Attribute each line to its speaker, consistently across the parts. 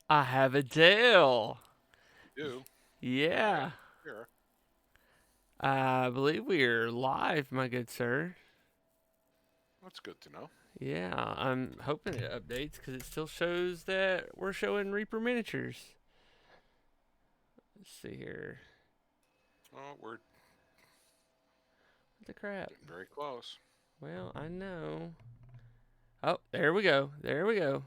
Speaker 1: I have a deal.
Speaker 2: You do? All right.
Speaker 1: Yeah,
Speaker 2: Here.
Speaker 1: I believe we're live, my good sir.
Speaker 2: That's good to know.
Speaker 1: Yeah, I'm hoping it updates because it still shows that we're showing Reaper miniatures. Let's see here.
Speaker 2: Oh, we're
Speaker 1: What the crap?
Speaker 2: getting very close.
Speaker 1: Well, I know. Oh, there we go. There we go.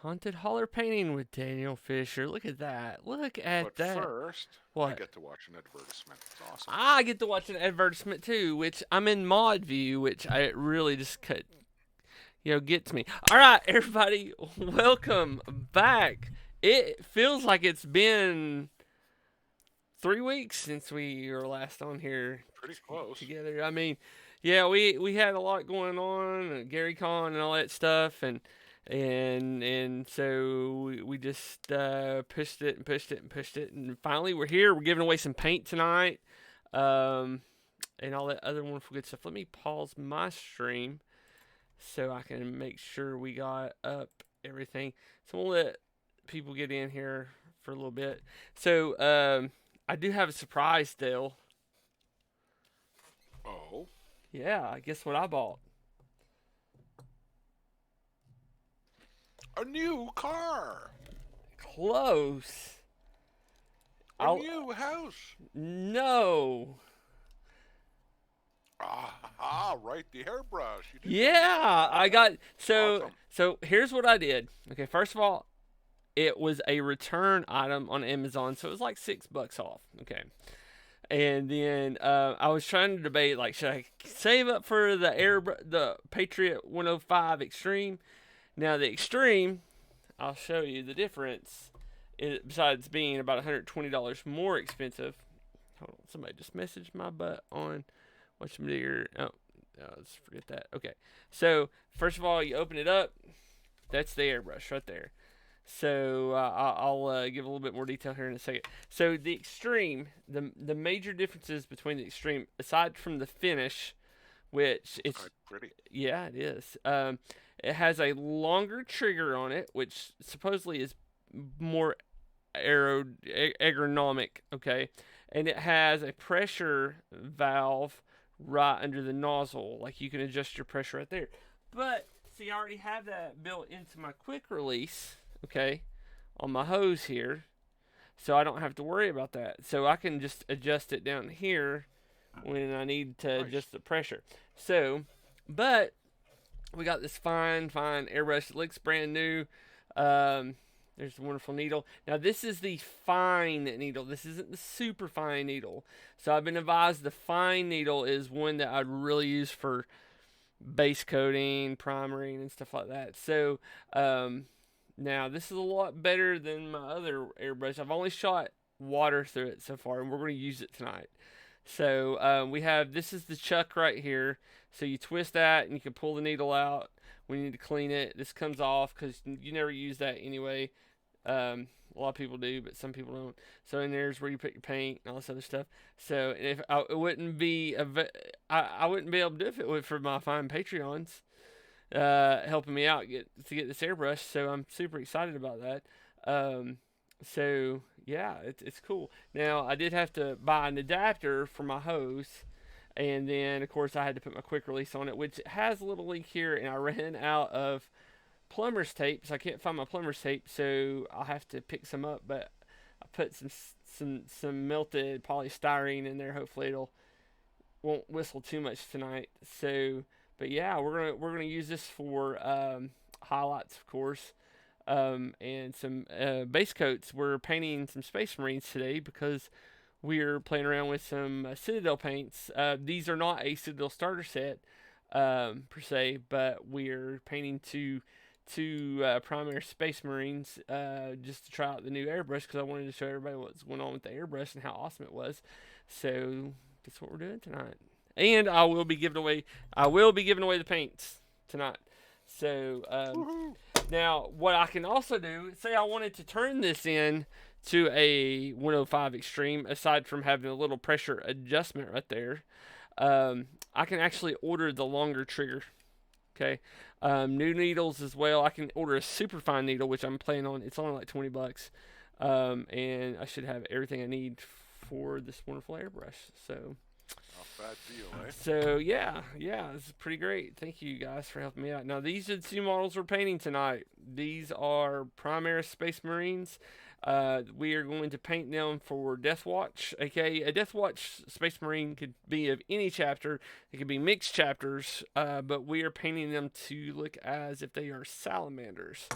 Speaker 1: Haunted Holler painting with Daniel Fisher. Look at that. Look at
Speaker 2: But
Speaker 1: that.
Speaker 2: first, I
Speaker 1: What?
Speaker 2: get to watch an advertisement. It's awesome.
Speaker 1: I get to watch an advertisement too, which I'm in mod view, which I really just cut gets me. All right, everybody, welcome back. It feels like it's been 3 weeks since we were last on here
Speaker 2: Pretty close.
Speaker 1: together. I mean, yeah, we had a lot going on, Gary Con and all that stuff, and so we just pushed it and pushed it and pushed it, and finally we're here. We're giving away some paint tonight, um, and all that other wonderful good stuff. Let me pause my stream so I can make sure we got up everything. So we'll let people get in here for a little bit. So I do have a surprise, Dale.
Speaker 2: Oh,
Speaker 1: Yeah, I guess what I bought.
Speaker 2: a new car.
Speaker 1: Close.
Speaker 2: A
Speaker 1: I'll
Speaker 2: new house.
Speaker 1: no.
Speaker 2: Ah, right. The hairbrush. You did tell me about
Speaker 1: Yeah,
Speaker 2: that.
Speaker 1: I got so
Speaker 2: Awesome.
Speaker 1: so here's what I did. Okay, first of all, it was a return item on Amazon, so it was like $6 off. Okay. And then I was trying to debate like should I save up for the Patriot 105 Extreme? Now the Extreme, I'll show you the difference. Besides being about $120 more expensive. Hold on, somebody just messaged my butt on what's your let's forget that. Okay, so first of all, you open it up. That's the airbrush right there. So I'll give a little bit more detail here in a second. So the extreme, the major differences between the extreme, aside from the finish, which
Speaker 2: It's
Speaker 1: it's
Speaker 2: quite pretty.
Speaker 1: yeah, it is. It has a longer trigger on it, which supposedly is more ergonomic. Okay, and it has a pressure valve right under the nozzle, like you can adjust your pressure right there. But see, I already have that built into my quick release. Okay, on my hose here, so I don't have to worry about that. So I can just adjust it down here when I need to
Speaker 2: Nice.
Speaker 1: adjust the pressure. So, but we got this fine airbrush. It looks brand new. Um, there's a wonderful needle. Now this is the fine needle. This isn't the super fine needle. So I've been advised the fine needle is one that I'd really use for base coating, primering, and stuff like that. So now this is a lot better than my other airbrush. I've only shot water through it so far, and we're going to use it tonight. So we have this is the chuck right here. So you twist that and you can pull the needle out when you need to clean it. This comes off because you never use that anyway. A lot of people do, but some people don't. So in there's where you put your paint and all this other stuff. So if I, it wouldn't be I wouldn't be able to do it for my fine Patreons helping me out to get this airbrush. So I'm super excited about that. Um, so yeah, it's cool. Now I did have to buy an adapter for my hose, and then of course I had to put my quick release on it, which has a little leak here, and I ran out of plumber's tape, so I can't find my plumber's tape, so I'll have to pick some up. But I put some melted polystyrene in there. Hopefully it'll won't whistle too much tonight. So, but yeah, we're gonna use this for highlights, of course, and some base coats. We're painting some Space Marines today because we're playing around with some Citadel paints. These are not a Citadel starter set per se, but we're painting two primary Space Marines just to try out the new airbrush because I wanted to show everybody what's going on with the airbrush and how awesome it was. So that's what we're doing tonight. And I will be giving away the paints tonight. So
Speaker 2: Woohoo!
Speaker 1: now what I can also do, say I wanted to turn this in to a 105 Extreme, aside from having a little pressure adjustment right there, I can actually order the longer trigger. Okay. New needles as well. I can order a super fine needle, which I'm planning on. It's only like $20. And I should have everything I need for this wonderful airbrush. So,
Speaker 2: Not a bad deal, eh?
Speaker 1: yeah, this is pretty great. Thank you guys for helping me out. Now, these are the two models we're painting tonight. These are Primaris Space Marines. We are going to paint them for Death Watch. Okay, a Death Watch Space Marine could be of any chapter. It could be mixed chapters, but we are painting them to look as if they are salamanders.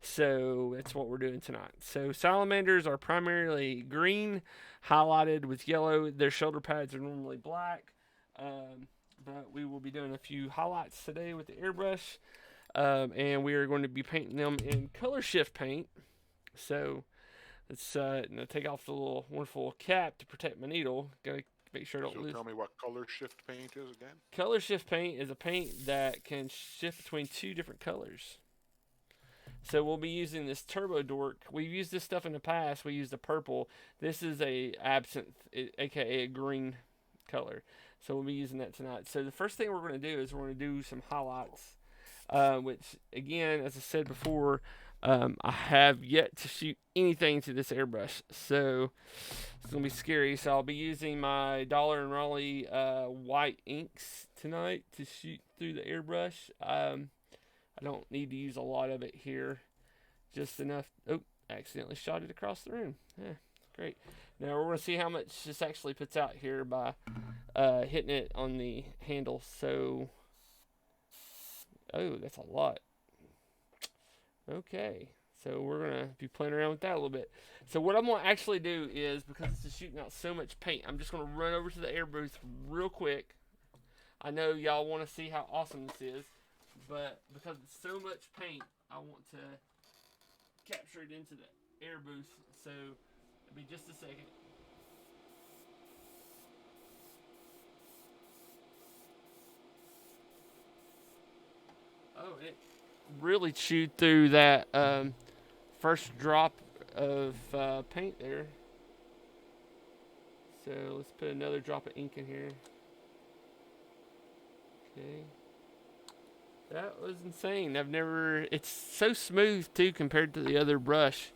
Speaker 1: So that's what we're doing tonight. So salamanders are primarily green, highlighted with yellow. Their shoulder pads are normally black, but we will be doing a few highlights today with the airbrush, and we are going to be painting them in color shift paint. So let's take off the little wonderful cap to protect my needle. Gotta make sure I don't
Speaker 2: So
Speaker 1: lose.
Speaker 2: tell me what color shift paint is again?
Speaker 1: Color shift paint is a paint that can shift between two different colors. So we'll be using this Turbo Dork. We've used this stuff in the past. We used the purple. This is a absinthe, aka a green color. So we'll be using that tonight. So the first thing we're going to do is we're going to do some highlights, which again, as I said before, I have yet to shoot anything to this airbrush. So it's going to be scary. So I'll be using my Dollar and Raleigh white inks tonight to shoot through the airbrush. I don't need to use a lot of it here. Just enough. Oh, accidentally shot it across the room. Yeah, great. Now we're going to see how much this actually puts out here by hitting it on the handle. So, oh, that's a lot. Okay. So we're going to be playing around with that a little bit. So what I'm going to actually do is, because this is shooting out so much paint, I'm just going to run over to the air booth real quick. I know y'all want to see how awesome this is. But because it's so much paint, I want to capture it into the air booth. So it'll be just a second. Oh, it really chewed through that first drop of paint there. So let's put another drop of ink in here. Okay. That was insane. It's so smooth too compared to the other brush.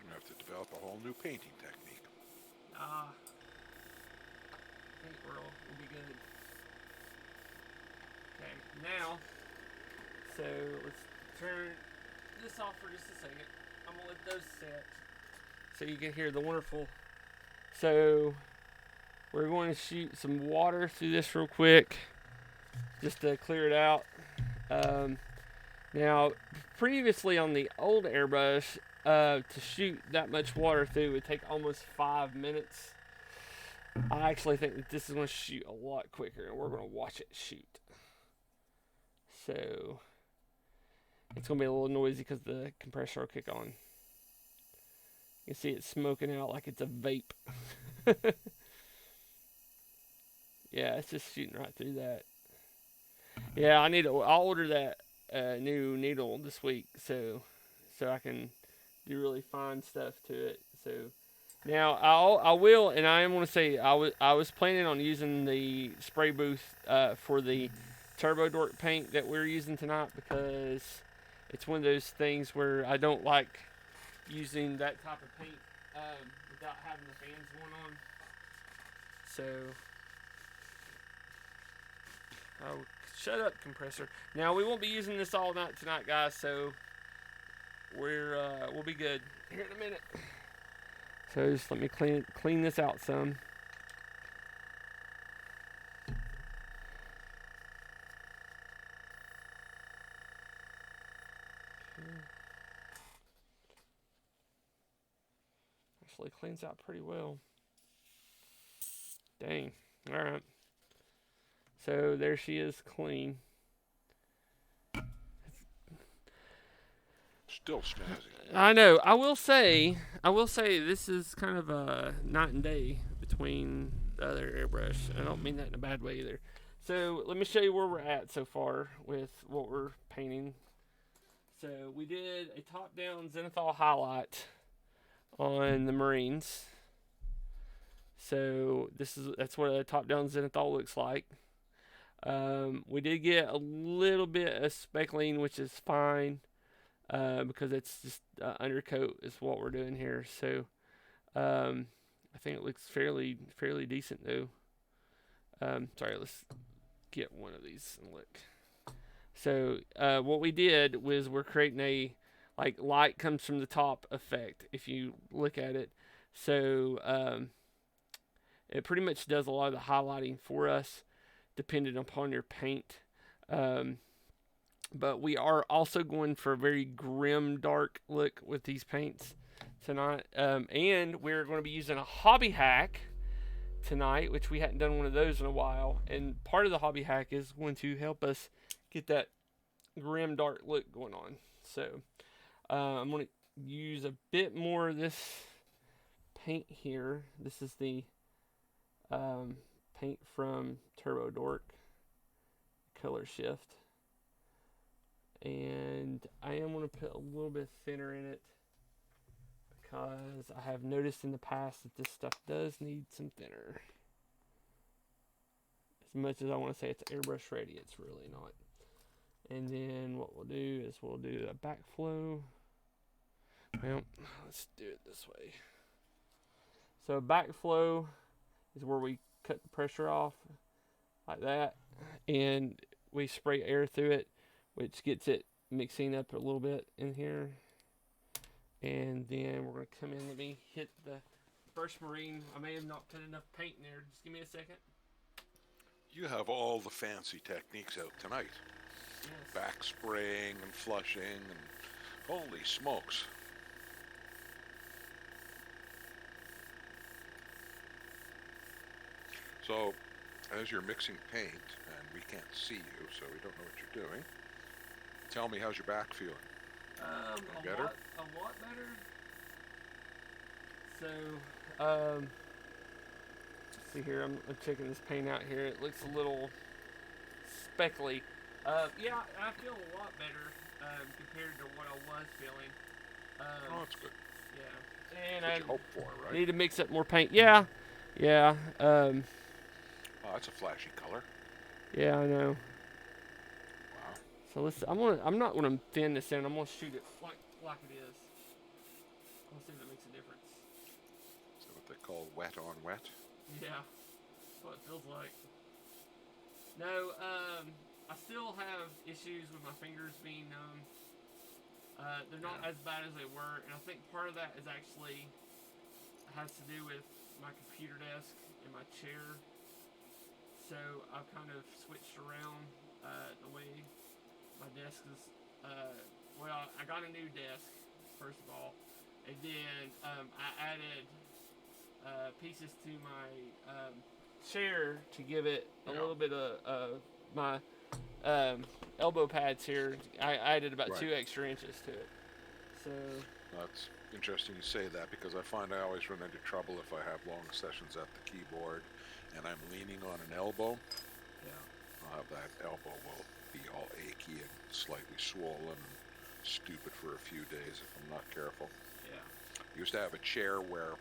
Speaker 2: You have to develop a whole new painting technique.
Speaker 1: I think we'll be good. Okay, now, so let's turn this off for just a second. I'm gonna let those set so you can hear the wonderful. So we're going to shoot some water through this real quick, just to clear it out. Now, previously on the old airbrush, to shoot that much water through would take almost 5 minutes. I actually think that this is going to shoot a lot quicker, and we're going to watch it shoot. So it's going to be a little noisy because the compressor will kick on. You can see it smoking out like it's a vape. Yeah, it's just shooting right through that. Yeah, I'll order that new needle this week, so I can do really fine stuff to it. So now I will, and I am going to say I was planning on using the spray booth for the Turbo Dork paint that we're using tonight, because it's one of those things where I don't like using that type of paint without having the fans going on. So. Oh, shut up, compressor. Now, we won't be using this all night tonight, guys, so we'll be good here in a minute. So just let me clean this out some. Actually cleans out pretty well. Dang. All right. So there she is, clean.
Speaker 2: Still snazzy.
Speaker 1: I know. I will say this is kind of a night and day between the other airbrush. I don't mean that in a bad way either. So let me show you where we're at so far with what we're painting. So we did a top-down zenithal highlight on the Marines. So that's what a top-down zenithal looks like. We did get a little bit of speckling, which is fine because it's just undercoat is what we're doing here. So I think it looks fairly decent though. Sorry, let's get one of these and look. So what we did was we're creating a like light comes from the top effect if you look at it. So it pretty much does a lot of the highlighting for us, depending upon your paint. But we are also going for a very grim, dark look with these paints tonight. And we're going to be using a hobby hack tonight, which we hadn't done one of those in a while. And part of the hobby hack is going to help us get that grim, dark look going on. So I'm going to use a bit more of this paint here. This is the paint from Turbo Dork Color Shift. And I am going to put a little bit thinner in it because I have noticed in the past that this stuff does need some thinner. As much as I want to say it's airbrush ready, it's really not. And then what we'll do is we'll do a backflow. Well, let's do it this way. So backflow is where we cut the pressure off like that, and we spray air through it, which gets it mixing up a little bit in here. And then we're going to come in. Let me hit the first marine. I may have not put enough paint in there. Just give me a second.
Speaker 2: You have all the fancy techniques out tonight.
Speaker 1: Yes.
Speaker 2: Back spraying and flushing and holy smokes. So, as you're mixing paint, and we can't see you, so we don't know what you're doing, tell me, how's your back feeling?
Speaker 1: A lot better. So, let's see here. I'm checking this paint out here. It looks a little speckly. Yeah, I feel a lot better compared to what I was feeling.
Speaker 2: Oh, that's good.
Speaker 1: Yeah, and
Speaker 2: That's what
Speaker 1: I
Speaker 2: you hope for, right?
Speaker 1: need to mix up more paint. Yeah.
Speaker 2: Oh, that's a flashy color.
Speaker 1: Yeah, I know.
Speaker 2: Wow.
Speaker 1: So I'm not gonna thin this in. I'm gonna shoot it like it is. Let's see if it makes a difference.
Speaker 2: Is that what they call wet on wet?
Speaker 1: Yeah, that's what it feels like. No, I still have issues with my fingers being numb. They're not as bad as they were, and I think part of that is actually has to do with my computer desk and my chair. So I've kind of switched around the way my desk is. Well, I got a new desk first of all, and then I added pieces to my chair to give it a little bit of my elbow pads here. I added about 2 extra inches to it. So
Speaker 2: that's interesting you say that, because I find I always run into trouble if I have long sessions at the keyboard and I'm leaning on an elbow.
Speaker 1: Yeah.
Speaker 2: I'll have that elbow will be all achy and slightly swollen and stupid for a few days if I'm not careful.
Speaker 1: Yeah.
Speaker 2: I used to have a chair where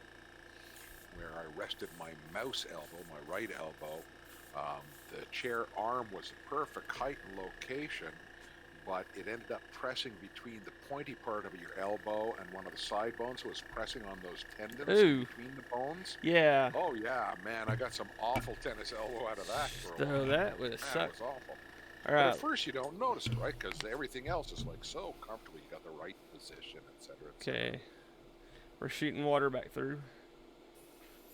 Speaker 2: I rested my mouse elbow, my right elbow. The chair arm was the perfect height and location, but it ended up pressing between the pointy part of your elbow and one of the side bones, so it was pressing on those tendons between the bones.
Speaker 1: Yeah.
Speaker 2: Oh yeah, man, I got some awful tennis elbow out of that for a while.
Speaker 1: So that would suck.
Speaker 2: It was awful.
Speaker 1: All right.
Speaker 2: But at first you don't notice it, right? Because everything else is like so comfortable. You got the right position, etc.
Speaker 1: Okay. We're shooting water back through.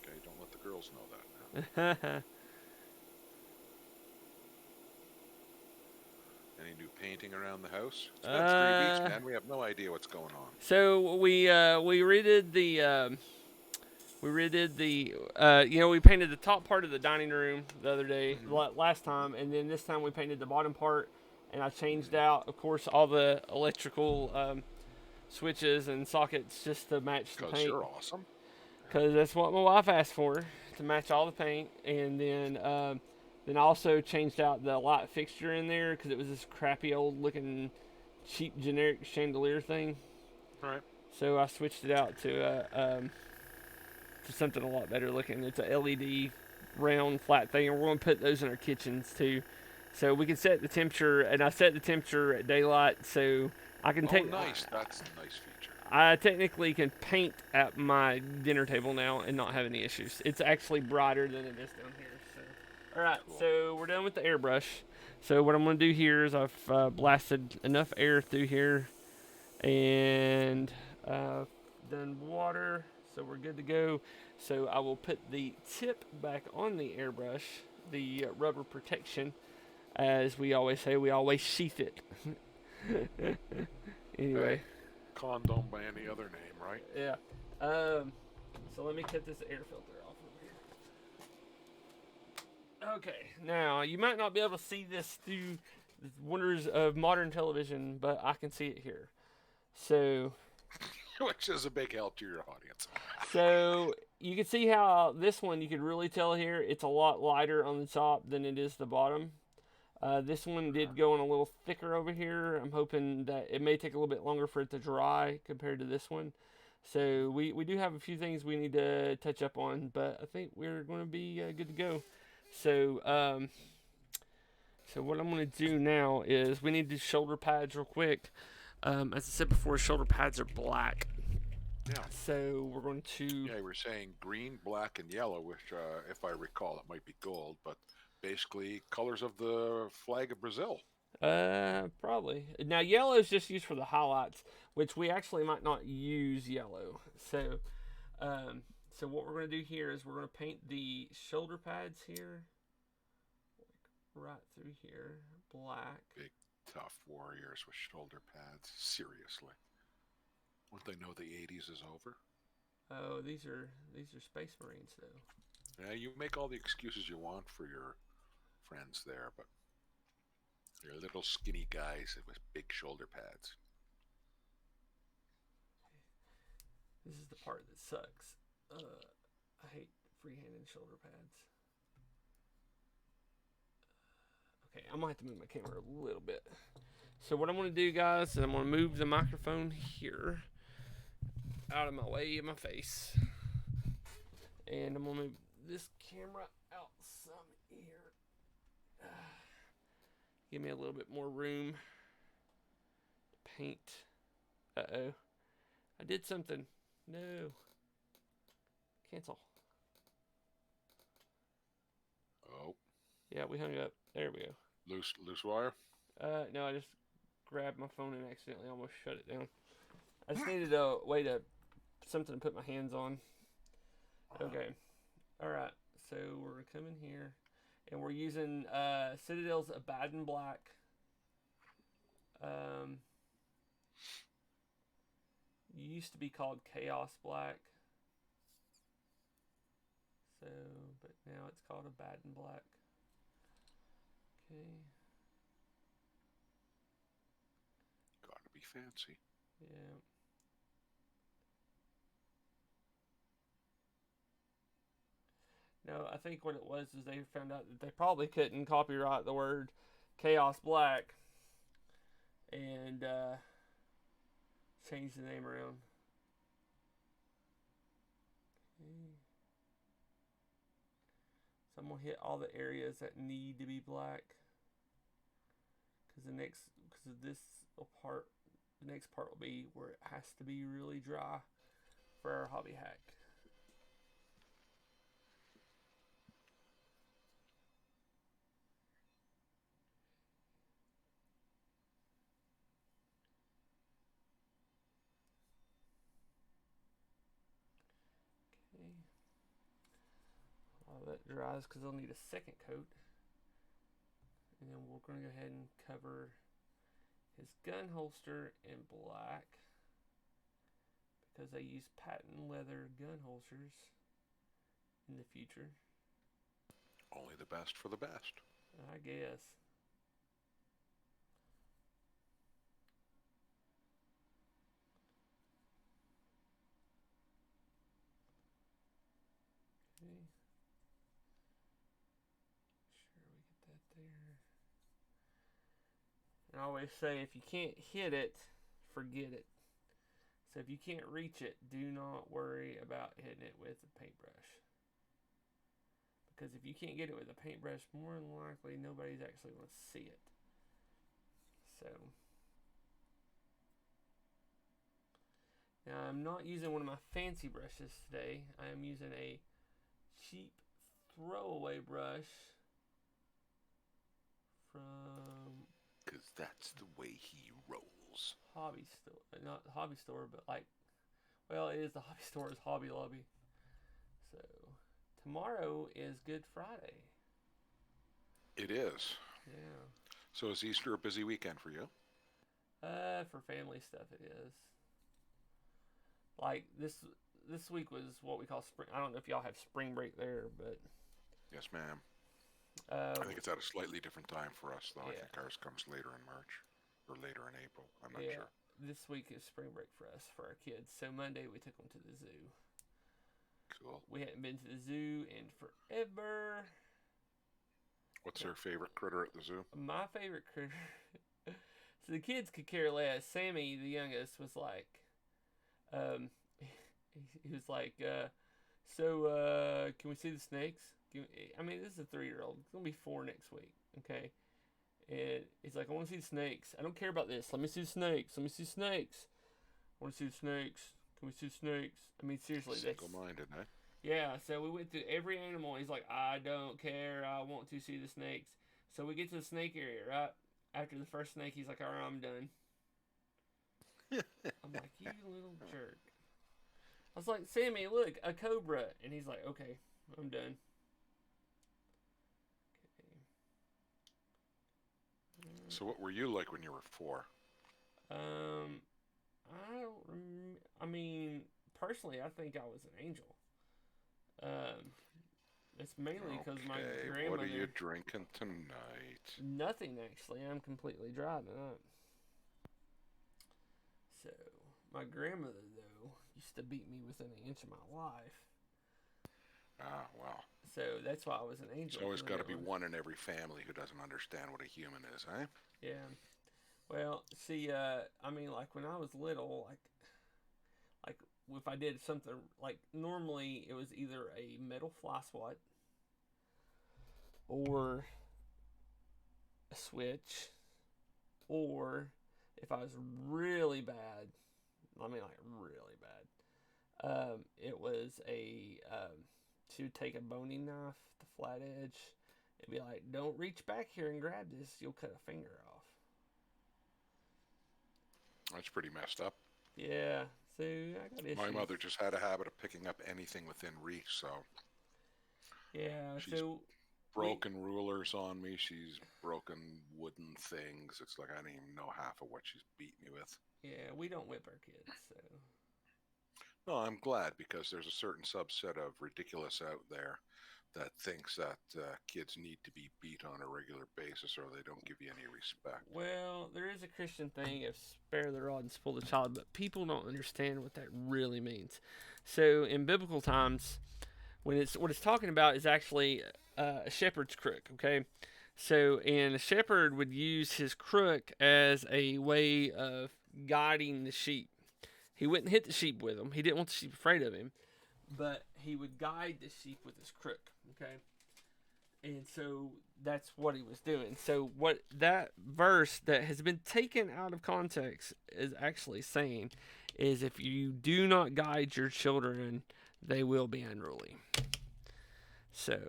Speaker 2: Okay, don't let the girls know that now. Any new painting around the house? It's been 3 weeks, man. We have no idea what's going on.
Speaker 1: So we redid the we painted the top part of the dining room the other day, last time, and then this time we painted the bottom part, and I changed out, of course, all the electrical switches and sockets just to match the paint.
Speaker 2: Because you're awesome.
Speaker 1: Because that's what my wife asked for, to match all the paint, and then I also changed out the light fixture in there because it was this crappy old looking cheap generic chandelier thing.
Speaker 2: Right.
Speaker 1: So I switched it out to for something a lot better looking. It's a LED round flat thing, and we're going to put those in our kitchens too. So we can set the temperature, and I set the temperature at daylight, so I can
Speaker 2: Oh,
Speaker 1: take.
Speaker 2: nice. That's a nice feature.
Speaker 1: I technically can paint at my dinner table now and not have any issues. It's actually brighter than it is down here. So, all right,
Speaker 2: Cool.
Speaker 1: so we're done with the airbrush. So what I'm going to do here is I've blasted enough air through here and done water, so we're good to go. So I will put the tip back on the airbrush, the rubber protection, as we always say. We always sheath it. Anyway.
Speaker 2: Hey, condom by any other name, right?
Speaker 1: Yeah. So let me cut this air filter off over here. Okay. Now you might not be able to see this through the wonders of modern television, but I can see it here. So,
Speaker 2: Which is a big help to your audience.
Speaker 1: so you can see how this one you can really tell here. It's a lot lighter on the top than it is the bottom. This one did go in a little thicker over here. I'm hoping that it may take a little bit longer for it to dry compared to this one. So we do have a few things we need to touch up on, but I think we're going to be good to go. So so what I'm going to do now is we need to do shoulder pads real quick. As I said before, shoulder pads are black.
Speaker 2: Yeah.
Speaker 1: So we're going to.
Speaker 2: Yeah, we're saying green, black, and yellow, which, if I recall, it might be gold, but basically colors of the flag of Brazil.
Speaker 1: Probably. Now, yellow is just used for the highlights, which we actually might not use yellow. So, so what we're going to do here is we're going to paint the shoulder pads here, like right through here, black.
Speaker 2: Big, tough warriors with shoulder pads. Seriously. Won't they know the 80s is over?
Speaker 1: Oh, these are Space Marines though.
Speaker 2: Yeah, you make all the excuses you want for your friends there, but they're little skinny guys with big shoulder pads.
Speaker 1: This is the part that sucks. I hate free-handed shoulder pads. Okay, I'm gonna have to move my camera a little bit. So what I'm gonna do, guys, is I'm gonna move the microphone here out of my way of my face, and I'm gonna move this camera out some here. Give me a little bit more room to paint. Uh-oh. I did something. No. Cancel.
Speaker 2: Oh,
Speaker 1: Yeah, we hung up. There we go.
Speaker 2: loose wire.
Speaker 1: No, I just grabbed my phone and accidentally almost shut it down. I just needed a way to something to put my hands on. Okay. All right. So we're coming here, and we're using Citadel's Abaddon Black. Used to be called Chaos Black. So, but now it's called Abaddon Black. Okay.
Speaker 2: Gotta be fancy.
Speaker 1: Yeah. No, I think what it was is they found out that they probably couldn't copyright the word Chaos Black and change the name around. Okay. So I'm gonna hit all the areas that need to be black because this part, the next part will be where it has to be really dry for our hobby hack. Okay. While that dries, because they'll need a second coat. And then we're going to go ahead and cover his gun holster in black because they use patent leather gun holsters in the future.
Speaker 2: Only the best for the best.
Speaker 1: I guess. Okay. Sure we get that there. And I always say if you can't hit it, forget it. So if you can't reach it, do not worry about hitting it with a paintbrush. Because if you can't get it with a paintbrush, more than likely nobody's actually going to see it. So now I'm not using one of my fancy brushes today. I am using a cheap throwaway brush from
Speaker 2: Because that's the way he rolls.
Speaker 1: Hobby Store. Not Hobby Store, but like, well, it is the Hobby Store, it's Hobby Lobby. So tomorrow is Good Friday.
Speaker 2: It is.
Speaker 1: Yeah.
Speaker 2: So is Easter a busy weekend for you?
Speaker 1: For family stuff, it is. Like this week was what we call spring. I don't know if y'all have spring break there, but
Speaker 2: Yes, ma'am.
Speaker 1: uh,
Speaker 2: I think it's at a slightly different time for us, though. I
Speaker 1: yeah,
Speaker 2: think ours comes later in March or later in April. I'm not
Speaker 1: yeah.
Speaker 2: sure.
Speaker 1: This week is spring break for us for our kids. So Monday we took them to the zoo.
Speaker 2: Cool.
Speaker 1: We hadn't been to the zoo in forever.
Speaker 2: What's their favorite critter at the zoo?
Speaker 1: My favorite critter. So the kids could care less. Sammy, the youngest, was like, um, he was like, can we see the snakes? I mean, this is a 3-year-old. It's gonna be 4 next week. Okay. And he's like, I want to see the snakes. I don't care about this. Let me see the snakes. Let me see snakes. I want to see the snakes. Can we see the snakes? I mean, seriously, that's
Speaker 2: Single-minded, eh?
Speaker 1: yeah. So we went through every animal. He's like, I don't care. I want to see the snakes. So we get to the snake area, right? After the first snake, he's like, all right, I'm done. I'm like, you little jerk. I was like, Sammy, look, a cobra. And he's like, okay, I'm done.
Speaker 2: So what were you like when you were 4?
Speaker 1: I don't I mean, personally, I think I was an angel. Um, it's mainly because my
Speaker 2: Okay,
Speaker 1: grandmother.
Speaker 2: what are you drinking tonight?
Speaker 1: Nothing, actually. I'm completely dry tonight. So, my grandmother, though, used to beat me within an inch of my life.
Speaker 2: Ah, well.
Speaker 1: So, that's why I was an angel.
Speaker 2: There's always
Speaker 1: for
Speaker 2: got to
Speaker 1: that
Speaker 2: be
Speaker 1: one.
Speaker 2: one in every family who doesn't understand what a human is, eh?
Speaker 1: Yeah. Well, see, I mean, like, when I was little, like if I did something, like, normally it was either a metal fly swat or a switch, or if I was really bad, I mean, like, really bad, it was she would take a boning knife, the flat edge, and be like, don't reach back here and grab this, you'll cut a finger off.
Speaker 2: That's pretty messed up.
Speaker 1: Yeah, so I got issues.
Speaker 2: My mother just had a habit of picking up anything within reach, so
Speaker 1: Yeah,
Speaker 2: she's
Speaker 1: so we
Speaker 2: broken rulers on me. She's broken wooden things. It's like I don't even know half of what she's beat me with.
Speaker 1: yeah, we don't whip our kids, so
Speaker 2: No, I'm glad because there's a certain subset of ridiculous out there that thinks that kids need to be beat on a regular basis or they don't give you any respect.
Speaker 1: well, there is a Christian thing of spare the rod and spoil the child, but people don't understand what that really means. So in biblical times, when it's what it's talking about is actually a shepherd's crook, okay? So and a shepherd would use his crook as a way of guiding the sheep. He wouldn't hit the sheep with them. He didn't want the sheep afraid of him, but he would guide the sheep with his crook, okay? And so that's what he was doing. So what that verse that has been taken out of context is actually saying is if you do not guide your children, they will be unruly. So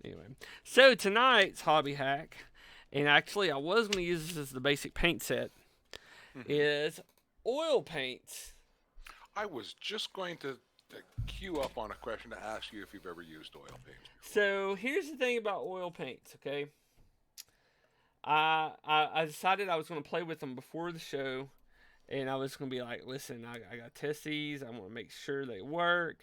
Speaker 1: anyway, so tonight's hobby hack, and actually I was going to use this as the basic paint set, is oil paints.
Speaker 2: I was just going to queue up on a question to ask you if you've ever used oil paints before.
Speaker 1: So here's the thing about oil paints, okay? I decided I was going to play with them before the show, and I was going to be like, listen, I got to test these. I want to make sure they work,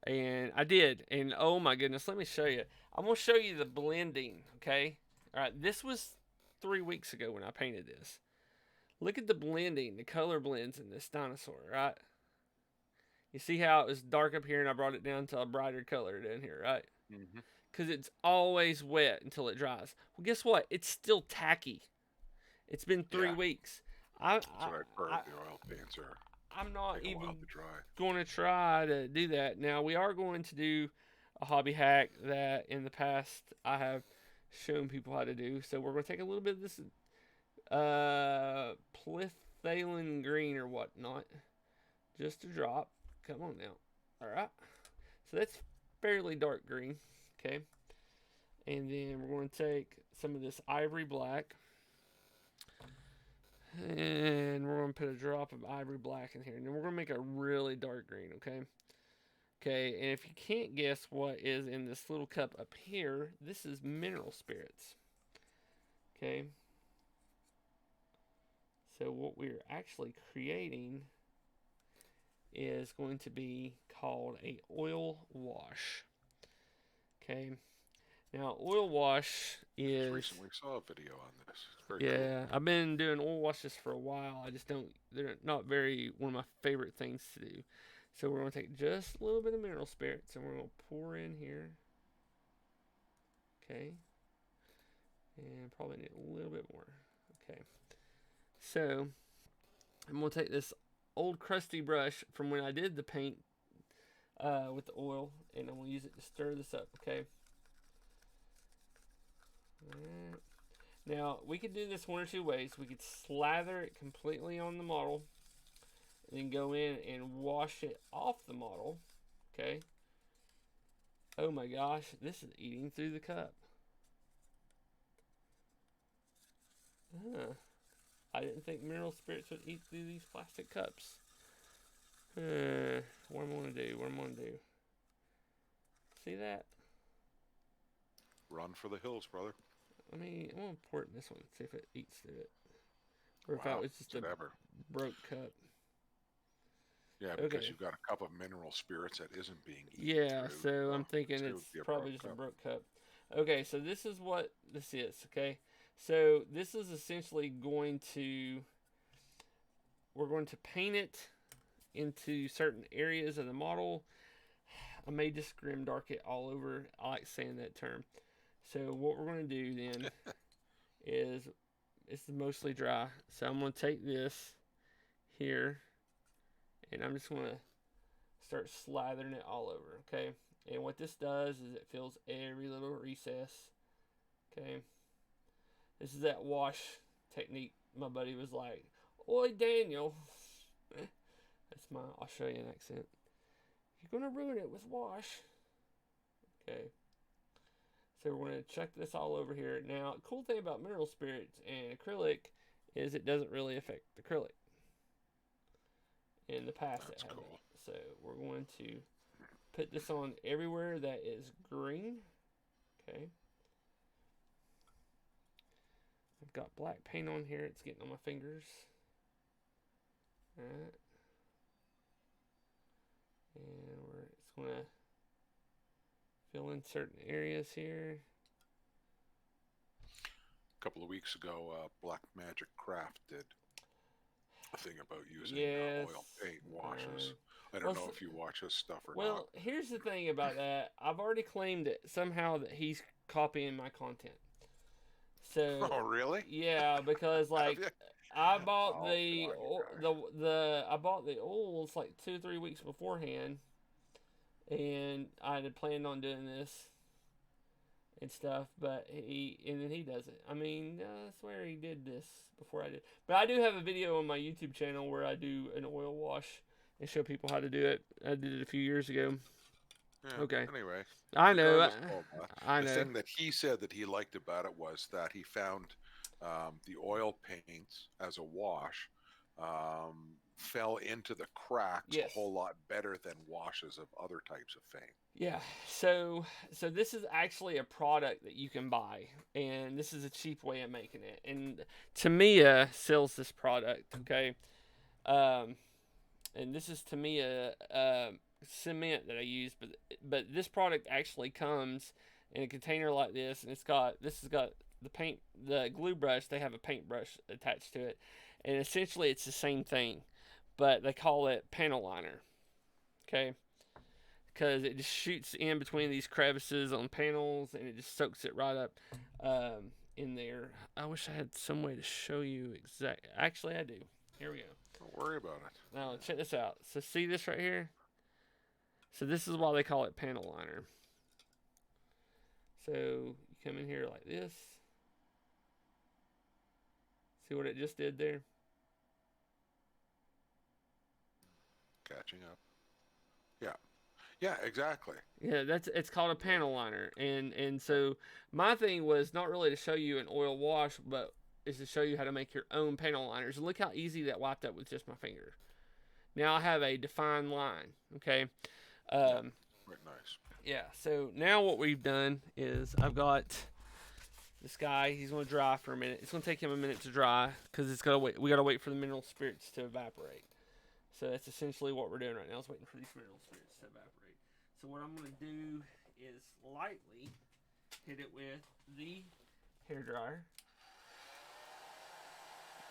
Speaker 1: and I did. And oh my goodness, let me show you. I'm going to show you the blending, okay? All right, this was 3 weeks ago when I painted this. Look at the blending, the color blends in this dinosaur, right? You see how it was dark up here and I brought it down to a brighter color down here, right?
Speaker 2: Mm-hmm.
Speaker 1: Because it's always wet until it dries. Well, guess what? It's still tacky. It's been 3 weeks.
Speaker 2: That's what I've heard the oil paints are.
Speaker 1: I'm not
Speaker 2: Take a while
Speaker 1: even
Speaker 2: to dry.
Speaker 1: going to try to do that. Now, we are going to do a hobby hack that in the past I have shown people how to do. So we're going to take a little bit of this plethalin green or whatnot, just a drop. Come on now. All right. So that's fairly dark green. Okay. And then we're going to take some of this ivory black. And we're going to put a drop of ivory black in here. And then we're going to make a really dark green, okay? Okay, and if you can't guess what is in this little cup up here, this is mineral spirits. Okay? So what we're actually creating is going to be called a oil wash. Okay? Now, oil wash
Speaker 2: Just
Speaker 1: is...
Speaker 2: recently saw a video on this. It's very
Speaker 1: Yeah,
Speaker 2: cool.
Speaker 1: I've been doing oil washes for a while. I just don't, they're not very one of my favorite things to do. So we're going to take just a little bit of mineral spirits and we're going to pour in here. Okay. And probably need a little bit more. Okay. So I'm going to take this old crusty brush from when I did the paint with the oil and I'm going to use it to stir this up. Okay. Alright. Now, we could do this one or two ways. We could slather it completely on the model and then go in and wash it off the model. Okay. Oh my gosh, this is eating through the cup. I didn't think mineral spirits would eat through these plastic cups. What am I going to do? What am I going to do? See that?
Speaker 2: Run for the hills, brother.
Speaker 1: I mean, I'm going to pour it in this one, see if it eats through it. Or if
Speaker 2: Wow,
Speaker 1: that was just a
Speaker 2: ever.
Speaker 1: broke cup.
Speaker 2: Yeah, because
Speaker 1: Okay.
Speaker 2: you've got a cup of mineral spirits that isn't being eaten
Speaker 1: Yeah,
Speaker 2: through.
Speaker 1: so I'm thinking
Speaker 2: So it
Speaker 1: it's
Speaker 2: would be a
Speaker 1: probably
Speaker 2: broke
Speaker 1: just a
Speaker 2: cup.
Speaker 1: broke cup. Okay, so this is what this is, okay? So this is essentially we're going to paint it into certain areas of the model. I may just grim dark it all over. I like saying that term. So what we're going to do then is it's mostly dry. So I'm going to take this here and I'm just going to start slathering it all over, okay? And what this does is it fills every little recess, okay? This is that wash technique my buddy was like, "Oi, Daniel." I'll show you an accent. You're going to ruin it with wash. Okay. So we're going to check this all over here. Now, the cool thing about mineral spirits and acrylic is it doesn't really affect acrylic. In the past
Speaker 2: That's
Speaker 1: it hasn't.
Speaker 2: cool.
Speaker 1: So we're going to put this on everywhere that is green. Okay. I've got black paint on here. It's getting on my fingers. Alright. And it's going to fill in certain areas here.
Speaker 2: A couple of weeks ago, Black Magic Craft did a thing about using
Speaker 1: Yes.
Speaker 2: oil paint washes. I don't know if you watch his stuff or not.
Speaker 1: Well, here's the thing about that. I've already claimed it somehow that he's copying my content. So.
Speaker 2: Oh, really?
Speaker 1: Yeah, because like I bought the oils like 2-3 weeks beforehand, and I had planned on doing this and stuff, but then he does it. I mean, I swear he did this before I did. But I do have a video on my YouTube channel where I do an oil wash and show people how to do it. I did it a few years ago.
Speaker 2: Yeah,
Speaker 1: Okay.
Speaker 2: Anyway,
Speaker 1: I know.
Speaker 2: the thing that he said that he liked about it was that he found the oil paints as a wash fell into the cracks a whole lot better than washes of other types of paint.
Speaker 1: Yeah, so this is actually a product that you can buy, and this is a cheap way of making it. And Tamiya sells this product, okay? And this is Tamiya cement that I use, but this product actually comes in a container like this, and this has got the glue brush. They have a paintbrush attached to it, and essentially it's the same thing, but they call it panel liner, okay? Because it just shoots in between these crevices on panels and it just soaks it right up in there. I wish I had some way to show you exact. Actually, I do. Here we go.
Speaker 2: Don't worry about it.
Speaker 1: Now check this out. So see this right here? So this is why they call it panel liner. So you come in here like this. See what it just did there?
Speaker 2: Catching up. Yeah. Yeah, exactly.
Speaker 1: Yeah, it's called a panel liner, and so my thing was not really to show you an oil wash, but is to show you how to make your own panel liners. And look how easy that wiped up with just my finger. Now I have a defined line. Okay.
Speaker 2: Yeah.
Speaker 1: Um,
Speaker 2: Quite nice.
Speaker 1: yeah. So now what we've done is I've got this guy. He's going to dry for a minute. It's going to take him a minute to dry because it's got to wait. We got to wait for the mineral spirits to evaporate. So that's essentially what we're doing right now. Is waiting for these mineral spirits to evaporate. So what I'm going to do is lightly hit it with the hair dryer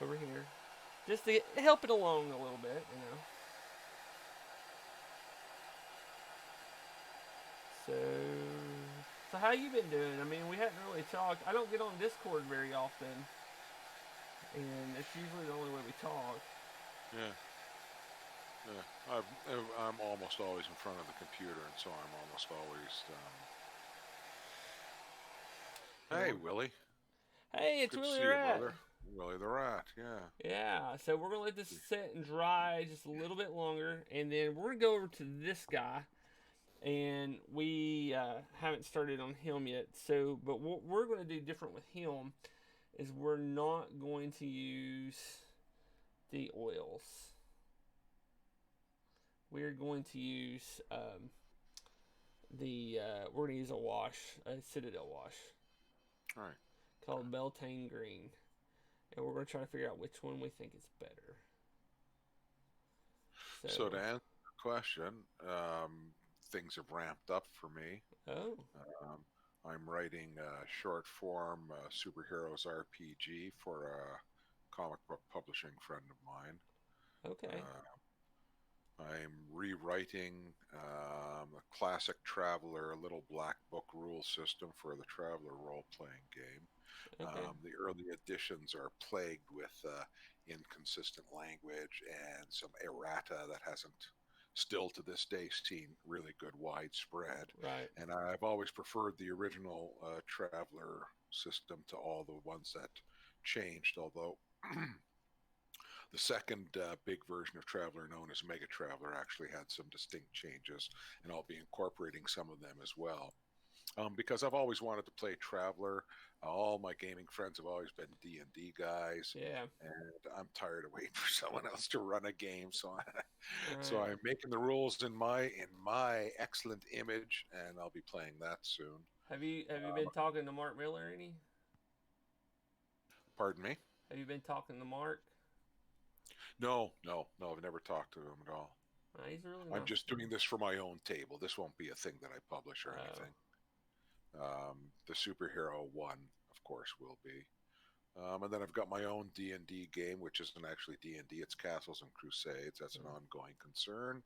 Speaker 1: over here, just to help it along a little bit, you know. So, so how you been doing? I mean, we hadn't really talked. I don't get on Discord very often, and it's usually the only way we talk.
Speaker 2: Yeah. Yeah. I'm almost always in front of the computer, and so I'm almost always. Hey, Willie.
Speaker 1: Hey, it's
Speaker 2: Good to
Speaker 1: Willie
Speaker 2: see
Speaker 1: the
Speaker 2: you,
Speaker 1: Rat.
Speaker 2: brother. Willie the Rat. Yeah.
Speaker 1: Yeah, so we're gonna let this sit and dry just a little bit longer, and then we're gonna go over to this guy, and we haven't started on him yet. So, but what we're gonna do different with him is we're not going to use the oils. We're going to use we're gonna use a wash, a Citadel wash
Speaker 2: All right.
Speaker 1: called Beltane Green, and we're gonna try to figure out which one we think is better.
Speaker 2: So
Speaker 1: So,
Speaker 2: to answer your question, things have ramped up for me.
Speaker 1: oh,
Speaker 2: Um, I'm writing a short form superheroes RPG for a comic book publishing friend of mine.
Speaker 1: okay,
Speaker 2: I'm rewriting a classic Traveler Little Black Book rule system for the Traveler role playing game.
Speaker 1: okay,
Speaker 2: The early editions are plagued with inconsistent language and some errata that hasn't still to this day seen really good widespread.
Speaker 1: right,
Speaker 2: And I've always preferred the original Traveler system to all the ones that changed, although the second big version of Traveler, known as Mega Traveler, actually had some distinct changes, and I'll be incorporating some of them as well. Because I've always wanted to play Traveler. All my gaming friends have always been D&D guys,
Speaker 1: yeah,
Speaker 2: and I'm tired of waiting for someone else to run a game. So
Speaker 1: right.
Speaker 2: I'm making the rules in my excellent image, and I'll be playing that soon.
Speaker 1: Have you
Speaker 2: Um,
Speaker 1: been talking to Mark Miller any?
Speaker 2: Pardon me?
Speaker 1: Have you been talking to Mark?
Speaker 2: No, no, no. I've never talked to him at all.
Speaker 1: He's a really
Speaker 2: I'm
Speaker 1: nice
Speaker 2: just
Speaker 1: guy.
Speaker 2: doing this for my own table. This won't be a thing that I publish or
Speaker 1: Oh,
Speaker 2: anything. The superhero one, of course, will be. And then I've got my own D&D game, which isn't actually D&D. It's Castles and Crusades. That's an ongoing concern.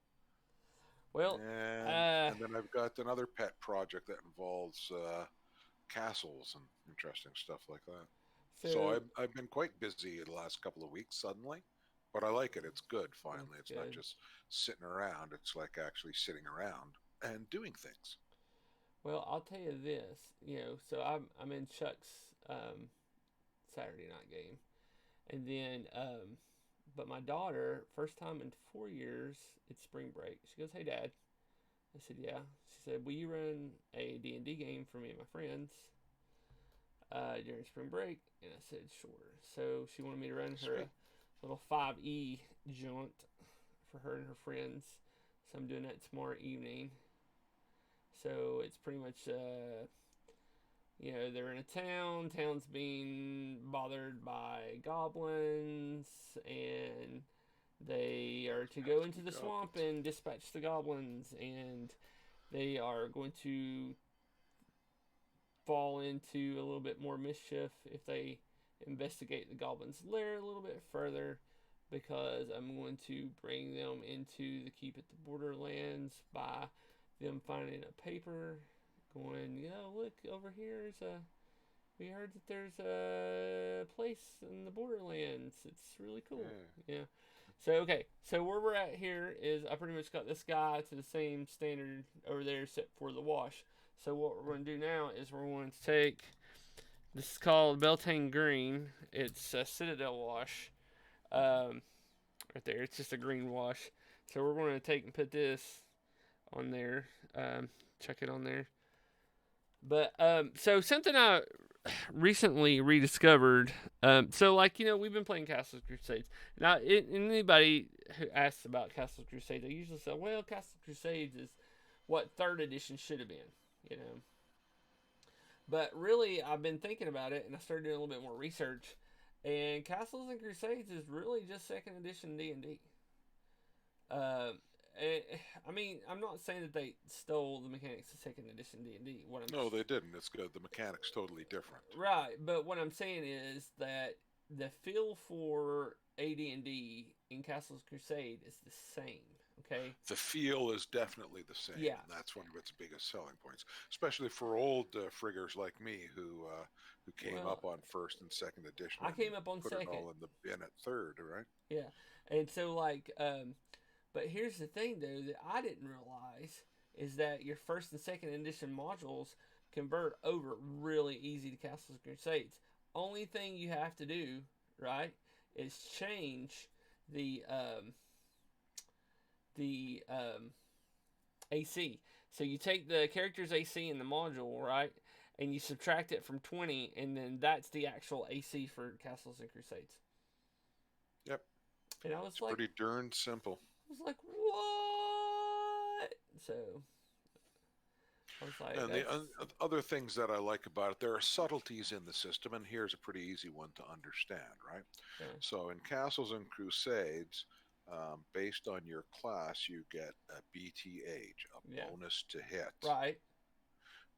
Speaker 1: well,
Speaker 2: And
Speaker 1: uh,
Speaker 2: and then I've got another pet project that involves castles and interesting stuff like that. So
Speaker 1: so
Speaker 2: I've been quite busy the last couple of weeks suddenly, but I like it. It's good.
Speaker 1: that's
Speaker 2: Finally, it's not
Speaker 1: good.
Speaker 2: just sitting around. It's like actually sitting around and doing things.
Speaker 1: Well, I'll tell you this. You know, so I'm in Chuck's Saturday night game, and then but my daughter, first time in 4 years, it's spring break. She goes, "Hey, Dad." I said, "Yeah." She said, "Will you run a D&D game for me and my friends during spring break?" And I said, "Sure." So she wanted me to run her a
Speaker 2: Sweet.
Speaker 1: little 5e jaunt for her and her friends. So I'm doing that tomorrow evening. So it's pretty much, they're in a town. Town's being bothered by goblins, and they are to go into
Speaker 2: Pesky
Speaker 1: the swamp
Speaker 2: goblins.
Speaker 1: and dispatch the goblins, and they are going to fall into a little bit more mischief if they investigate the goblin's lair a little bit further, because I'm going to bring them into the keep at the borderlands by them finding a paper going, look over here is a we heard that there's a place in the borderlands. It's really cool.
Speaker 2: Yeah,
Speaker 1: Yeah. So okay, so where we're at here is I pretty much got this guy to the same standard over there except for the wash. So what we're going to do now is we're going to take, this is called Beltane Green. It's a Citadel wash. Um, right there, it's just a green wash. So we're going to take and put this on there. Check it on there. But so something I recently rediscovered. So like we've been playing Castle Crusades. Now, anybody who asks about Castle Crusades, I usually say, well, Castle Crusades is what third edition should have been. You know, but really, I've been thinking about it, and I started doing a little bit more research. And Castles and Crusades is really just second edition D&D. Uh, I mean, I'm not saying that they stole the mechanics of second edition D&D. What I'm
Speaker 2: No, they didn't. It's good. The mechanic's totally different.
Speaker 1: right, but what I'm saying is that the feel for AD&D in Castles Crusade is the same. Okay.
Speaker 2: The feel is definitely the same,
Speaker 1: Yeah,
Speaker 2: and that's one of its biggest selling points, especially for old friggers like me who came
Speaker 1: well,
Speaker 2: up on first and second edition
Speaker 1: I
Speaker 2: and
Speaker 1: came up on
Speaker 2: put it
Speaker 1: second.
Speaker 2: all in the bin at third, right?
Speaker 1: Yeah, and so like, but here's the thing though that I didn't realize is that your first and second edition modules convert over really easy to Castles Crusades. Only thing you have to do, right, is change the AC. So you take the character's AC in the module, right, and you subtract it from 20, and then that's the actual AC for Castles and Crusades.
Speaker 2: Yep,
Speaker 1: And
Speaker 2: it's pretty darn simple.
Speaker 1: I was like, what? So I was like,
Speaker 2: And the
Speaker 1: that's
Speaker 2: other things that I like about it, there are subtleties in the system, and here's a pretty easy one to understand, right?
Speaker 1: yeah,
Speaker 2: So in Castles and Crusades, based on your class, you get a BTH, a
Speaker 1: yeah,
Speaker 2: bonus to hit.
Speaker 1: right,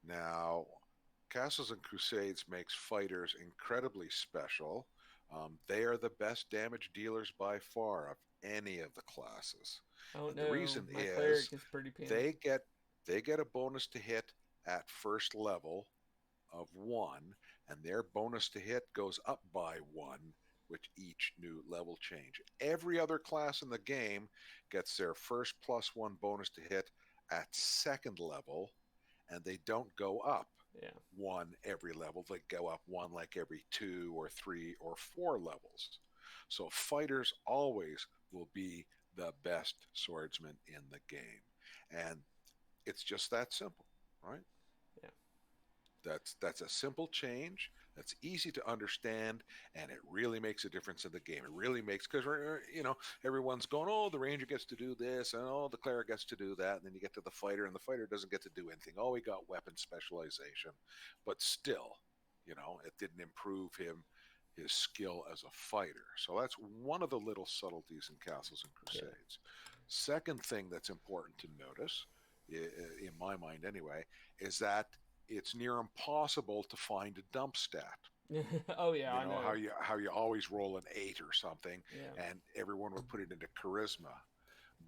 Speaker 2: Now, Castles and Crusades makes fighters incredibly special. They are the best damage dealers by far of any of the classes,
Speaker 1: I don't
Speaker 2: and the
Speaker 1: know.
Speaker 2: reason
Speaker 1: My
Speaker 2: is
Speaker 1: cleric is pretty penny.
Speaker 2: they get they get a bonus to hit at first level of one, and their bonus to hit goes up by one with each new level change. Every other class in the game gets their first +1 bonus to hit at second level, and they don't go up
Speaker 1: Yeah,
Speaker 2: one every level. They go up one like every 2 or 3 or 4 levels. So fighters always will be the best swordsman in the game. And it's just that simple, right?
Speaker 1: yeah,
Speaker 2: That's a simple change. That's easy to understand, and it really makes a difference in the game. It really makes because everyone's going, oh, the ranger gets to do this, and oh, the cleric gets to do that, and then you get to the fighter, and the fighter doesn't get to do anything. Oh, he got weapon specialization, but still, it didn't improve his skill as a fighter. So that's one of the little subtleties in Castles and
Speaker 1: yeah.
Speaker 2: Crusades. Second thing that's important to notice, in my mind anyway, is that it's near impossible to find a dump stat.
Speaker 1: Oh yeah,
Speaker 2: You
Speaker 1: I
Speaker 2: know
Speaker 1: know.
Speaker 2: how you always roll an 8 or something,
Speaker 1: Yeah,
Speaker 2: and everyone would put it into charisma.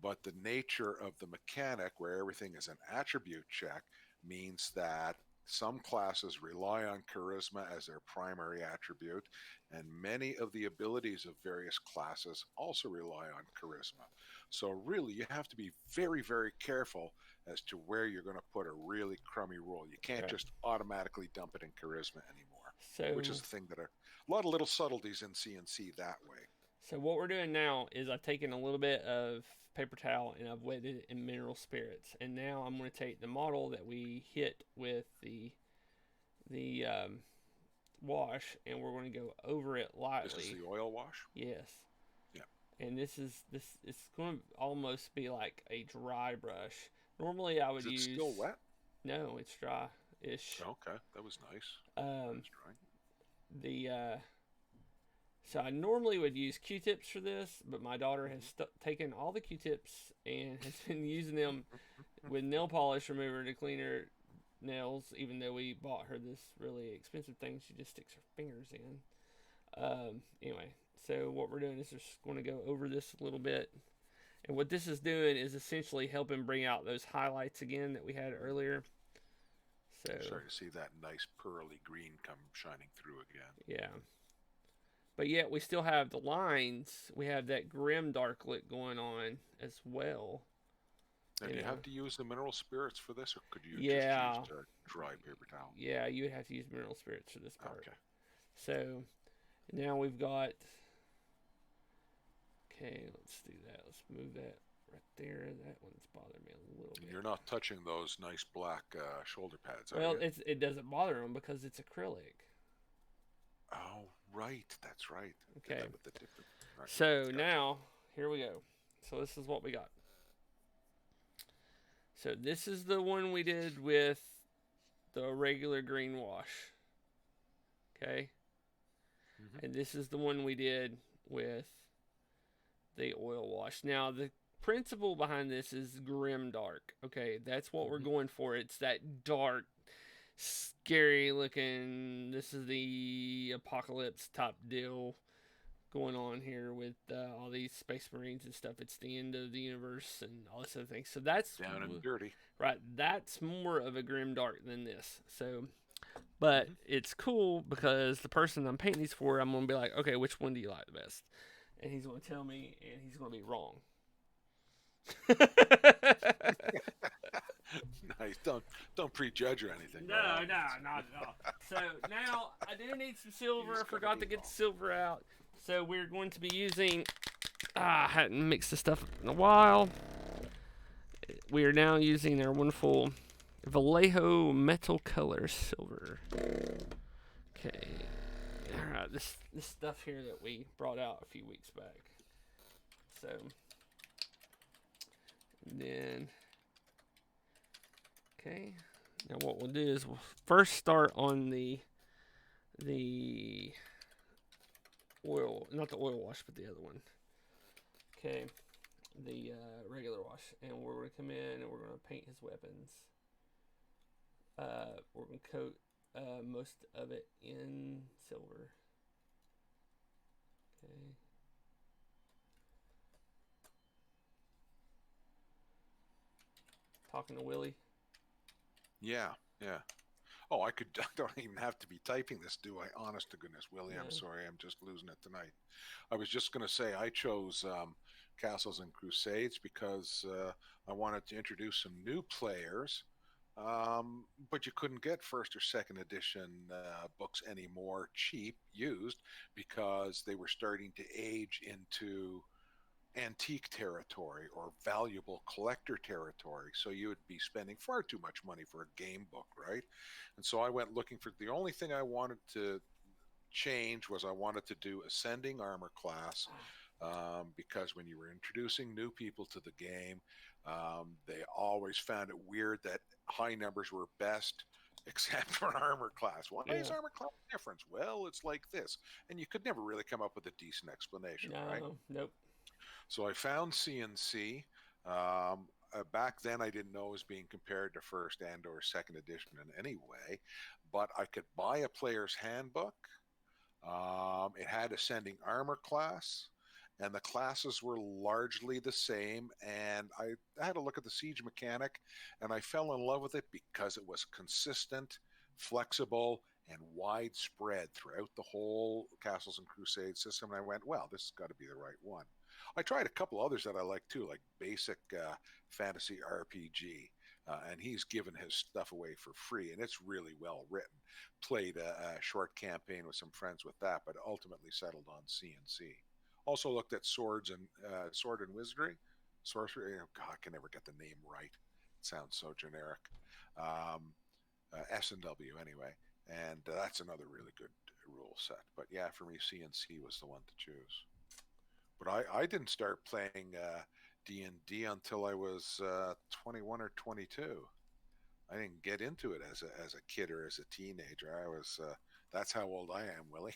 Speaker 2: But the nature of the mechanic, where everything is an attribute check, means that some classes rely on charisma as their primary attribute, and many of the abilities of various classes also rely on charisma. So, really, you have to be very, very careful as to where you're going to put a really crummy roll. You can't
Speaker 1: right.
Speaker 2: just automatically dump it in charisma anymore, which is
Speaker 1: So
Speaker 2: the thing that are a lot of little subtleties in CNC that way.
Speaker 1: so what we're doing now is I've taken a little bit of paper towel and I've wetted it in mineral spirits, and now I'm going to take the model that we hit with the wash, and we're going to go over it
Speaker 2: This is
Speaker 1: lightly.
Speaker 2: the oil wash.
Speaker 1: Yes.
Speaker 2: Yeah.
Speaker 1: And this it's going to almost be like a dry brush. Normally I
Speaker 2: Is
Speaker 1: would
Speaker 2: it
Speaker 1: use,
Speaker 2: still wet?
Speaker 1: no, it's dry ish.
Speaker 2: Okay, that was nice. That
Speaker 1: Um
Speaker 2: is dry.
Speaker 1: the So I normally would use Q-tips for this, but my daughter has taken all the Q-tips and has been using them with nail polish remover to clean her nails. Even though we bought her this really expensive thing, she just sticks her fingers in. Anyway, so what we're doing is just going to go over this a little bit. And what this is doing is essentially helping bring out those highlights again that we had earlier. So,
Speaker 2: Starting to see that nice pearly green come shining through again.
Speaker 1: yeah. but yet we still have the lines. We have that grim dark look going on as well.
Speaker 2: Now,
Speaker 1: You
Speaker 2: do you
Speaker 1: know,
Speaker 2: have to use the mineral spirits for this, or could you just use
Speaker 1: yeah,
Speaker 2: a dry paper towel?
Speaker 1: yeah. You would have to use mineral spirits for this part.
Speaker 2: Okay.
Speaker 1: So now we've got. Okay, let's do that. Let's move that right there. That one's bothering me a little
Speaker 2: And
Speaker 1: bit.
Speaker 2: you're not touching those nice black shoulder pads, are
Speaker 1: Well,
Speaker 2: you?
Speaker 1: it doesn't bother them because it's acrylic.
Speaker 2: Oh, right. That's right. Did
Speaker 1: Okay,
Speaker 2: that with the different. Right.
Speaker 1: so
Speaker 2: Gotcha.
Speaker 1: now here we go. So this is what we got. So this is the one we did with the regular green wash. Okay,
Speaker 2: Hmm.
Speaker 1: and this is the one we did with the oil wash. Now the principle behind this is grim dark. Okay, that's what we're
Speaker 2: Hmm.
Speaker 1: going for. It's that dark, scary looking. This is the apocalypse type deal going on here with all these space marines and stuff. It's the end of the universe and all this other thing. So that's
Speaker 2: Down and dirty.
Speaker 1: right. That's more of a grim dark than this. So, but
Speaker 2: Hmm.
Speaker 1: it's cool because the person I'm painting these for, I'm gonna be like, okay, which one do you like the best? And he's gonna tell me, and he's gonna be wrong.
Speaker 2: Nice. Don't prejudge or anything, by
Speaker 1: No,
Speaker 2: all
Speaker 1: no,
Speaker 2: means.
Speaker 1: not at all. So now I do need some silver.
Speaker 2: He's
Speaker 1: I
Speaker 2: gonna
Speaker 1: forgot
Speaker 2: be
Speaker 1: to get the
Speaker 2: wrong.
Speaker 1: silver out. So we're going to be using. I hadn't mixed this stuff in a while. We are now using our wonderful Vallejo Metal Color Silver. Okay. Alright, this stuff here that we brought out a few weeks back. So, and then, okay. Now what we'll do is we'll first start on the oil, not the oil wash, but the other one. Okay, the regular wash, and we're gonna come in and we're gonna paint his weapons. We're gonna coat most of it in silver. Okay. Talking to Willie.
Speaker 2: Yeah, yeah. Oh, I could. I don't even have to be typing this, do I? Honest to goodness, Willie, I'm
Speaker 1: No.
Speaker 2: sorry. I'm just losing it tonight. I was just going to say I chose Castles and Crusades because I wanted to introduce some new players, but you couldn't get first or second edition books anymore cheap, used, because they were starting to age into antique territory or valuable collector territory. So you would be spending far too much money for a game book, right? And so I went looking for the only thing I wanted to change was I wanted to do ascending armor class, because when you were introducing new people to the game, they always found it weird that high numbers were best except for armor class. Why is
Speaker 1: Yeah.
Speaker 2: armor class different? Well, it's like this. And you could never really come up with a decent explanation, right?
Speaker 1: No. Nope.
Speaker 2: So I found CNC. Back then, I didn't know it was being compared to first and or second edition in any way, but I could buy a player's handbook. It had ascending armor class, and the classes were largely the same. And I had a look at the siege mechanic, and I fell in love with it because it was consistent, flexible, and widespread throughout the whole Castles and Crusade system. And I went, well, this has got to be the right one. I tried a couple others that I like too, like basic fantasy RPG. And he's given his stuff away for free, and it's really well written. Played a short campaign with some friends with that, but ultimately settled on CNC. Also looked at swords and sword and wizardry, sorcery. Oh God, I can never get the name right. It sounds so generic. S and W anyway, and that's another really good rule set. But yeah, for me, CNC was the one to choose. But I didn't start playing D&D until I was 21 or 22. I didn't get into it as a kid or as a teenager. I was that's how old I am, Willie.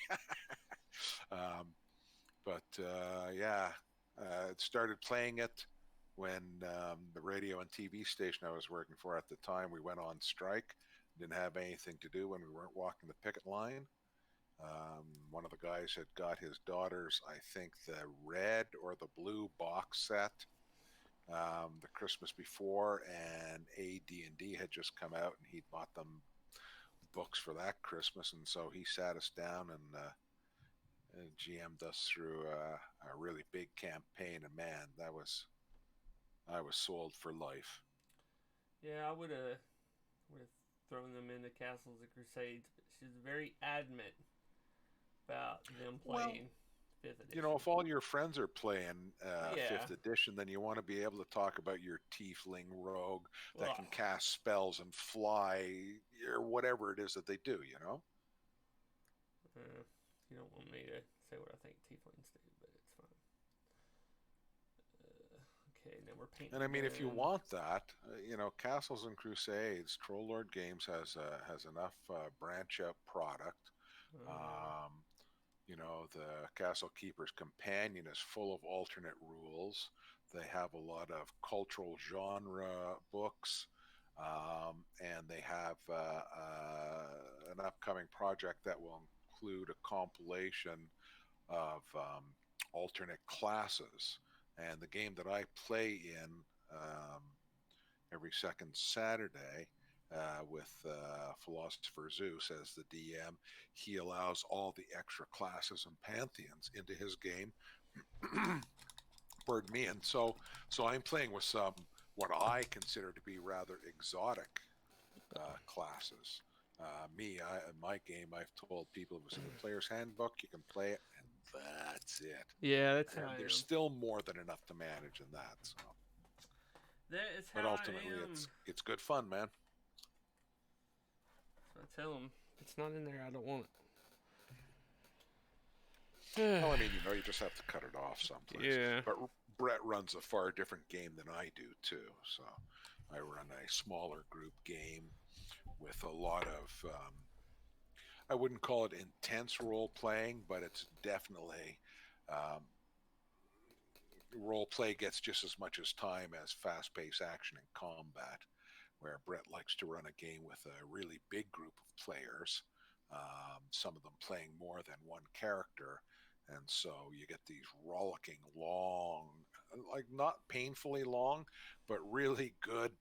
Speaker 2: um, but yeah, started playing it when the radio and TV station I was working for at the time, we went on strike. Didn't have anything to do when we weren't walking the picket line. One of the guys had got his daughters, I think, the red or the blue box set the Christmas before, and AD&D had just come out, and he'd bought them books for that Christmas, and so he sat us down and GM'd us through a really big campaign, and man, I was sold for life.
Speaker 1: Yeah, I would have thrown them into Castles and Crusades, but she's very adamant about them
Speaker 2: Well,
Speaker 1: playing fifth
Speaker 2: you know,
Speaker 1: edition.
Speaker 2: if all your friends are playing
Speaker 1: Yeah.
Speaker 2: fifth edition, then you want to be able to talk about your tiefling rogue that
Speaker 1: Ugh.
Speaker 2: can cast spells and fly or whatever it is that they do. You know.
Speaker 1: Uh, you don't want me to say what I think tieflings do, but it's fine. Okay, now we're
Speaker 2: And
Speaker 1: painting
Speaker 2: I
Speaker 1: the
Speaker 2: mean, if you
Speaker 1: gun.
Speaker 2: want that, you know, Castles and Crusades, Troll Lord Games has enough branch out product.
Speaker 1: Uh,
Speaker 2: Um, you know, the Castle Keeper's Companion is full of alternate rules. They have a lot of cultural genre books, and they have an upcoming project that will include a compilation of alternate classes. And the game that I play in every second Saturday with Philosopher Zeus as the DM, he allows all the extra classes and pantheons into his game. Pardon me. And so I'm playing with some what I consider to be rather exotic classes. In my game, I've told people it was in the player's handbook. You can play it, and that's it.
Speaker 1: yeah, that's how
Speaker 2: And
Speaker 1: I
Speaker 2: there's
Speaker 1: am.
Speaker 2: still more than enough to manage in that. So,
Speaker 1: That is
Speaker 2: but
Speaker 1: how I
Speaker 2: ultimately,
Speaker 1: am.
Speaker 2: it's good fun, man.
Speaker 1: So I tell them if it's not in there, I don't want it.
Speaker 2: Well, I mean, you know, you just have to cut it off someplace.
Speaker 1: Yeah.
Speaker 2: But Brett runs a far different game than I do too. So I run a smaller group game with a lot of I wouldn't call it intense role playing, but it's definitely um, role play gets just as much as time as fast paced action and combat. Where Brett likes to run a game with a really big group of players, some of them playing more than one character. And so you get these rollicking, long, like not painfully long, but really good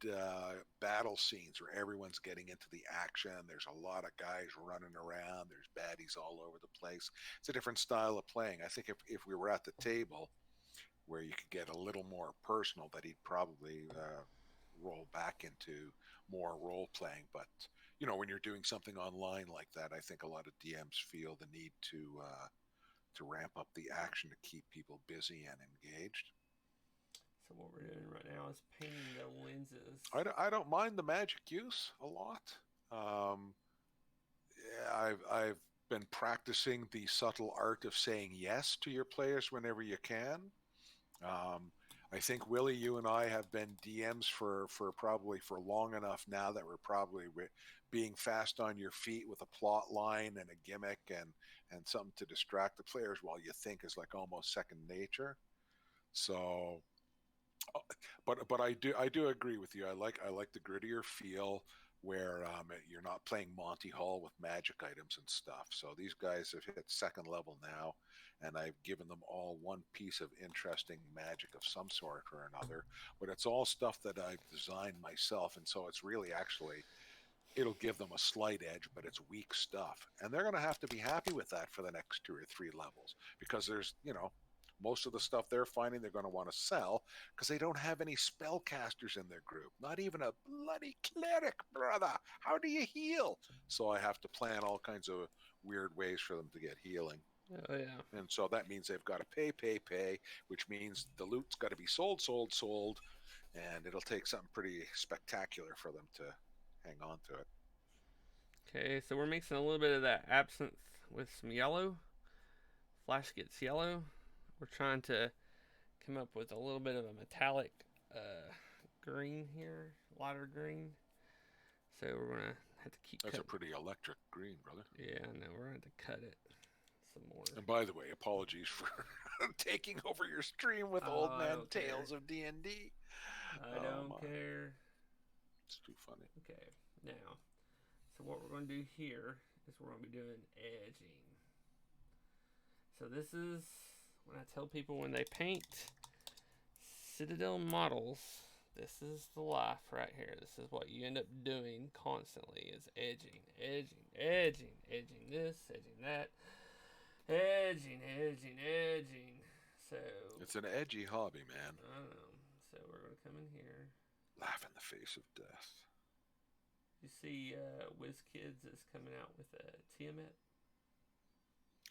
Speaker 2: battle scenes where everyone's getting into the action. There's a lot of guys running around. There's baddies all over the place. It's a different style of playing. I think if we were at the table, where you could get a little more personal, that he'd probably roll back into more role playing. But you know, when you're doing something online like that, I think a lot of DMs feel the need to ramp up the action to keep people busy and engaged.
Speaker 1: So what we're doing right now is painting the lenses.
Speaker 2: I don't mind the magic use a lot. Um, yeah, I've been practicing the subtle art of saying yes to your players whenever you can. Um, I think Willie, you and I have been DMs for probably for long enough now that we're probably being fast on your feet with a plot line and a gimmick and something to distract the players while you think is like almost second nature. So but I do agree with you. I like the grittier feel where you're not playing Monty Hall with magic items and stuff. So these guys have hit second level now, and I've given them all one piece of interesting magic of some sort or another. But it's all stuff that I've designed myself, and so it's really actually it'll give them a slight edge, but it's weak stuff. And they're going to have to be happy with that for the next two or three levels because there's, you know, most of the stuff they're finding they're going to want to sell because they don't have any spellcasters in their group. Not even a bloody cleric, brother. How do you heal? So I have to plan all kinds of weird ways for them to get healing.
Speaker 1: Oh yeah.
Speaker 2: And so that means they've got to pay, which means the loot's got to be sold, and it'll take something pretty spectacular for them to hang on to it.
Speaker 1: Okay, so we're mixing a little bit of that absinthe with some yellow. Flash gets yellow. We're trying to come up with a little bit of a metallic green here, lighter green. So we're gonna have to keep
Speaker 2: That's a
Speaker 1: cutting.
Speaker 2: pretty electric green, brother.
Speaker 1: Yeah, no, we're gonna have to cut it some more.
Speaker 2: And by the way, apologies for taking over your stream with
Speaker 1: Oh,
Speaker 2: old
Speaker 1: I
Speaker 2: man
Speaker 1: don't care.
Speaker 2: tales of D&D.
Speaker 1: I
Speaker 2: Oh
Speaker 1: don't
Speaker 2: my,
Speaker 1: care.
Speaker 2: it's too funny.
Speaker 1: Okay, now, so what we're gonna do here is we're gonna be doing edging. So this is when I tell people when they paint Citadel models, this is the life right here. This is what you end up doing constantly is edging, edging, edging, edging this, edging that. Edging, edging, edging. So,
Speaker 2: It's an edgy hobby, man.
Speaker 1: I don't know. So we're going to come in here.
Speaker 2: Laugh in the face of death.
Speaker 1: You see WizKids is coming out with a Tiamat.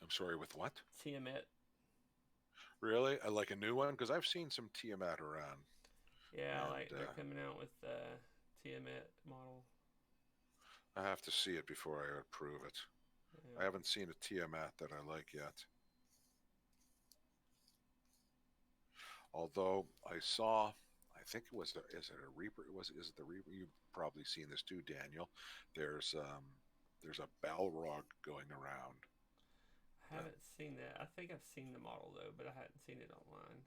Speaker 2: I'm sorry, with what?
Speaker 1: Tiamat.
Speaker 2: Really? I like a new one? Because I've seen some Tiamat around.
Speaker 1: Yeah,
Speaker 2: And
Speaker 1: like they're coming out with Tiamat model.
Speaker 2: I have to see it before I approve it. I
Speaker 1: Yeah.
Speaker 2: haven't seen a Tiamat that I like yet. Although I saw, I think it was, is it a Reaper? Is it the Reaper? You've probably seen this too, Daniel. There's um, there's a Balrog going around.
Speaker 1: I
Speaker 2: That
Speaker 1: haven't seen that. I think I've seen the model though, but I hadn't seen it online.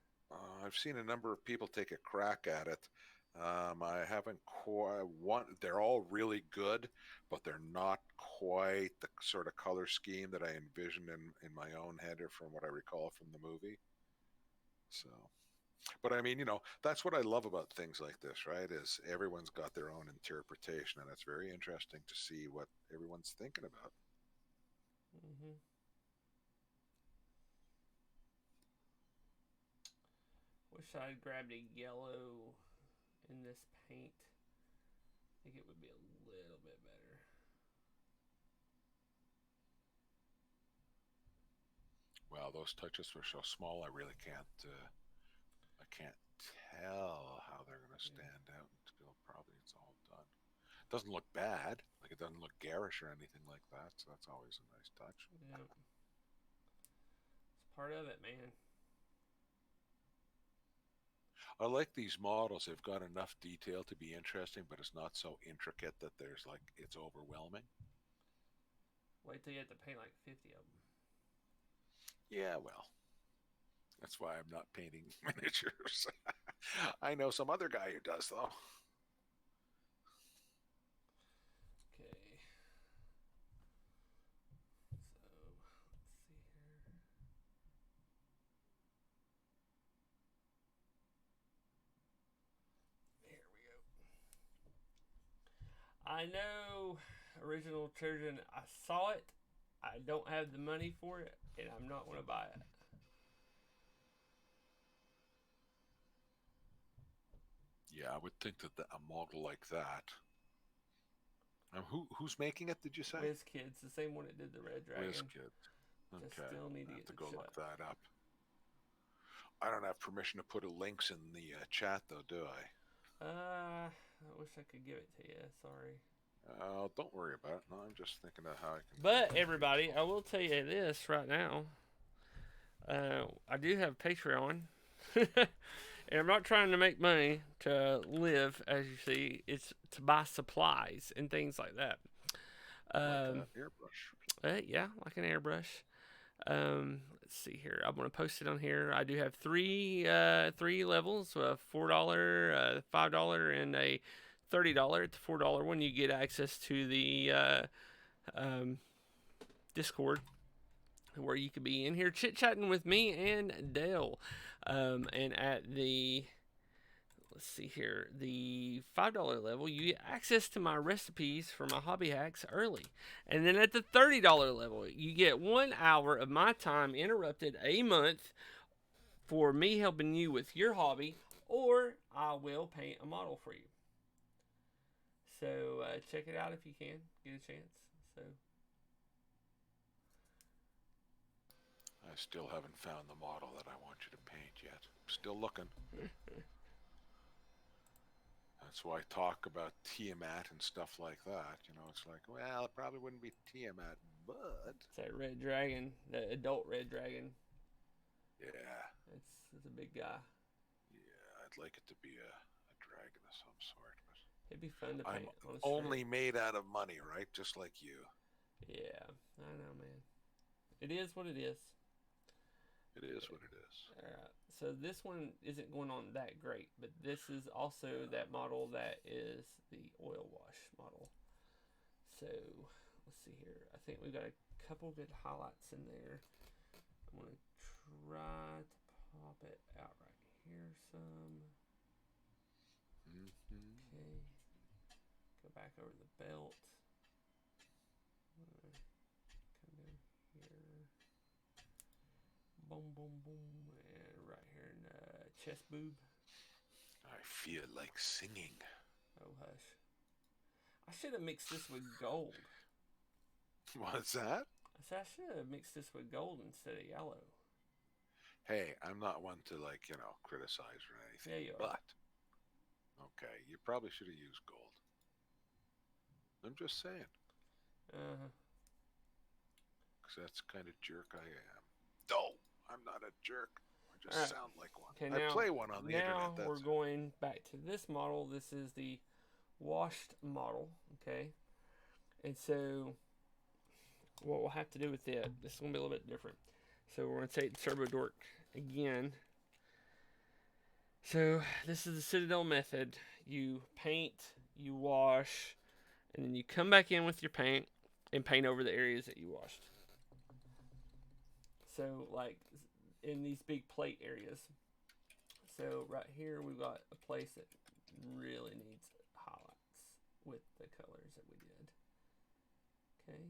Speaker 2: I've seen a number of people take a crack at it. I haven't quite one. They're all really good, but they're not quite the sort of color scheme that I envisioned in my own head or from what I recall from the movie. So, but I mean, that's what I love about things like this, right? Is everyone's got their own interpretation, and it's very interesting to see what everyone's thinking about.
Speaker 1: Hmm. Wish I'd grabbed a yellow in this paint. I think it would be a little bit better.
Speaker 2: Well, those touches were so small, I really can't. I can't tell how they're going to
Speaker 1: Yeah.
Speaker 2: stand out until probably it's all done. It doesn't look bad, like it doesn't look garish or anything like that. So that's always a nice touch.
Speaker 1: Yeah. It's part of it, man.
Speaker 2: I like these models. They've got enough detail to be interesting, but it's not so intricate that there's like it's overwhelming.
Speaker 1: Wait till you have to paint like 50 of them.
Speaker 2: Yeah, well, that's why I'm not painting miniatures. I know some other guy who does though.
Speaker 1: Okay. So, let's see here. Here we go. I know original Trojan. I saw it. I don't have the money for it, and I'm not going to buy it.
Speaker 2: Yeah, I would think that a model like that. Who's making it? Did you say?
Speaker 1: WizKids, the same one that did the Red Dragon.
Speaker 2: WizKid.
Speaker 1: Just
Speaker 2: Okay,
Speaker 1: still need
Speaker 2: I
Speaker 1: to
Speaker 2: have
Speaker 1: get
Speaker 2: to
Speaker 1: the
Speaker 2: go
Speaker 1: shot.
Speaker 2: look that up. I don't have permission to put links in the chat, though, do I?
Speaker 1: I wish I could give it to you. Sorry.
Speaker 2: Don't worry about it. No, I'm just thinking of how I can.
Speaker 1: But everybody, I will tell you this right now. I do have Patreon, and I'm not trying to make money to live. As you see, it's to buy supplies and things like that.
Speaker 2: Like
Speaker 1: Um,
Speaker 2: an airbrush.
Speaker 1: yeah, like an airbrush. Let's see here. I'm gonna post it on here. I do have three levels: $4, $5, and a $30. At the $4 one, you get access to the um, Discord, where you could be in here chit chatting with me and Dale. And at the let's see here, the $5 level, you get access to my recipes for my hobby hacks early. And then at the $30 level, you get 1 hour of my time interrupted a month for me helping you with your hobby, or I will paint a model for you. So check it out if you can get a chance. So
Speaker 2: I still haven't found the model that I want you to paint yet. Still looking. That's why I talk about Tiamat and stuff like that. It's like, well, it probably wouldn't be Tiamat, but
Speaker 1: it's that red dragon, the adult red dragon.
Speaker 2: yeah,
Speaker 1: It's a big guy.
Speaker 2: yeah, I'd like it to be a dragon of some sort.
Speaker 1: It'd be fun to
Speaker 2: But I'm
Speaker 1: paint on a
Speaker 2: only
Speaker 1: string.
Speaker 2: made out of money, right? Just like you.
Speaker 1: Yeah, I know, man. It is what it is.
Speaker 2: It is what it is.
Speaker 1: Alright, so this one isn't going on that great, but this is also that model that is the oil wash model. So, let's see here. I think we've got a couple good highlights in there. I'm going to try to pop it out right here some.
Speaker 2: Mm-hmm.
Speaker 1: Okay. Go back over the belt. Come down here. boom, boom, boom, and right here in the chest boob.
Speaker 2: I feel like singing.
Speaker 1: Oh hush! I should have mixed this with gold.
Speaker 2: What's that?
Speaker 1: I said I should have mixed this with gold instead of yellow.
Speaker 2: Hey, I'm not one to criticize or
Speaker 1: Yeah,
Speaker 2: anything,
Speaker 1: you are.
Speaker 2: but okay, you probably should have used gold. I'm just saying,
Speaker 1: Uh,
Speaker 2: because that's the kind of jerk I am. No, I'm not a jerk. I
Speaker 1: all
Speaker 2: just
Speaker 1: right.
Speaker 2: sound like one.
Speaker 1: Okay,
Speaker 2: I
Speaker 1: now
Speaker 2: play one on the internet.
Speaker 1: now we're
Speaker 2: That's it.
Speaker 1: going back to this model. This is the washed model. Okay, and so what we'll have to do with it, this is gonna be a little bit different. So we're gonna take the Turbo Dork again. So this is the Citadel method. You paint, you wash, and then you come back in with your paint and paint over the areas that you washed. So like in these big plate areas. So right here we've got a place that really needs highlights with the colors that we did. Okay.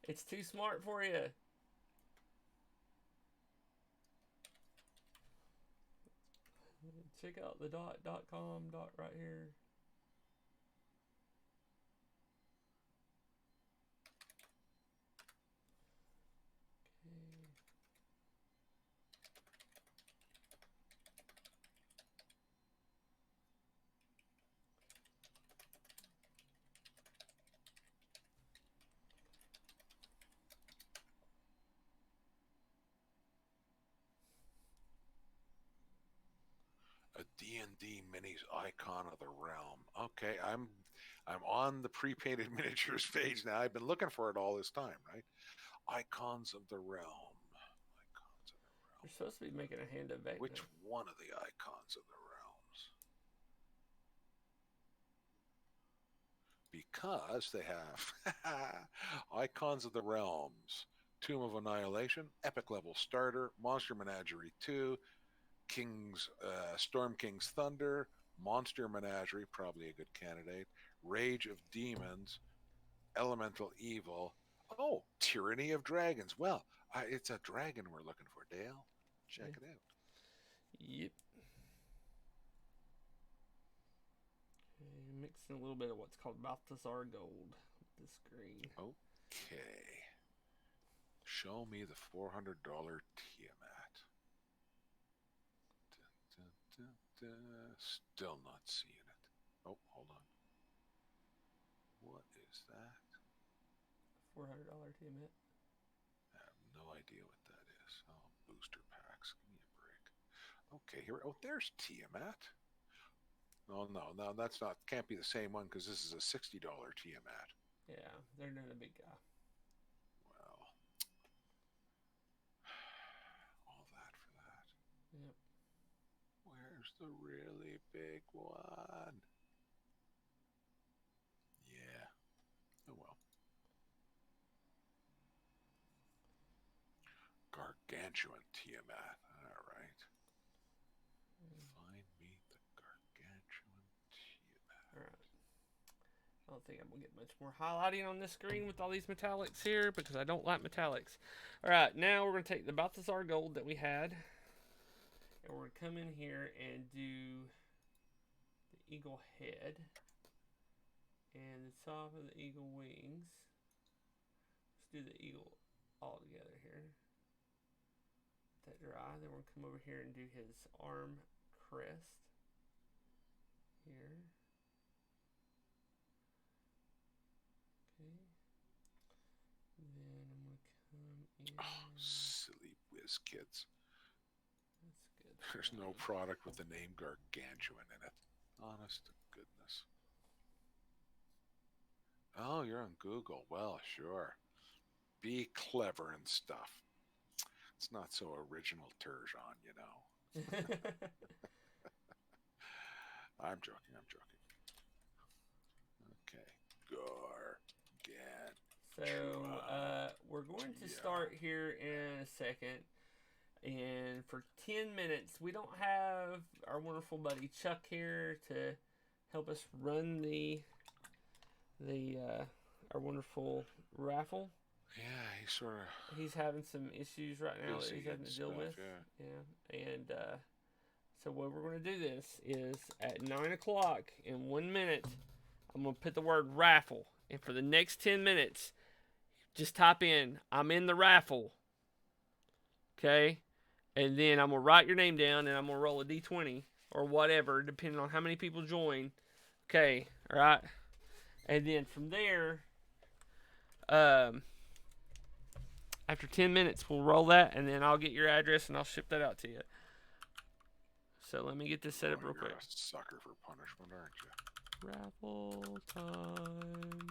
Speaker 1: It's too smart for you. Check out the .com right here. Okay.
Speaker 2: A D&D minis icon of the realm. Okay, I'm on the pre-painted miniatures page now. I've been looking for it all this time, right? Icons of the realm. Icons of the
Speaker 1: You're
Speaker 2: realm.
Speaker 1: supposed to be making a hand of Vecna.
Speaker 2: Which one of the icons of the realms? Because they have icons of the realms. Tomb of Annihilation, epic level starter, Monster Menagerie 2, Storm King's Thunder, Monster Menagerie, probably a good candidate, Rage of Demons, Elemental Evil. Oh, Tyranny of Dragons. Well, it's a dragon we're looking for, Dale.
Speaker 1: Yeah.
Speaker 2: Check it out.
Speaker 1: Yep. Okay, mixing a little bit of what's called Balthazar Gold with this green.
Speaker 2: Okay. Show me the $400 Tiamat. Still not seeing it. Oh, hold on. What is that?
Speaker 1: $400 Tiamat.
Speaker 2: I have no idea what that is. Oh, booster packs. Give me a break. Okay, here. Oh, there's Tiamat. Oh no, that's not. Can't be the same one because this is a $60 Tiamat.
Speaker 1: Yeah, they're doing a big guy.
Speaker 2: Well, all that for that.
Speaker 1: Yep.
Speaker 2: Where's the really big one? Yeah. Oh well. Gargantuan Tiamat. All right. Find me the gargantuan Tiamat.
Speaker 1: All right. I don't think I'm gonna get much more highlighting on this screen with all these metallics here because I don't like metallics. All right, now we're gonna take the Balthazar Gold that we had, and we're gonna come in here and do the eagle head and the top of the eagle wings. Let's do the eagle all together here. Let that dry. Then we're gonna come over here and do his arm crest here. Okay. Then I'm gonna come in.
Speaker 2: Oh, silly whiz kids.
Speaker 1: That's good.
Speaker 2: There's no product with the name gargantuan in it. Honest to goodness. Oh, you're on Google. Well, sure. Be clever and stuff. It's not so original, Turgeon, you know. I'm joking. Okay. Gargantuan.
Speaker 1: So we're going to start here in a second. And for 10 minutes, we don't have our wonderful buddy Chuck here to help us run our wonderful raffle.
Speaker 2: Yeah, he's sort of
Speaker 1: He's having some issues right now that he's
Speaker 2: busy
Speaker 1: having
Speaker 2: and
Speaker 1: to deal
Speaker 2: stuff.
Speaker 1: with.
Speaker 2: Yeah.
Speaker 1: Yeah, and so what we're going to do this is at 9 o'clock in 1 minute. I'm going to put the word raffle, and for the next 10 minutes, just type in "I'm in the raffle." Okay, and then I'm gonna write your name down, and I'm gonna roll a d20 or whatever, depending on how many people join. Okay, all right, and then from there, um, after 10 minutes, we'll roll that, and then I'll get your address and I'll ship that out to you. So let me get this set up
Speaker 2: Boy,
Speaker 1: real
Speaker 2: you're
Speaker 1: quick.
Speaker 2: a sucker for punishment, aren't you?
Speaker 1: Raffle time.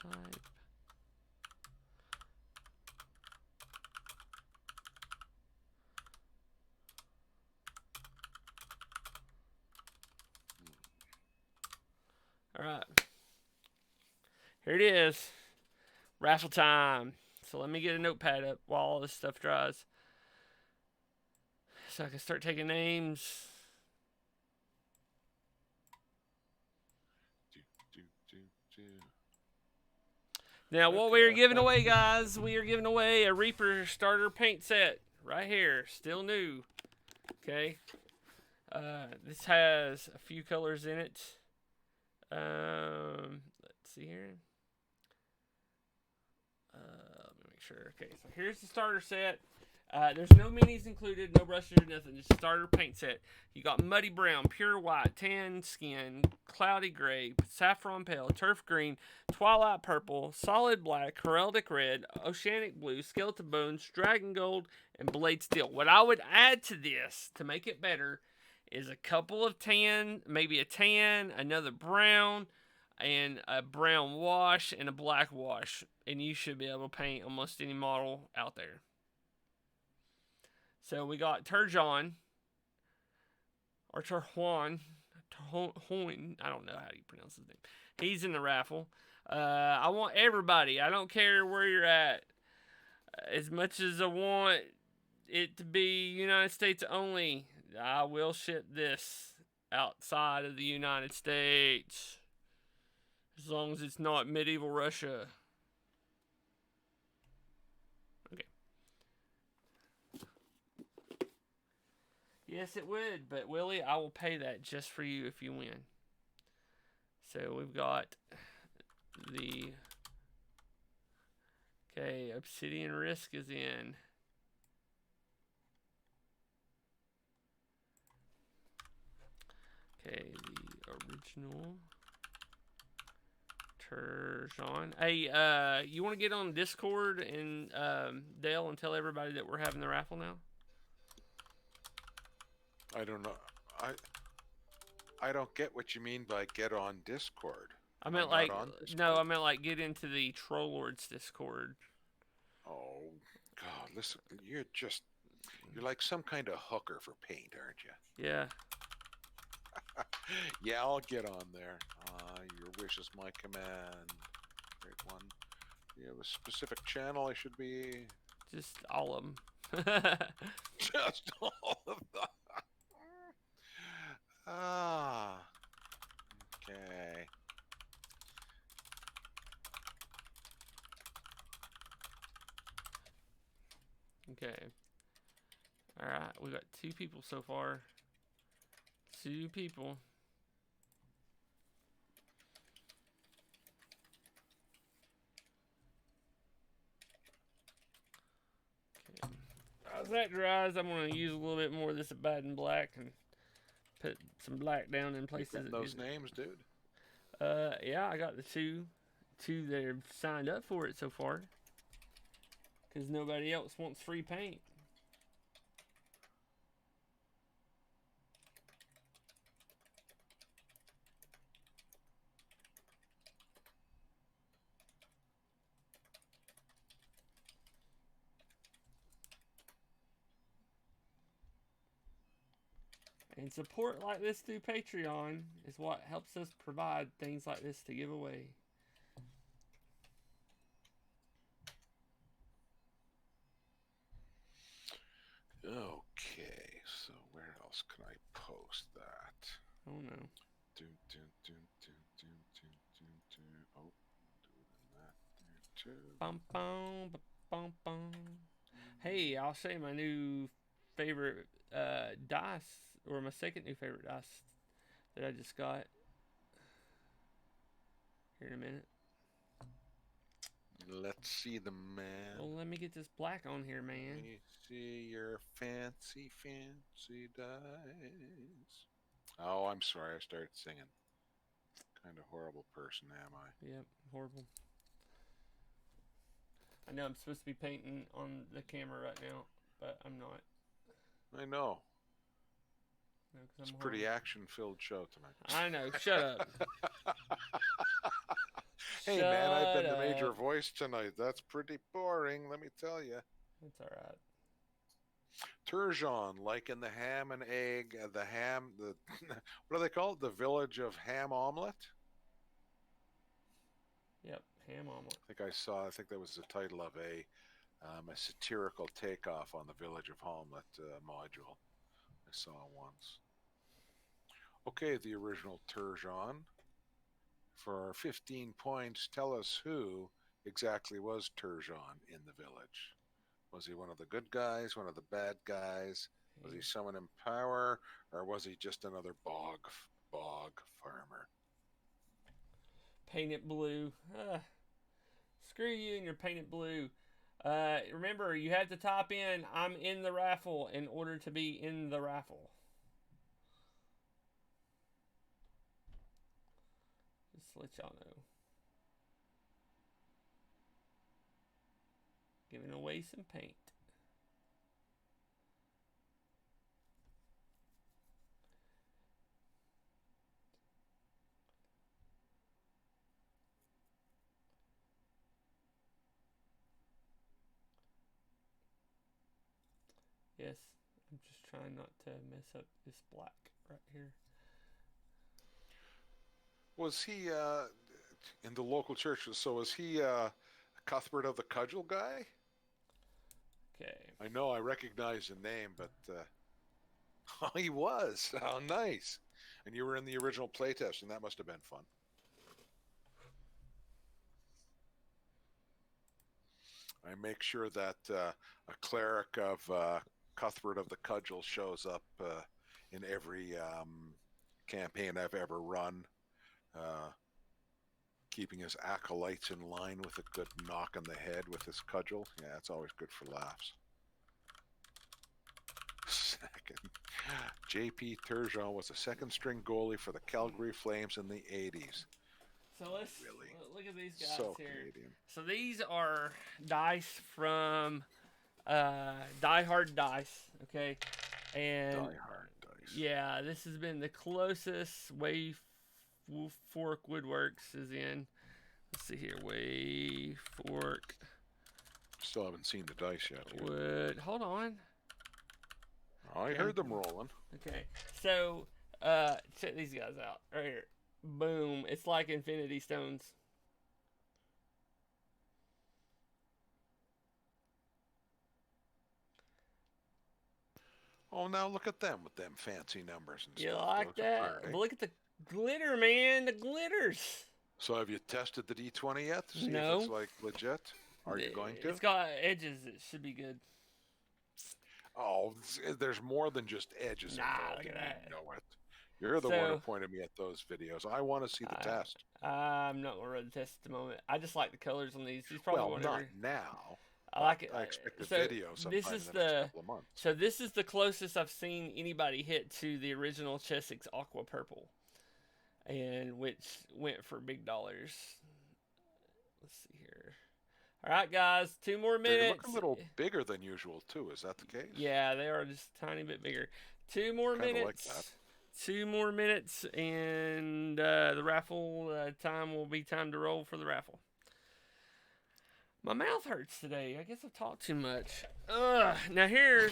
Speaker 1: Type. All right. Here it is. Raffle time. So let me get a notepad up while all this stuff dries. So I can start taking names.
Speaker 2: Do, do, do, do.
Speaker 1: Now, what we
Speaker 2: Okay,
Speaker 1: are
Speaker 2: I
Speaker 1: giving
Speaker 2: found
Speaker 1: away, guys, we are giving away a Reaper starter paint set right here. Still new. Okay. This has a few colors in it. Let's see here. Let me make sure. Okay, so here's the starter set. There's no minis included, no brushes or nothing. Just starter paint set. You got muddy brown, pure white, tan skin, cloudy gray, saffron pale, turf green, twilight purple, solid black, heraldic red, oceanic blue, skeleton bones, dragon gold, and blade steel. What I would add to this to make it better is a couple of tan, maybe a tan, another brown, and a brown wash and a black wash, and you should be able to paint almost any model out there. So we got Turjon, or Turhuan, Turhoin, I don't know how you pronounce his name. He's in the raffle. I want everybody, I don't care where you're at, as much as I want it to be United States only, I will ship this outside of the United States. As long as it's not medieval Russia. Okay. Yes, it would, but Willie, I will pay that just for you if you win. So we've got the. Okay, Obsidian Risk is in. Okay, the original. Turjon. Hey, you want to get on Discord and Dale and tell everybody that we're having the raffle now?
Speaker 2: I don't know. I don't get what you mean by get on Discord.
Speaker 1: I meant
Speaker 2: I'm
Speaker 1: like
Speaker 2: not on
Speaker 1: no,
Speaker 2: Discord.
Speaker 1: I meant like get into the Troll Lords Discord.
Speaker 2: Oh God, listen, you're like some kind of hooker for paint, aren't you?
Speaker 1: Yeah.
Speaker 2: Yeah, I'll get on there. Your wish is my command. Great one. You have a specific channel I should be.
Speaker 1: Just all of them.
Speaker 2: Just all of them. Ah. Okay.
Speaker 1: Okay. All right, we got 2 people so far. 2 people. Okay. As that dries, I'm gonna use a little bit more of this Abaddon Black and put some black down in
Speaker 2: You
Speaker 1: places.
Speaker 2: getting those names, dude?
Speaker 1: Yeah, I got the two that have signed up for it so far. Cause nobody else wants free paint. And support like this through Patreon is what helps us provide things like this to give away.
Speaker 2: Okay, so where else can I post that?
Speaker 1: I don't know.
Speaker 2: Do, do, do, do, do, do, do, do. Oh, do
Speaker 1: Bum, bum, bum, bum. Hey, I'll show you my new favorite dice, or my second new favorite dice that I just got here in a minute.
Speaker 2: Let's see the man.
Speaker 1: Well, let me get this black on here,
Speaker 2: Let
Speaker 1: man.
Speaker 2: me see your fancy, fancy dice. Oh, I'm sorry. I started singing. Kind of horrible person, am I?
Speaker 1: Yep, horrible. I know I'm supposed to be painting on the camera right now, but I'm not.
Speaker 2: I know.
Speaker 1: No,
Speaker 2: It's a
Speaker 1: I'm
Speaker 2: pretty
Speaker 1: horrible.
Speaker 2: action-filled show tonight.
Speaker 1: I know. Shut up.
Speaker 2: Hey, man, I've
Speaker 1: Shut
Speaker 2: been the major
Speaker 1: up.
Speaker 2: voice tonight. That's pretty boring, let me tell you.
Speaker 1: That's all right.
Speaker 2: Turgeon, like in the ham and egg, the what do they call it? The village of ham omelet.
Speaker 1: Yep, ham omelet.
Speaker 2: I think that was the title of a satirical takeoff on the Village of Hamlet module I saw once. Okay, the original Turgeon. For 15 points, tell us who exactly was Turgeon in the village. Was he one of the good guys, one of the bad guys? Was he someone in power, or was he just another bog farmer?
Speaker 1: Paint it blue. Screw you and your painted blue. Remember, you have to type in "I'm in the raffle" in order to be in the raffle. Just to let y'all know. Giving away some paint. Yes, I'm just trying not to mess up this black right here.
Speaker 2: Was he in the local church? So was he Cuthbert of the Cudgel guy?
Speaker 1: Okay.
Speaker 2: I know I recognize the name, but oh, he was. Oh, nice. And you were in the original playtest, and that must have been fun. I make sure that a cleric of Cuthbert of the Cudgel shows up in every campaign I've ever run, keeping his acolytes in line with a good knock on the head with his cudgel. Yeah, it's always good for laughs. Second, J.P. Turgeon was a second-string goalie for the Calgary Flames in the 80s.
Speaker 1: So let's
Speaker 2: Really?
Speaker 1: look at these guys
Speaker 2: So
Speaker 1: here.
Speaker 2: Canadian.
Speaker 1: So these are dice from Die Hard Dice, okay? And
Speaker 2: Die Hard Dice.
Speaker 1: yeah, this has been the closest Fork Woodworks is in. Let's see here, Fork
Speaker 2: Still haven't seen the dice yet.
Speaker 1: Wood. Hold on.
Speaker 2: I heard them rolling.
Speaker 1: Okay, so check these guys out right here. Boom! It's like Infinity Stones.
Speaker 2: Oh, now look at them with them fancy numbers and
Speaker 1: You
Speaker 2: stuff.
Speaker 1: like
Speaker 2: Those
Speaker 1: that? But look at the glitter, man. The glitters.
Speaker 2: So have you tested the D20 yet to see
Speaker 1: No.
Speaker 2: if it's like legit? Are you going to?
Speaker 1: It's got edges. It should be good.
Speaker 2: Oh, there's more than just edges
Speaker 1: Nah,
Speaker 2: involved.
Speaker 1: look at that.
Speaker 2: You know it. You're the one who pointed me at those videos. I want to see the test.
Speaker 1: I'm not gonna run the test at the moment. I just like the colors on these. These probably
Speaker 2: Well, not now.
Speaker 1: I like it.
Speaker 2: I expect the
Speaker 1: so
Speaker 2: video sometime
Speaker 1: this is
Speaker 2: in the next couple of months.
Speaker 1: So this is the closest I've seen anybody hit to the original Chessex Aqua Purple, and which went for big dollars. Let's see here. All right, guys, 2 more minutes.
Speaker 2: They look a little bigger than usual too. Is that the case?
Speaker 1: Yeah, they are just a tiny bit bigger. 2 more
Speaker 2: Kinda
Speaker 1: minutes.
Speaker 2: like that.
Speaker 1: 2 more minutes, and the raffle time will be time to roll for the raffle. My mouth hurts today. I guess I've talked too much. Ugh. Now here,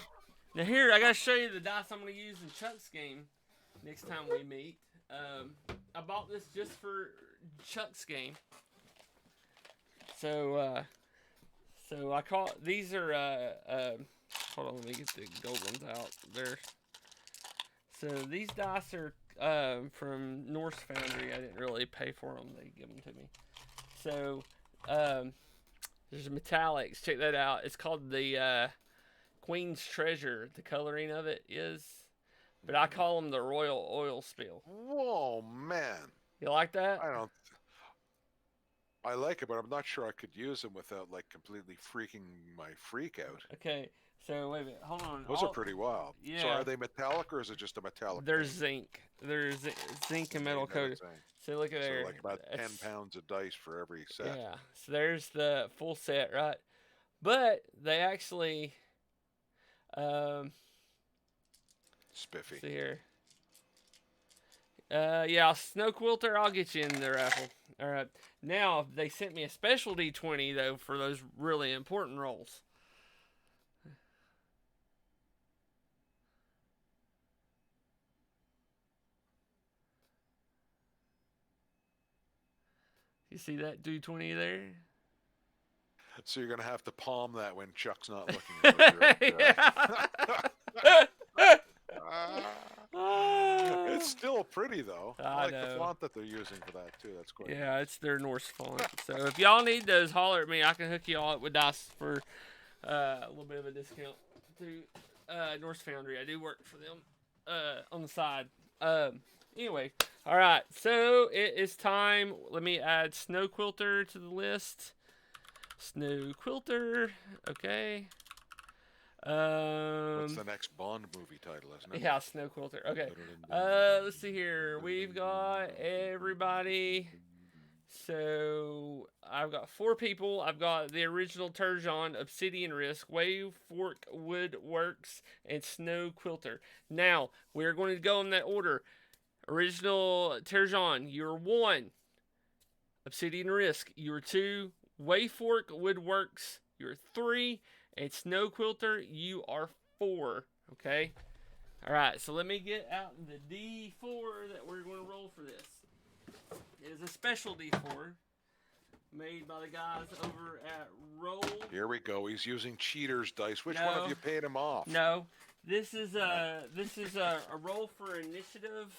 Speaker 1: I gotta show you the dice I'm gonna use in Chuck's game next time we meet. I bought this just for Chuck's game. So I call these are hold on, let me get the gold ones out there. So these dice are from Norse Foundry. I didn't really pay for them; they give them to me. So There's metallics. Check that out. It's called the Queen's Treasure. The coloring of it is, but I call them the Royal Oil Spill.
Speaker 2: Whoa, man!
Speaker 1: You like that?
Speaker 2: I don't. I like it, but I'm not sure I could use them without like completely freaking my freak out.
Speaker 1: Okay. So wait a minute. Hold on.
Speaker 2: Those are pretty wild. So
Speaker 1: Yeah.
Speaker 2: are they metallic or is it just a metallic
Speaker 1: There's
Speaker 2: paint?
Speaker 1: zinc. There's zinc and metal
Speaker 2: Made out of
Speaker 1: coated.
Speaker 2: zinc.
Speaker 1: So look at
Speaker 2: So
Speaker 1: there.
Speaker 2: like about 10
Speaker 1: That's-
Speaker 2: pounds of dice for every set.
Speaker 1: Yeah. So there's the full set, right? But they actually,
Speaker 2: Spiffy.
Speaker 1: see here. Yeah, Snow Quilter, I'll get you in the raffle. All right. Now they sent me a special D20 though for those really important rolls. You see that D20 there?
Speaker 2: So you're gonna have to palm that when Chuck's not looking at it. It's still pretty though. I like
Speaker 1: know.
Speaker 2: the font that they're using for that too. That's quite
Speaker 1: Yeah, it's their Norse font. So if y'all need those, holler at me. I can hook you all up with dice for a little bit of a discount through Norse Foundry. I do work for them on the side. Anyway, all right. So it is time. Let me add Snow Quilter to the list. Snow Quilter. Okay.
Speaker 2: What's the next Bond movie title, isn't it?
Speaker 1: Yeah, Snow Quilter. Okay. Let's see here. We've got everybody. So I've got 4 people. I've got the original Turgeon, Obsidian Risk, Wave Fork Woodworks, and Snow Quilter. Now we're going to go in that order. Original Turgeon, you're 1. Obsidian Risk, you're 2. Wave Fork Woodworks, you're 3. And Snow Quilter, you are 4. Okay? Alright, so let me get out the D4 that we're going to roll for this. It is a special D4 made by the guys over at Roll.
Speaker 2: Here we go. He's using cheaters dice. Which one of you paid him off?
Speaker 1: No. This is a Roll for Initiative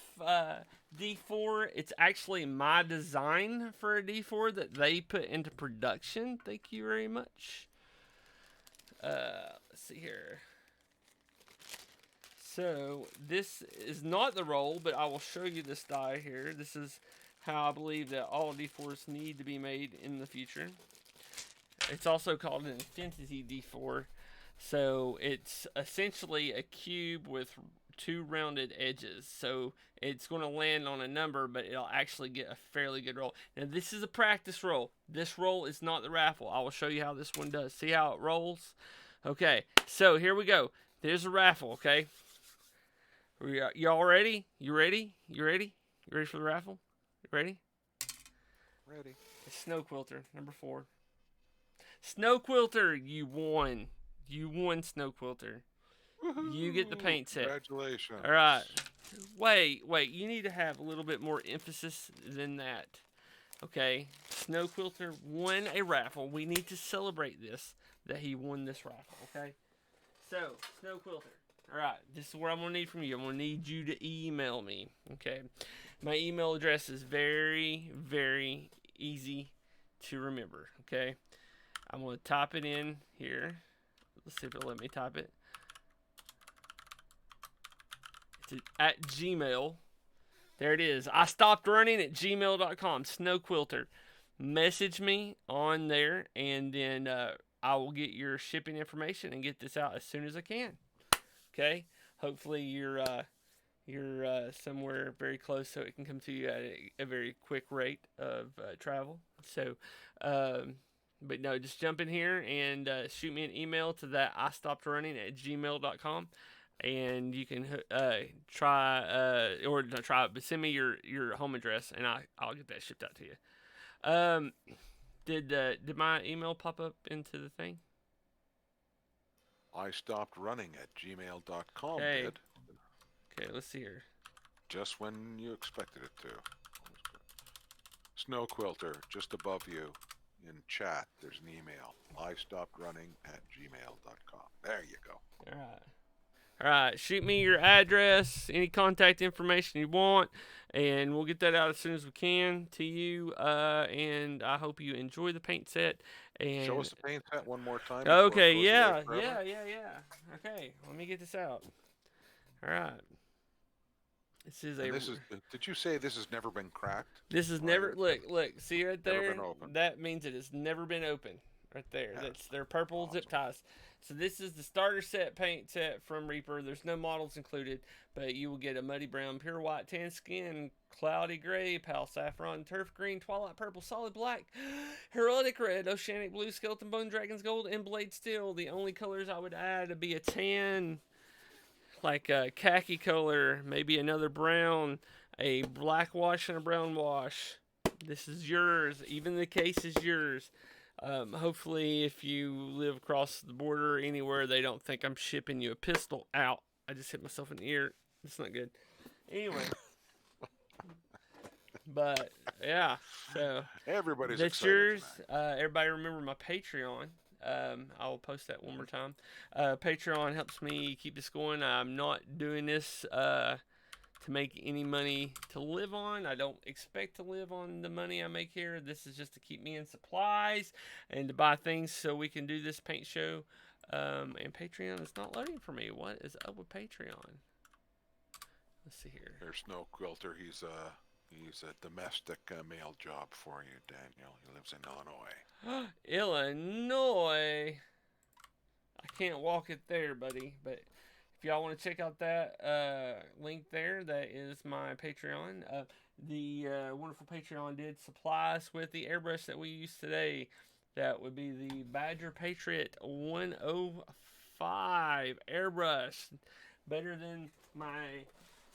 Speaker 1: D4. It's actually my design for a D4 that they put into production. Thank you very much. Let's see here. So this is not the roll, but I will show you this die here. This is how I believe that all D4s need to be made in the future. It's also called an Infinity D4. So it's essentially a cube with 2 rounded edges. So it's going to land on a number, but it'll actually get a fairly good roll. Now this is a practice roll. This roll is not the raffle. I will show you how this one does. See how it rolls? Okay, so here we go. There's a raffle, okay? Y'all ready? You ready? You ready? You ready for the raffle? You ready?
Speaker 2: Ready.
Speaker 1: It's Snow Quilter, number 4. Snow Quilter, you won. You won, Snow Quilter. You get the paint set.
Speaker 2: Congratulations.
Speaker 1: All right. Wait. You need to have a little bit more emphasis than that. Okay. Snow Quilter won a raffle. We need to celebrate this, that he won this raffle. Okay. So, Snow Quilter. All right. This is what I'm going to need from you. I'm going to need you to email me. Okay. My email address is very, very easy to remember. Okay. I'm going to type it in here. Let's see if it'll let me type it. It's at Gmail. There it is. I stopped running at gmail.com. Snow Quilter. Message me on there, and then I will get your shipping information and get this out as soon as I can. Okay? Hopefully you're somewhere very close so it can come to you at a very quick rate of travel. So, but no, just jump in here and shoot me an email to that I stopped running at gmail.com. And you can try or not try it, but send me your home address and I'll get that shipped out to you. Did my email pop up into the thing?
Speaker 2: I stopped running at gmail.com,
Speaker 1: Hey.
Speaker 2: did.
Speaker 1: Okay, let's see here.
Speaker 2: Just when you expected it to. Snow Quilter, just above you in chat, there's an email. I stopped running at gmail.com. There you go.
Speaker 1: All right. All right, shoot me your address, any contact information you want, and we'll get that out as soon as we can to you. And I hope you enjoy the paint set.
Speaker 2: Show
Speaker 1: And
Speaker 2: us the paint set one more time before it
Speaker 1: okay,
Speaker 2: goes away
Speaker 1: yeah,
Speaker 2: forever.
Speaker 1: yeah, yeah, yeah. Okay, let me get this out. All right, this is a.
Speaker 2: And this is, did you say this has never been cracked?
Speaker 1: This is
Speaker 2: Or
Speaker 1: never look. See right
Speaker 2: never
Speaker 1: there?
Speaker 2: been opened?
Speaker 1: That means it has never been opened. Right there.
Speaker 2: Yes.
Speaker 1: That's their purple zip
Speaker 2: Awesome.
Speaker 1: ties. So this is the starter set paint set from Reaper. There's no models included, but you will get a muddy brown, pure white, tan skin, cloudy gray, pale saffron, turf green, twilight purple, solid black, heraldic red, oceanic blue, skeleton bone, dragon's gold, and blade steel. The only colors I would add would be a tan, like a khaki color, maybe another brown, a black wash, and a brown wash. This is yours. Even the case is yours. Hopefully, if you live across the border anywhere, they don't think I'm shipping you a pistol. Out. I just hit myself in the ear. It's not good. Anyway, but yeah, so
Speaker 2: Everybody's
Speaker 1: that's
Speaker 2: excited
Speaker 1: yours.
Speaker 2: tonight.
Speaker 1: Everybody remember my Patreon. I'll post that one more time. Patreon helps me keep this going. I'm not doing this to make any money to live on. I don't expect to live on the money I make here. This is just to keep me in supplies and to buy things so we can do this paint show. And Patreon is not loading for me. What is up with Patreon? Let's see here.
Speaker 2: There's no quilter. He's a domestic mail job for you, Daniel. He lives in Illinois.
Speaker 1: Illinois. I can't walk it there, buddy. But if y'all want to check out that link there, that is my Patreon. The wonderful Patreon did supply us with the airbrush that we use today. That would be the Badger Patriot 105 airbrush. Better than my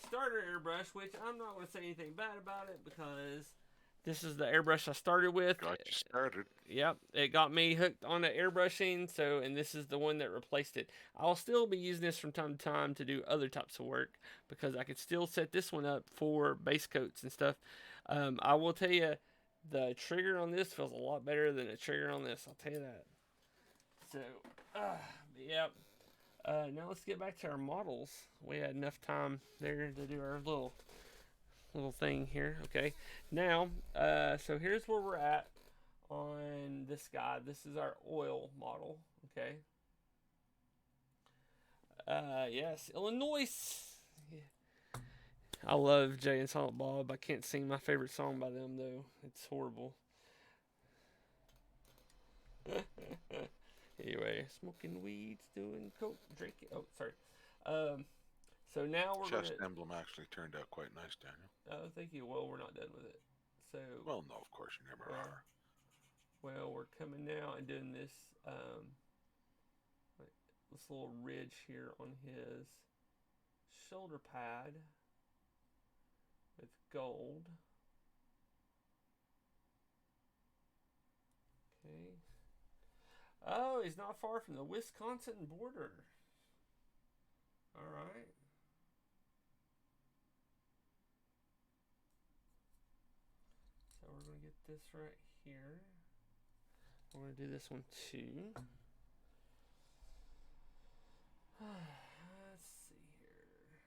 Speaker 1: starter airbrush, which I'm not going to say anything bad about it because this is the airbrush I started with.
Speaker 2: Got you started.
Speaker 1: Yep, it got me hooked on the airbrushing. So, and this is the one that replaced it. I'll still be using this from time to time to do other types of work because I could still set this one up for base coats and stuff. I will tell you, the trigger on this feels a lot better than the trigger on this. I'll tell you that. So, yep. Now let's get back to our models. We had enough time there to do our little thing here. Okay. Now, so here's where we're at on this guy. This is our oil model. Okay. Yes, Illinois. Yeah. I love Jay and Silent Bob. I can't sing my favorite song by them though. It's horrible. Anyway, smoking weeds, doing coke, drinking. Oh, sorry. So now we're
Speaker 2: Chest
Speaker 1: gonna.
Speaker 2: emblem actually turned out quite nice, Daniel.
Speaker 1: Oh, thank you. Well, we're not done with it. So.
Speaker 2: Well, no, of course you never are.
Speaker 1: Well, we're coming now and doing this. This little ridge here on his shoulder pad with gold. Okay. Oh, he's not far from the Wisconsin border. All right. So we're going to get this right here. We're going to do this one too. Let's see here.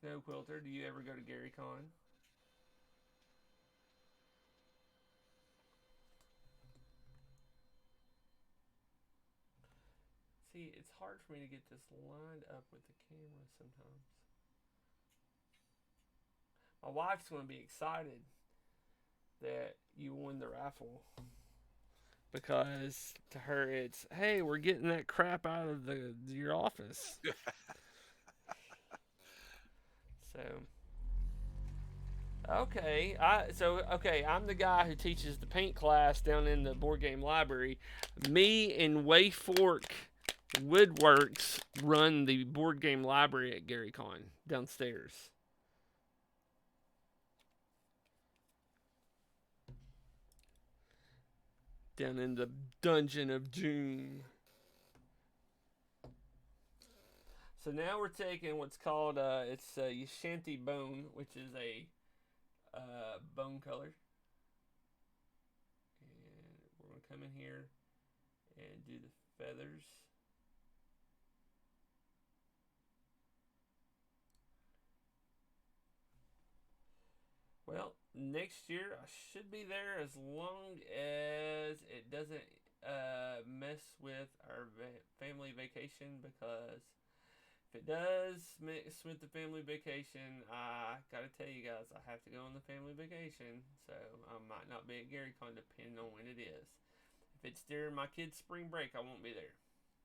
Speaker 1: Snow Quilter, do you ever go to Gary Con? See, it's hard for me to get this lined up with the camera sometimes. My wife's going to be excited that you won the raffle because to her it's, hey, we're getting that crap out of your office. So okay, I'm the guy who teaches the paint class down in the board game library. Me and Way Fork Woodworks run the board game library at Gary Con downstairs. Down in the Dungeon of Doom. So now we're taking what's called it's Yashanti Bone, which is a bone color. come in here and do the feathers. Well, next year I should be there as long as it doesn't mess with our family vacation, because if it does mess with the family vacation, I gotta tell you guys, I have to go on the family vacation, so I might not be at GaryCon depending on when it is. If it's during my kids' spring break, I won't be there.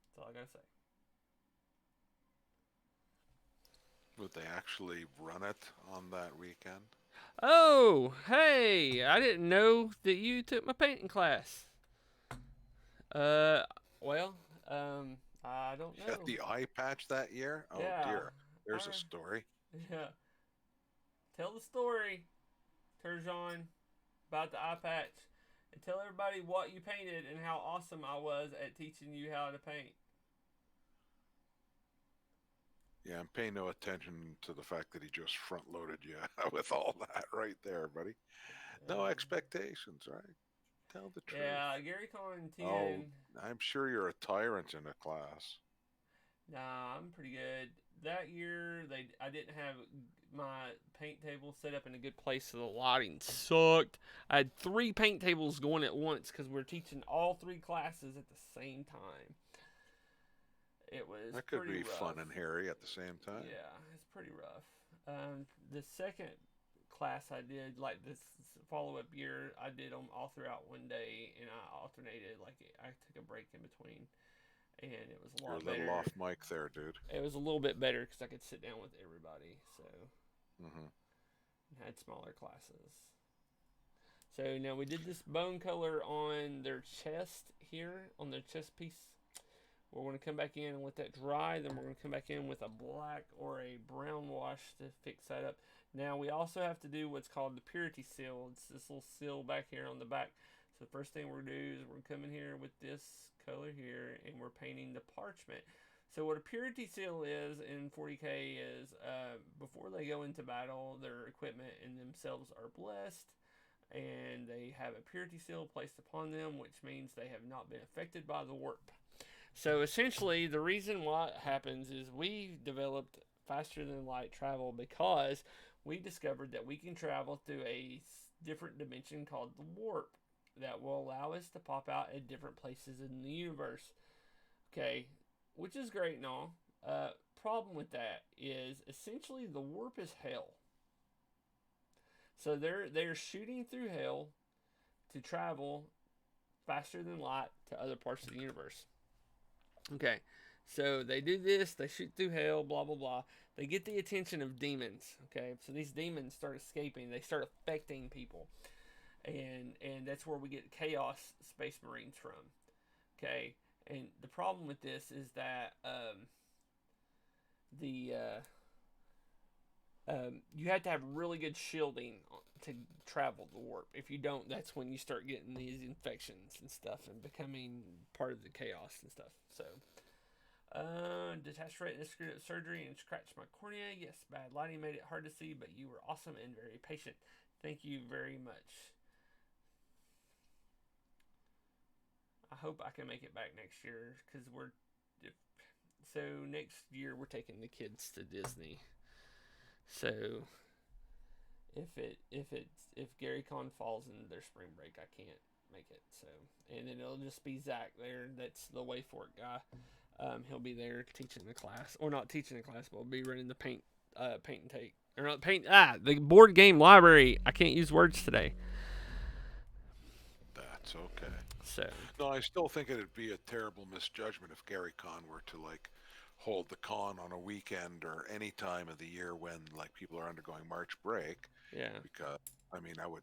Speaker 1: That's all I gotta say.
Speaker 2: Would they actually run it on that weekend?
Speaker 1: Oh, hey! I didn't know that you took my painting class. Uh, well, I don't
Speaker 2: You got
Speaker 1: know.
Speaker 2: the eye patch that year? Oh
Speaker 1: Yeah,
Speaker 2: dear. There's a
Speaker 1: I
Speaker 2: story.
Speaker 1: yeah. Tell the story, Turjan, about the eye patch, and tell everybody what you painted and how awesome I was at teaching you how to paint.
Speaker 2: Yeah, I'm paying no attention to the fact that he just front loaded you with all that right there, buddy. No
Speaker 1: Um,
Speaker 2: expectations, right? Tell the truth.
Speaker 1: yeah, Gary Con
Speaker 2: Oh,
Speaker 1: 10.
Speaker 2: I'm sure you're a tyrant in a class.
Speaker 1: Nah, I'm pretty good. That year, I didn't have my paint table set up in a good place, so the lighting sucked. I had 3 paint tables going at once because we're teaching all 3 classes at the same time. It was
Speaker 2: That could
Speaker 1: pretty
Speaker 2: be
Speaker 1: rough.
Speaker 2: fun and hairy at the same time.
Speaker 1: Yeah, it's pretty rough. The second class I did, like this follow up year, I did them all throughout one day, and I alternated. Like I took a break in between, and it was a
Speaker 2: You're a
Speaker 1: lot
Speaker 2: little off
Speaker 1: better.
Speaker 2: mic there, dude.
Speaker 1: It was a little bit better because I could sit down with everybody, so
Speaker 2: Hmm.
Speaker 1: had smaller classes. So now we did this bone color on their chest here, on their chest piece. We're going to come back in and let that dry. Then we're going to come back in with a black or a brown wash to fix that up. Now we also have to do what's called the purity seal. It's this little seal back here on the back. So the first thing we're going to do is we're going to come in here with this color here, and we're painting the parchment. So what a purity seal is in 40K is before they go into battle, their equipment and themselves are blessed, and they have a purity seal placed upon them, which means they have not been affected by the warp. So essentially, the reason why it happens is we developed faster than light travel because we discovered that we can travel through a different dimension called the warp that will allow us to pop out at different places in the universe. Okay, which is great and all. Problem with that is essentially the warp is hell. So they're shooting through hell to travel faster than light to other parts of the universe. Okay, so they do this, they shoot through hell, blah, blah, blah. They get the attention of demons. Okay, so these demons start escaping, they start affecting people. And that's where we get Chaos Space Marines from. Okay, and the problem with this is that the you have to have really good shielding to travel the warp. If you don't, that's when you start getting these infections and stuff and becoming part of the chaos and stuff. So, detached retina screwed up surgery and scratched my cornea. Yes, bad lighting made it hard to see, but you were awesome and very patient. Thank you very much. I hope I can make it back next year because so next year we're taking the kids to Disney. So if GaryCon falls in their spring break, I can't make it. So and then it'll just be Zach there. That's the way for it guy. He'll be there teaching the class, or not teaching the class, but he'll be running the paint and take, or not paint. The board game library. I can't use words today.
Speaker 2: That's okay.
Speaker 1: So
Speaker 2: No, I still think it'd be a terrible misjudgment if Gary Con were to like hold the con on a weekend or any time of the year when like people are undergoing March break,
Speaker 1: yeah.
Speaker 2: because I mean I would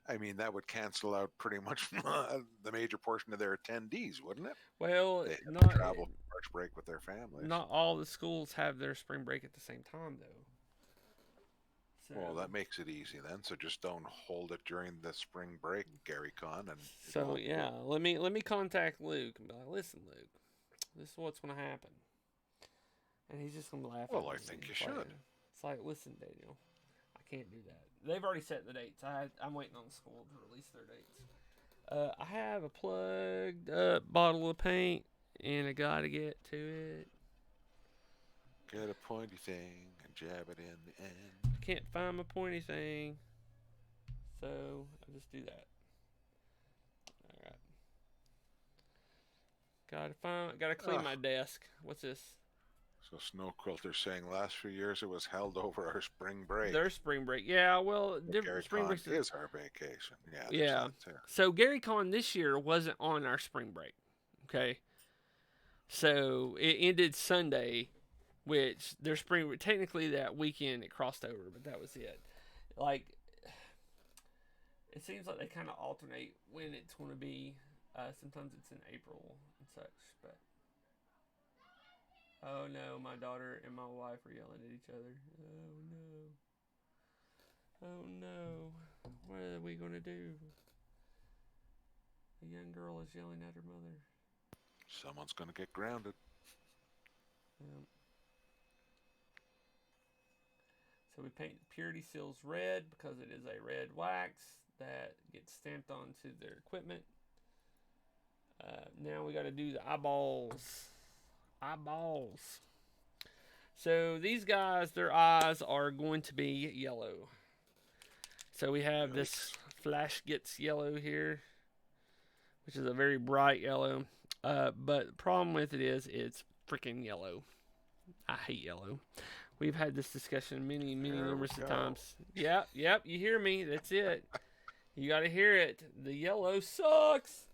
Speaker 2: I mean that would cancel out pretty much the major portion of their attendees, wouldn't it?
Speaker 1: Well,
Speaker 2: They have to
Speaker 1: not
Speaker 2: travel for March break with their families.
Speaker 1: not all the schools have their spring break at the same time though. So
Speaker 2: Well, that makes it easy then. So just don't hold it during the spring break, Gary Con, and it
Speaker 1: so
Speaker 2: won't.
Speaker 1: yeah, let me contact Luke and be like, listen, Luke, this is what's gonna happen, and he's just gonna laugh
Speaker 2: Well,
Speaker 1: at
Speaker 2: I
Speaker 1: me.
Speaker 2: think you
Speaker 1: It's like,
Speaker 2: should.
Speaker 1: listen, Daniel, I can't do that. They've already set the dates. I'm waiting on the school to release their dates. I have a plugged up bottle of paint, and I gotta get to it.
Speaker 2: Get a pointy thing and jab it in the end.
Speaker 1: Can't find my pointy thing, so I'll just do that. All right. Gotta clean my desk. What's this?
Speaker 2: So Snow Quilter's saying last few years it was held over our spring break.
Speaker 1: Their spring break. Yeah, well, different spring breaks.
Speaker 2: is our vacation. Yeah, there's
Speaker 1: Yeah.
Speaker 2: that too.
Speaker 1: So Gary Con this year wasn't on our spring break. Okay. So it ended Sunday, which their spring technically that weekend it crossed over, but that was it. Like it seems like they kind of alternate when it's going to be. Sometimes it's in April and such, but oh no, my daughter and my wife are yelling at each other. Oh no. Oh no. What are we going to do? A young girl is yelling at her mother.
Speaker 2: Someone's going to get grounded.
Speaker 1: So we paint Purity Seals red because it is a red wax that gets stamped onto their equipment. Now we got to do the eyeballs. Eyeballs. So these guys, their eyes are going to be yellow. So we have this Flash Gets yellow here, which is a very bright yellow. But the problem with it is it's freaking yellow. I hate yellow. We've had this discussion many numerous of times. Yep, you hear me. That's it. You got to hear it. The yellow sucks.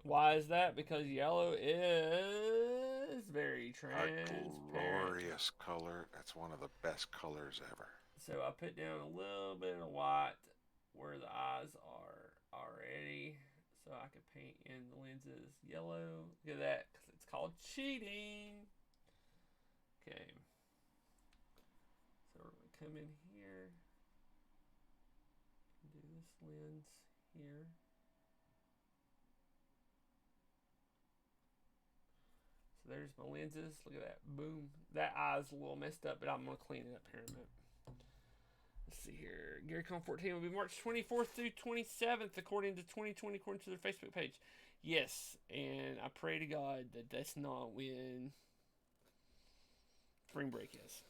Speaker 1: Why is that? Because yellow is very transparent.
Speaker 2: A glorious color. That's one of the best colors ever.
Speaker 1: So I put down a little bit of white where the eyes are already, so I could paint in the lenses yellow. Look at that, because it's called cheating. Okay. So we're going to come in here and do this lens here. So there's my lenses. Look at that. Boom. That eye's a little messed up, but I'm going to clean it up here in a minute. Let's see here. GaryCon 14 will be March 24th through 27th, according to 2020, according to their Facebook page. Yes, and I pray to God that that's not when spring break is.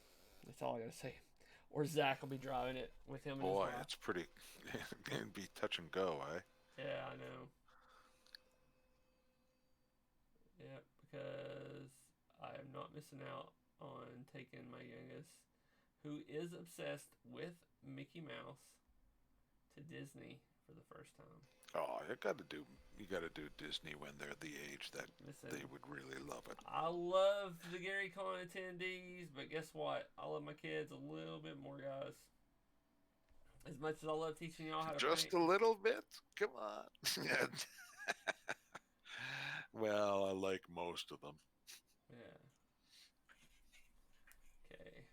Speaker 1: That's all I gotta say. Or Zach will be driving it with him.
Speaker 2: Boy, it's pretty. It'd be touch and go, eh?
Speaker 1: Yeah, I know. Yep, because I am not missing out on taking my youngest, who is obsessed with Mickey Mouse, to Disney for the first time.
Speaker 2: Oh, you got to do Disney when they're the age that they would really love it.
Speaker 1: I love the GaryCon attendees, but guess what? I love my kids a little bit more, guys. As much as I love teaching y'all how to
Speaker 2: Just
Speaker 1: paint.
Speaker 2: a little bit? Come on. Well, I like most of them.
Speaker 1: Yeah. Okay,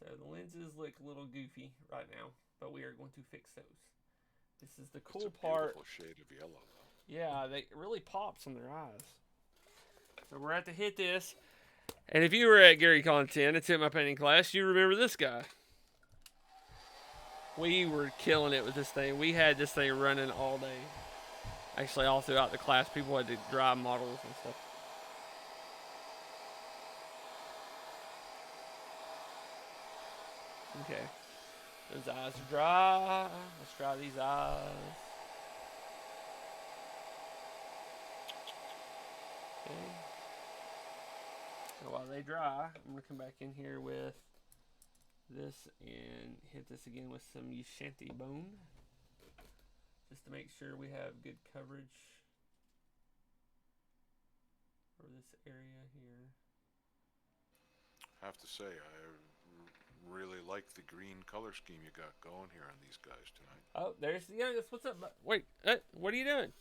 Speaker 1: so the lenses look a little goofy right now, but we are going to fix those. This is the cool part.
Speaker 2: Beautiful shade of yellow, though.
Speaker 1: Yeah, it really pops on their eyes. So we're at to hit this. And if you were at GaryCon 10 and took my painting class, you remember this guy. We were killing it with this thing. We had this thing running all day. Actually, all throughout the class, people had to drive models and stuff. Okay. Those eyes are dry. Let's dry these eyes. Okay. So while they dry, I'm going to come back in here with this and hit this again with some Ushanti bone. Just to make sure we have good coverage for this area here.
Speaker 2: I have to say, I really like the green color scheme you got going here on these guys tonight.
Speaker 1: Oh, there's the youngest. What's up? Wait, what are you doing?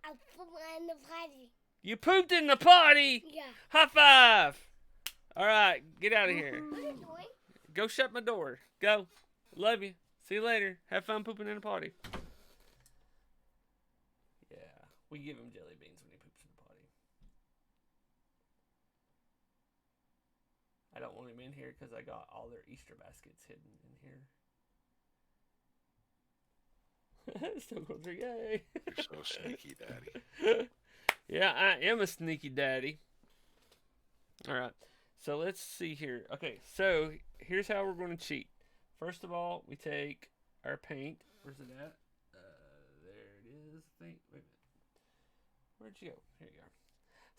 Speaker 3: I pooped in the potty.
Speaker 1: You pooped in the potty?
Speaker 3: Yeah.
Speaker 1: High five. All right, get out of here.
Speaker 3: What are you doing?
Speaker 1: Go shut my door. Go. Love you. See you later. Have fun pooping in the potty. Yeah. We give him jelly beans when he poops in the potty. I don't want him in here because I got all their Easter baskets hidden in here. Still going through, yay!
Speaker 2: You're so sneaky, Daddy.
Speaker 1: Yeah, I am a sneaky daddy. All right, so let's see here. Okay, so here's how we're going to cheat. First of all, we take our paint. Where's it at? There it is. I think. Wait a minute. Where'd you go? Here you are.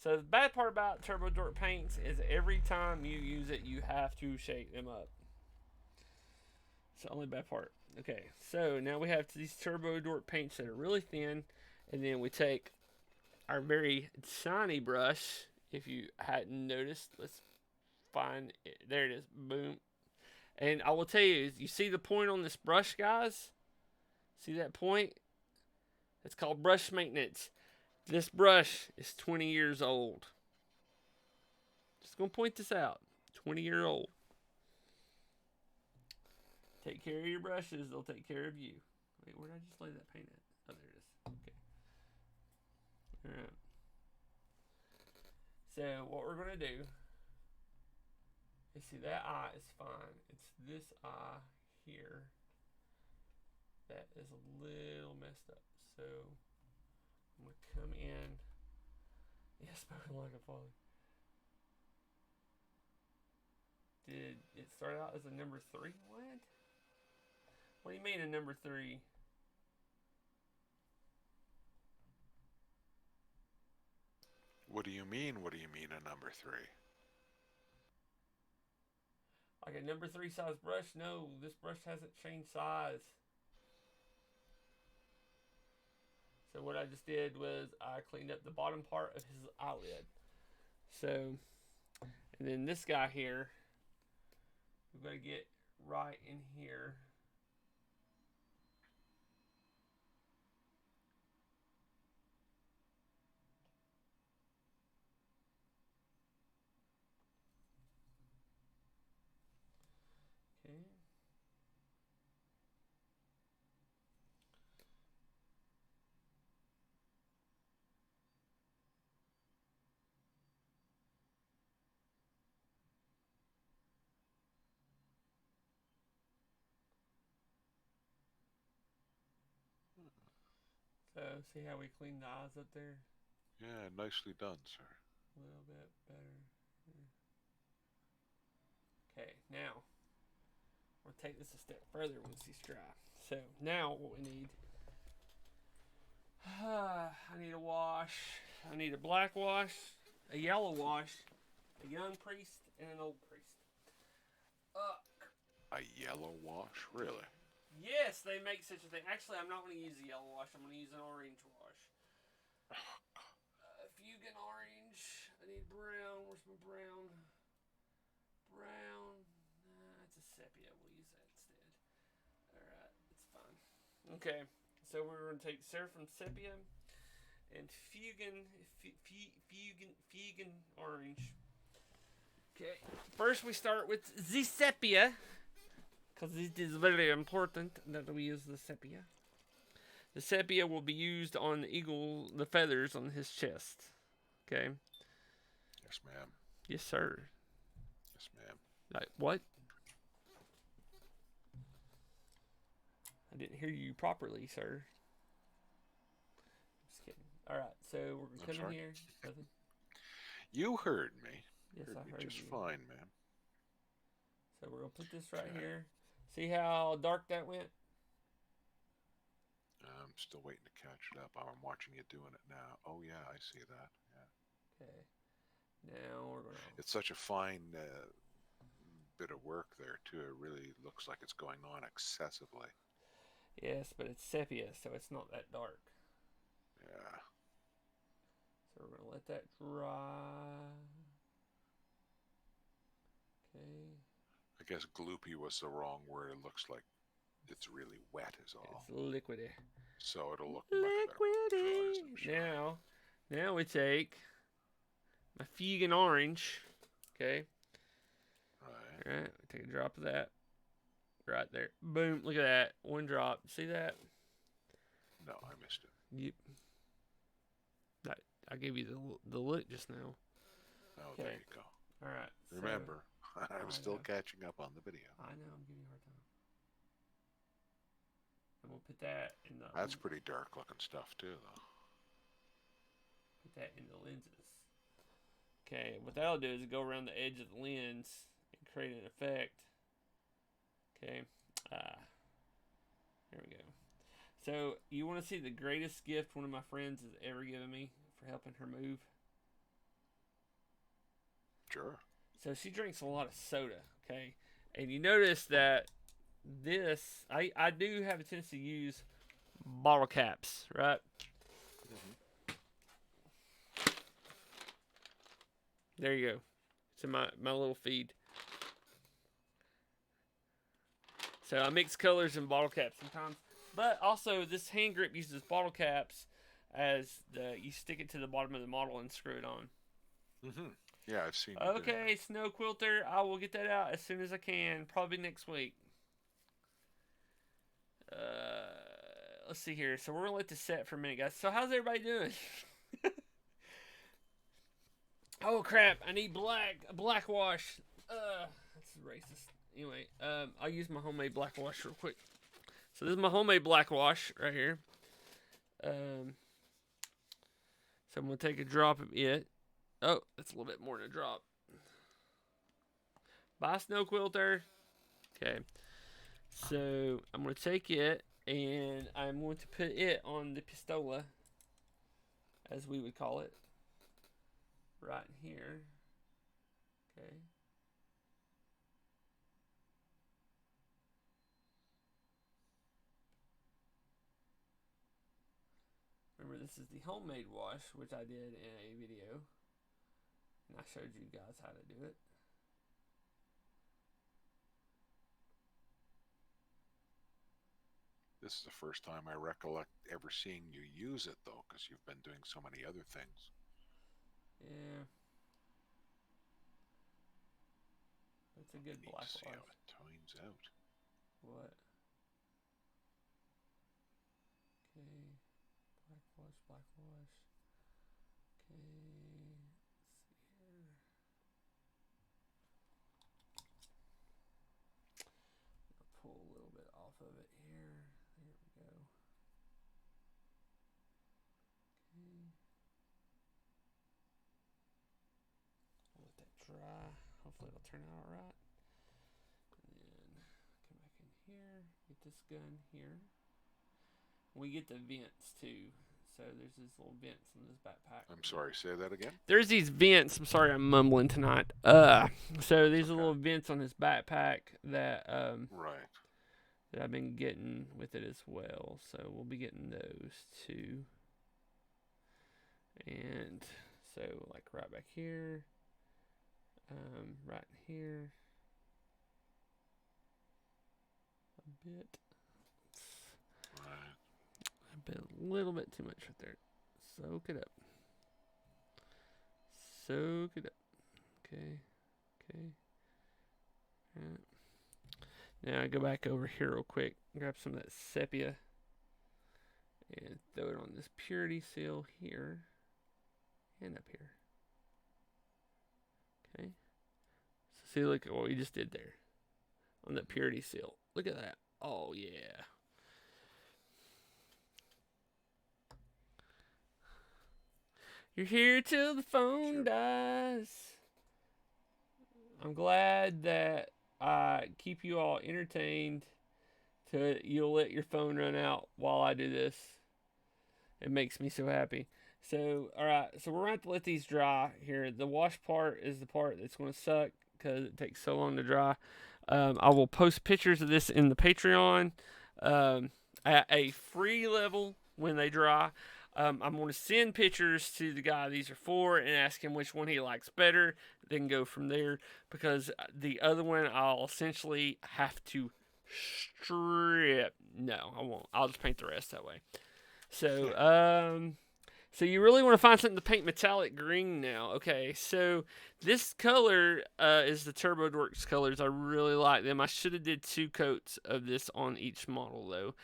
Speaker 1: So the bad part about Turbo Dork paints is every time you use it, you have to shake them up. It's the only bad part. Okay, so now we have these Turbo Dork paints that are really thin, and then we take our very shiny brush. If you hadn't noticed, let's find it. There it is. Boom. And I will tell you, you see the point on this brush, guys? See that point? It's called brush maintenance. This brush is 20 years old. Just going to point this out. 20-year-old. Take care of your brushes. They'll take care of you. Wait, where did I just lay that paint at? Oh, there it is. Okay. Alright. So, what we're going to do is, see, that eye is fine. It's this eye here that is a little messed up. So, I'm going to come in. Yeah, spoken like a father. Did it start out as a number 3? What? What do you mean a number 3?
Speaker 2: What do you mean? What do you mean a number 3?
Speaker 1: Like a number 3 size brush? No, this brush hasn't changed size. So what I just did was I cleaned up the bottom part of his eyelid. So, and then this guy here, we've got to get right in here. Okay. So, see how we cleaned the eyes up there?
Speaker 2: Yeah, nicely done, sir.
Speaker 1: A little bit better. Okay, now we'll take this a step further once he's dry. So now what we need, I need a wash. I need a black wash, a yellow wash, a young priest, and an old priest.
Speaker 2: A yellow wash? Really?
Speaker 1: Yes, they make such a thing. Actually, I'm not going to use a yellow wash. I'm going to use an orange wash. Fugan orange. I need brown. Where's my brown? Brown. It's a sepia. We'll use that instead. Alright, it's fine. Okay, so we're going to take Seraphim Sepia and Fugan orange. Okay, first we start with the sepia, because it is very important that we use the sepia. The sepia will be used on the feathers on his chest. Okay?
Speaker 2: Yes, ma'am.
Speaker 1: Yes, sir.
Speaker 2: Yes, ma'am.
Speaker 1: Like, what? I didn't hear you properly, sir. Just kidding. Alright, so we're going to come in here. Nothing.
Speaker 2: You heard me.
Speaker 1: Yes, I heard
Speaker 2: just
Speaker 1: you.
Speaker 2: fine, ma'am.
Speaker 1: So we're going to put this right here. See how dark that went?
Speaker 2: I'm still waiting to catch it up. I'm watching you doing it now. Oh, yeah, I see that. Yeah.
Speaker 1: Okay. Now we're going to...
Speaker 2: It's such a fine bit of work there, too. It really looks like it's going on excessively.
Speaker 1: Yes, but it's sepia, so it's not that dark.
Speaker 2: Yeah.
Speaker 1: So we're going to let that dry. Okay.
Speaker 2: I guess gloopy was the wrong word. It looks like it's really wet is all.
Speaker 1: It's liquidy.
Speaker 2: So it'll look much better.
Speaker 1: Liquidy.
Speaker 2: Sure.
Speaker 1: Now we take my Fugan orange. Okay.
Speaker 2: Right.
Speaker 1: Alright, take a drop of that. Right there. Boom. Look at that. One drop. See that?
Speaker 2: No, I missed it.
Speaker 1: Yep. I gave you the look just now.
Speaker 2: Oh,
Speaker 1: Okay.
Speaker 2: there you go.
Speaker 1: All right.
Speaker 2: Remember, I'm
Speaker 1: I
Speaker 2: still
Speaker 1: know.
Speaker 2: catching up on the video.
Speaker 1: I know I'm giving you a hard time. And we'll put that in the.
Speaker 2: That's pretty dark looking stuff too, though.
Speaker 1: Put that in the lenses. Okay. What that'll do is go around the edge of the lens and create an effect. Okay. There we go. So you want to see the greatest gift one of my friends has ever given me for helping her move?
Speaker 2: Sure.
Speaker 1: So she drinks a lot of soda, okay? And you notice that I do have a tendency to use bottle caps, right? There you go. It's in my little feed. So I mix colors in bottle caps sometimes. But also this hand grip uses bottle caps as you stick it to the bottom of the model and screw it on.
Speaker 2: Mm-hmm. Yeah, I've seen you
Speaker 1: Okay, Snow Quilter, I will get that out as soon as I can, probably next week. Let's see here. So we're gonna let this set for a minute, guys. So how's everybody doing? Oh crap! I need black wash. That's racist. Anyway, I'll use my homemade black wash real quick. So this is my homemade black wash right here. So I'm gonna take a drop of it. Oh, that's a little bit more than a drop. Bye, Snow Quilter. Okay. So I'm going to take it and I'm going to put it on the pistola, as we would call it, right here. Okay. Remember, this is the homemade wash, which I did in a video, and I showed you guys how to do it.
Speaker 2: This is the first time I recollect ever seeing you use it, though, because you've been doing so many other things.
Speaker 1: Yeah. It's a good black
Speaker 2: See
Speaker 1: wash.
Speaker 2: how it tones out.
Speaker 1: What? Okay. Black wash, black wash. Okay. Let's see here. I'll pull a little bit off of it here. There we go. Okay. I'll let that dry. Hopefully it'll turn out alright. And then come back in here. Get this gun here. We get the vents too. So there's these little vents in this backpack.
Speaker 2: I'm sorry, say that again?
Speaker 1: There's these vents. I'm sorry, I'm mumbling tonight. So these are little vents on this backpack that
Speaker 2: Right.
Speaker 1: that I've been getting with it as well. So we'll be getting those too. And so like right back here, right here, a bit.
Speaker 2: Right.
Speaker 1: A bit, a little bit too much right there. Soak it up. Soak it up. Okay. Okay. Alright. Now I go back over here real quick. Grab some of that sepia. And throw it on this purity seal here. And up here. Okay. So see, look at what we just did there. On that purity seal. Look at that. Oh, yeah. You're here till the phone dies. I'm glad that I keep you all entertained till you'll let your phone run out while I do this. It makes me so happy. So, alright, so we're going to have to let these dry here. The wash part is the part that's going to suck because it takes so long to dry. I will post pictures of this in the Patreon at a free level when they dry. I'm going to send pictures to the guy these are for and ask him which one he likes better, then go from there, because the other one I'll essentially have to strip. No, I won't. I'll just paint the rest that way. So, so you really want to find something to paint metallic green now. Okay, so this color is the Turbo Dorks colors. I really like them. I should have did 2 coats of this on each model, though.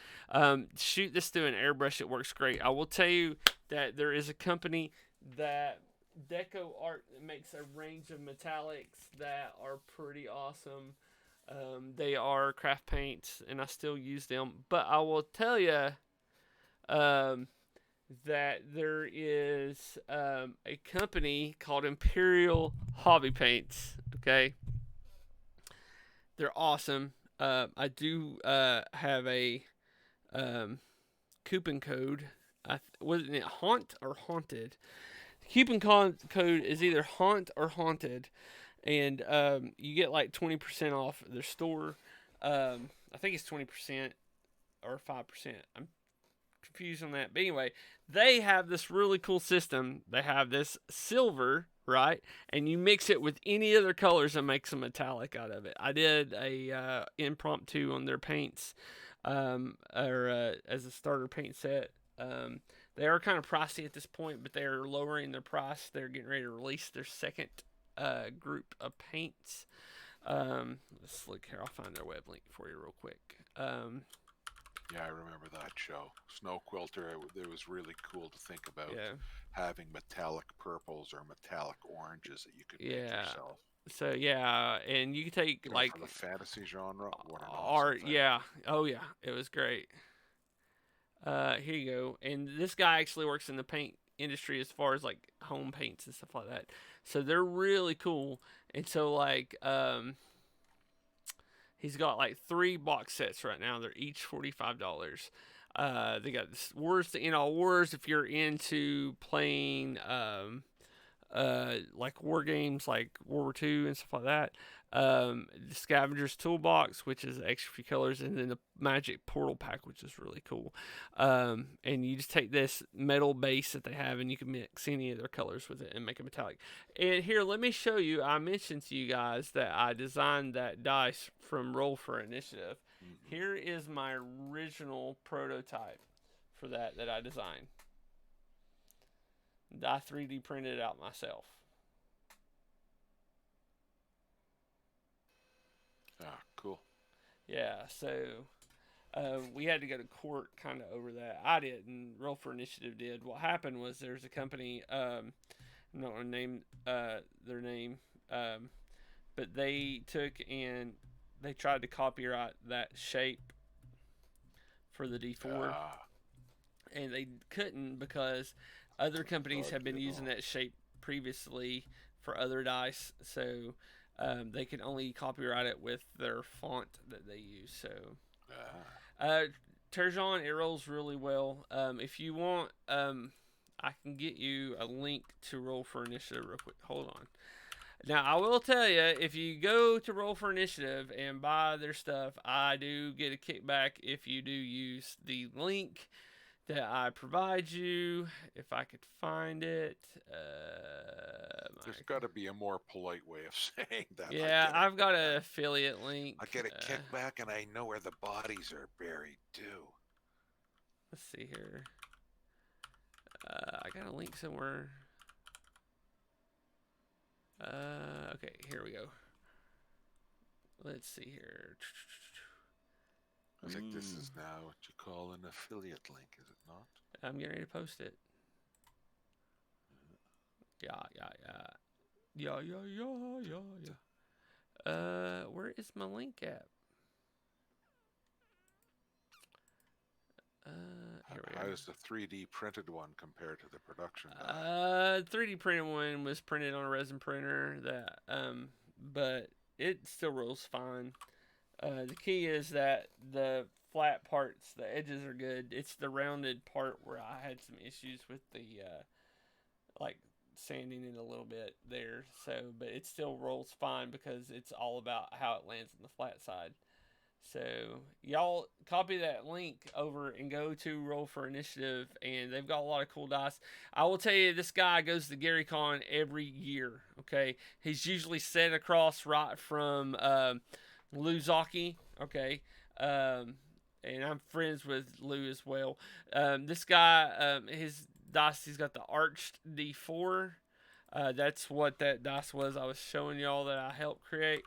Speaker 1: Shoot this through an airbrush. It works great. I will tell you that there is a company that Deco Art makes a range of metallics that are pretty awesome. They are craft paints, and I still use them. But I will tell you um, that there is a company called Imperial Hobby Paints. Okay, they're awesome. I do have a um, coupon code. Wasn't it Haunt or Haunted? Code is either Haunt or Haunted, and you get like 20% off their store. I think it's 20% or 5%. I'm confused on that. But anyway, they have this really cool system. They have this silver, right? And you mix it with any other colors and makes a metallic out of it. I did a impromptu on their paints, as a starter paint set. They are kind of pricey at this point, but they're lowering their price. They're getting ready to release their second group of paints. Let's look here. I'll find their web link for you real quick.
Speaker 2: Yeah, I remember that show. Snow Quilter, it was really cool to think about
Speaker 1: Yeah.
Speaker 2: having metallic purples or metallic oranges that you could make
Speaker 1: Yeah.
Speaker 2: yourself.
Speaker 1: So yeah, and you can take like
Speaker 2: for the fantasy genre, what an awesome
Speaker 1: art.
Speaker 2: thing.
Speaker 1: Yeah. Oh yeah, it was great. Here you go. And this guy actually works in the paint industry as far as like home paints and stuff like that. So they're really cool. And so like he's got like 3 box sets right now. They're each $45. They got this Wars to End All Wars if you're into playing like war games like World War II and stuff like that. The Scavenger's Toolbox, which is extra few colors, and then the Magic Portal Pack, which is really cool. And you just take this metal base that they have, and you can mix any of their colors with it and make a metallic. And here, let me show you. I mentioned to you guys that I designed that dice from Roll for Initiative.
Speaker 2: Mm-hmm.
Speaker 1: Here is my original prototype for that I designed. I 3D printed it out myself.
Speaker 2: Ah, cool.
Speaker 1: Yeah, so we had to go to court kind of over that. I didn't. Roll for Initiative did. What happened was there's a company, I'm not going to name their name, but they took and they tried to copyright that shape for the D4. And they couldn't because other companies have been using that shape previously for other dice, so they can only copyright it with their font that they use. So, Turgeon, it rolls really well. If you want, I can get you a link to Roll for Initiative real quick. Hold on. Now, I will tell you, if you go to Roll for Initiative and buy their stuff, I do get a kickback if you do use the link that I provide you. If I could find it.
Speaker 2: There's got to be a more polite way of saying that.
Speaker 1: Yeah, I've got an affiliate link.
Speaker 2: I get a kickback, and I know where the bodies are buried, too.
Speaker 1: Let's see here. I got a link somewhere. Okay, here we go. Let's see here.
Speaker 2: I think this is now what you call an affiliate link, is it not?
Speaker 1: I'm getting ready to post it. Yeah. Where is my link at?
Speaker 2: How does the 3D printed one compare to the production?
Speaker 1: 3D printed one was printed on a resin printer but it still rolls fine. The key is that the flat parts, the edges are good. It's the rounded part where I had some issues with the like sanding it a little bit there. So, but it still rolls fine because it's all about how it lands on the flat side. So y'all copy that link over and go to Roll for Initiative, and they've got a lot of cool dice. I will tell you, this guy goes to GaryCon every year. Okay, he's usually set across right from Lou Zocchi. Okay, and I'm friends with Lou as well. This guy, his dice, he's got the Arched D4. That's what that dice was I was showing y'all that I helped create.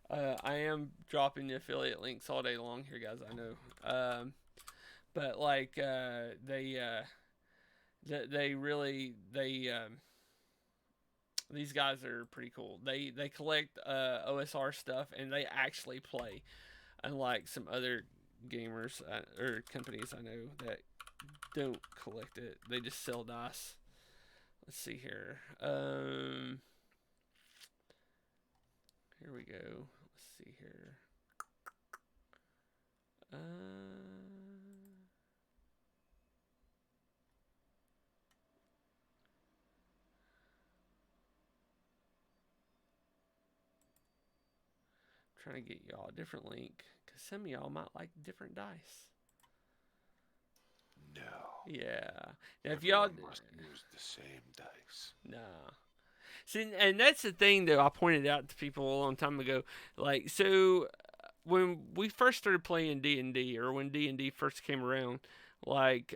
Speaker 1: I am dropping the affiliate links all day long here, guys. I know, but like they really These guys are pretty cool. They collect OSR stuff and they actually play, unlike some other gamers or companies I know that don't collect it. They just sell dice. Let's see here. Here we go. Let's see here. Trying to get y'all a different link because some of y'all might like different dice.
Speaker 2: No.
Speaker 1: Yeah. Now, if
Speaker 2: Everyone
Speaker 1: y'all
Speaker 2: must use the same dice.
Speaker 1: nah. See, and that's the thing that I pointed out to people a long time ago. Like, so when we first started playing D&D, or when D&D first came around, like,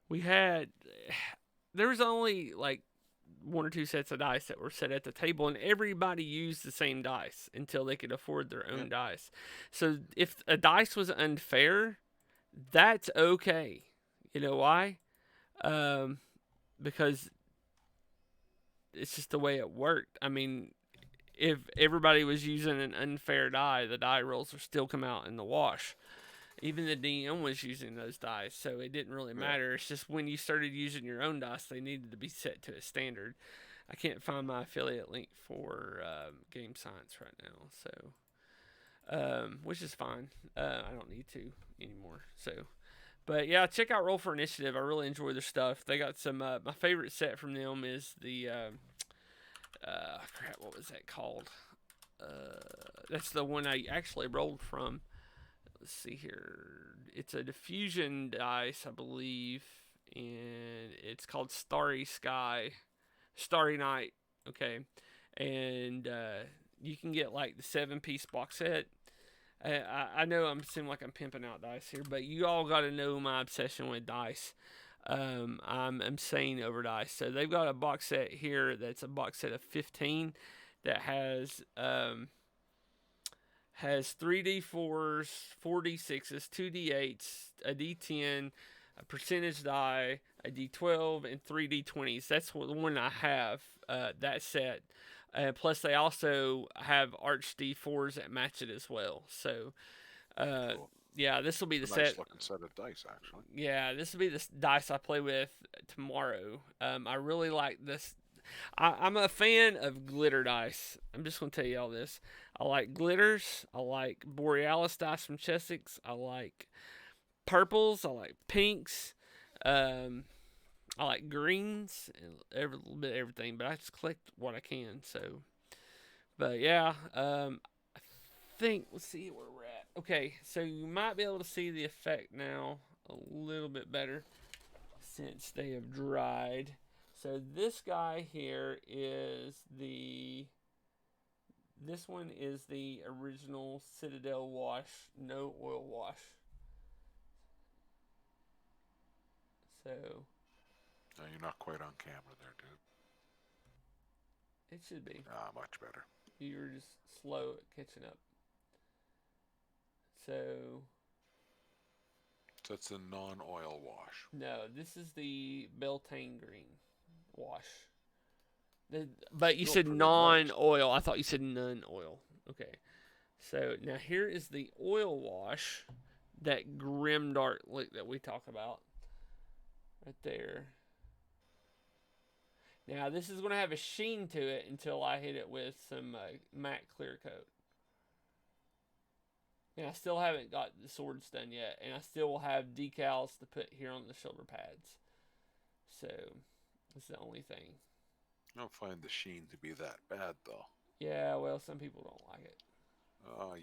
Speaker 1: we had there was only like one or two sets of dice that were set at the table, and everybody used the same dice until they could afford their own dice. So if a dice was unfair, that's okay. You know why? Because it's just the way it worked. I mean, if everybody was using an unfair die, the die rolls would still come out in the wash. Even the DM was using those dice, so it didn't really matter. It's just when you started using your own dice, they needed to be set to a standard. I can't find my affiliate link for Game Science right now, so which is fine. I don't need to anymore. So, but yeah, check out Roll for Initiative. I really enjoy their stuff. They got some. My favorite set from them is the crap. What was that called? That's the one I actually rolled from. Let's see here. It's a diffusion dice, I believe, and it's called Starry Sky, Starry Night. Okay, and you can get like the 7-piece box set. I know I'm seem like I'm pimping out dice here, but you all got to know my obsession with dice. I'm insane over dice. So they've got a box set here that's a box set of 15 that has 3d4s, 4d6s, 2d8s, a d10, a percentage die, a d12, and 3d20s. That's the one I have, that set. Plus, they also have Arch d4s that match it as well. So,
Speaker 2: Cool.
Speaker 1: yeah, this will be the
Speaker 2: It's a
Speaker 1: set.
Speaker 2: nice looking set of dice, actually.
Speaker 1: Yeah, this will be the dice I play with tomorrow. I really like this. I'm a fan of glitter dice. I'm just going to tell you all this. I like glitters. I like Borealis dice from Chessex. I like purples. I like pinks. I like greens. Every little bit of everything. But I just collect what I can. So, but yeah. I think let's see where we're at. Okay, so you might be able to see the effect now a little bit better since they have dried. So this guy here is this one is the original Citadel wash, no oil wash. So
Speaker 2: No, you're not quite on camera there, dude.
Speaker 1: it should be.
Speaker 2: Ah, much better.
Speaker 1: You're just slow at catching up. So
Speaker 2: it's a non-oil wash.
Speaker 1: no, this is the Beltane green wash. But you said non-oil. I thought you said none-oil. Okay. So now here is the oil wash, that grimdark look that we talk about. Right there. Now this is going to have a sheen to it until I hit it with some matte clear coat. And I still haven't got the swords done yet. And I still will have decals to put here on the shoulder pads. So that's the only thing.
Speaker 2: I don't find the sheen to be that bad, though.
Speaker 1: Yeah, well, some people don't like it.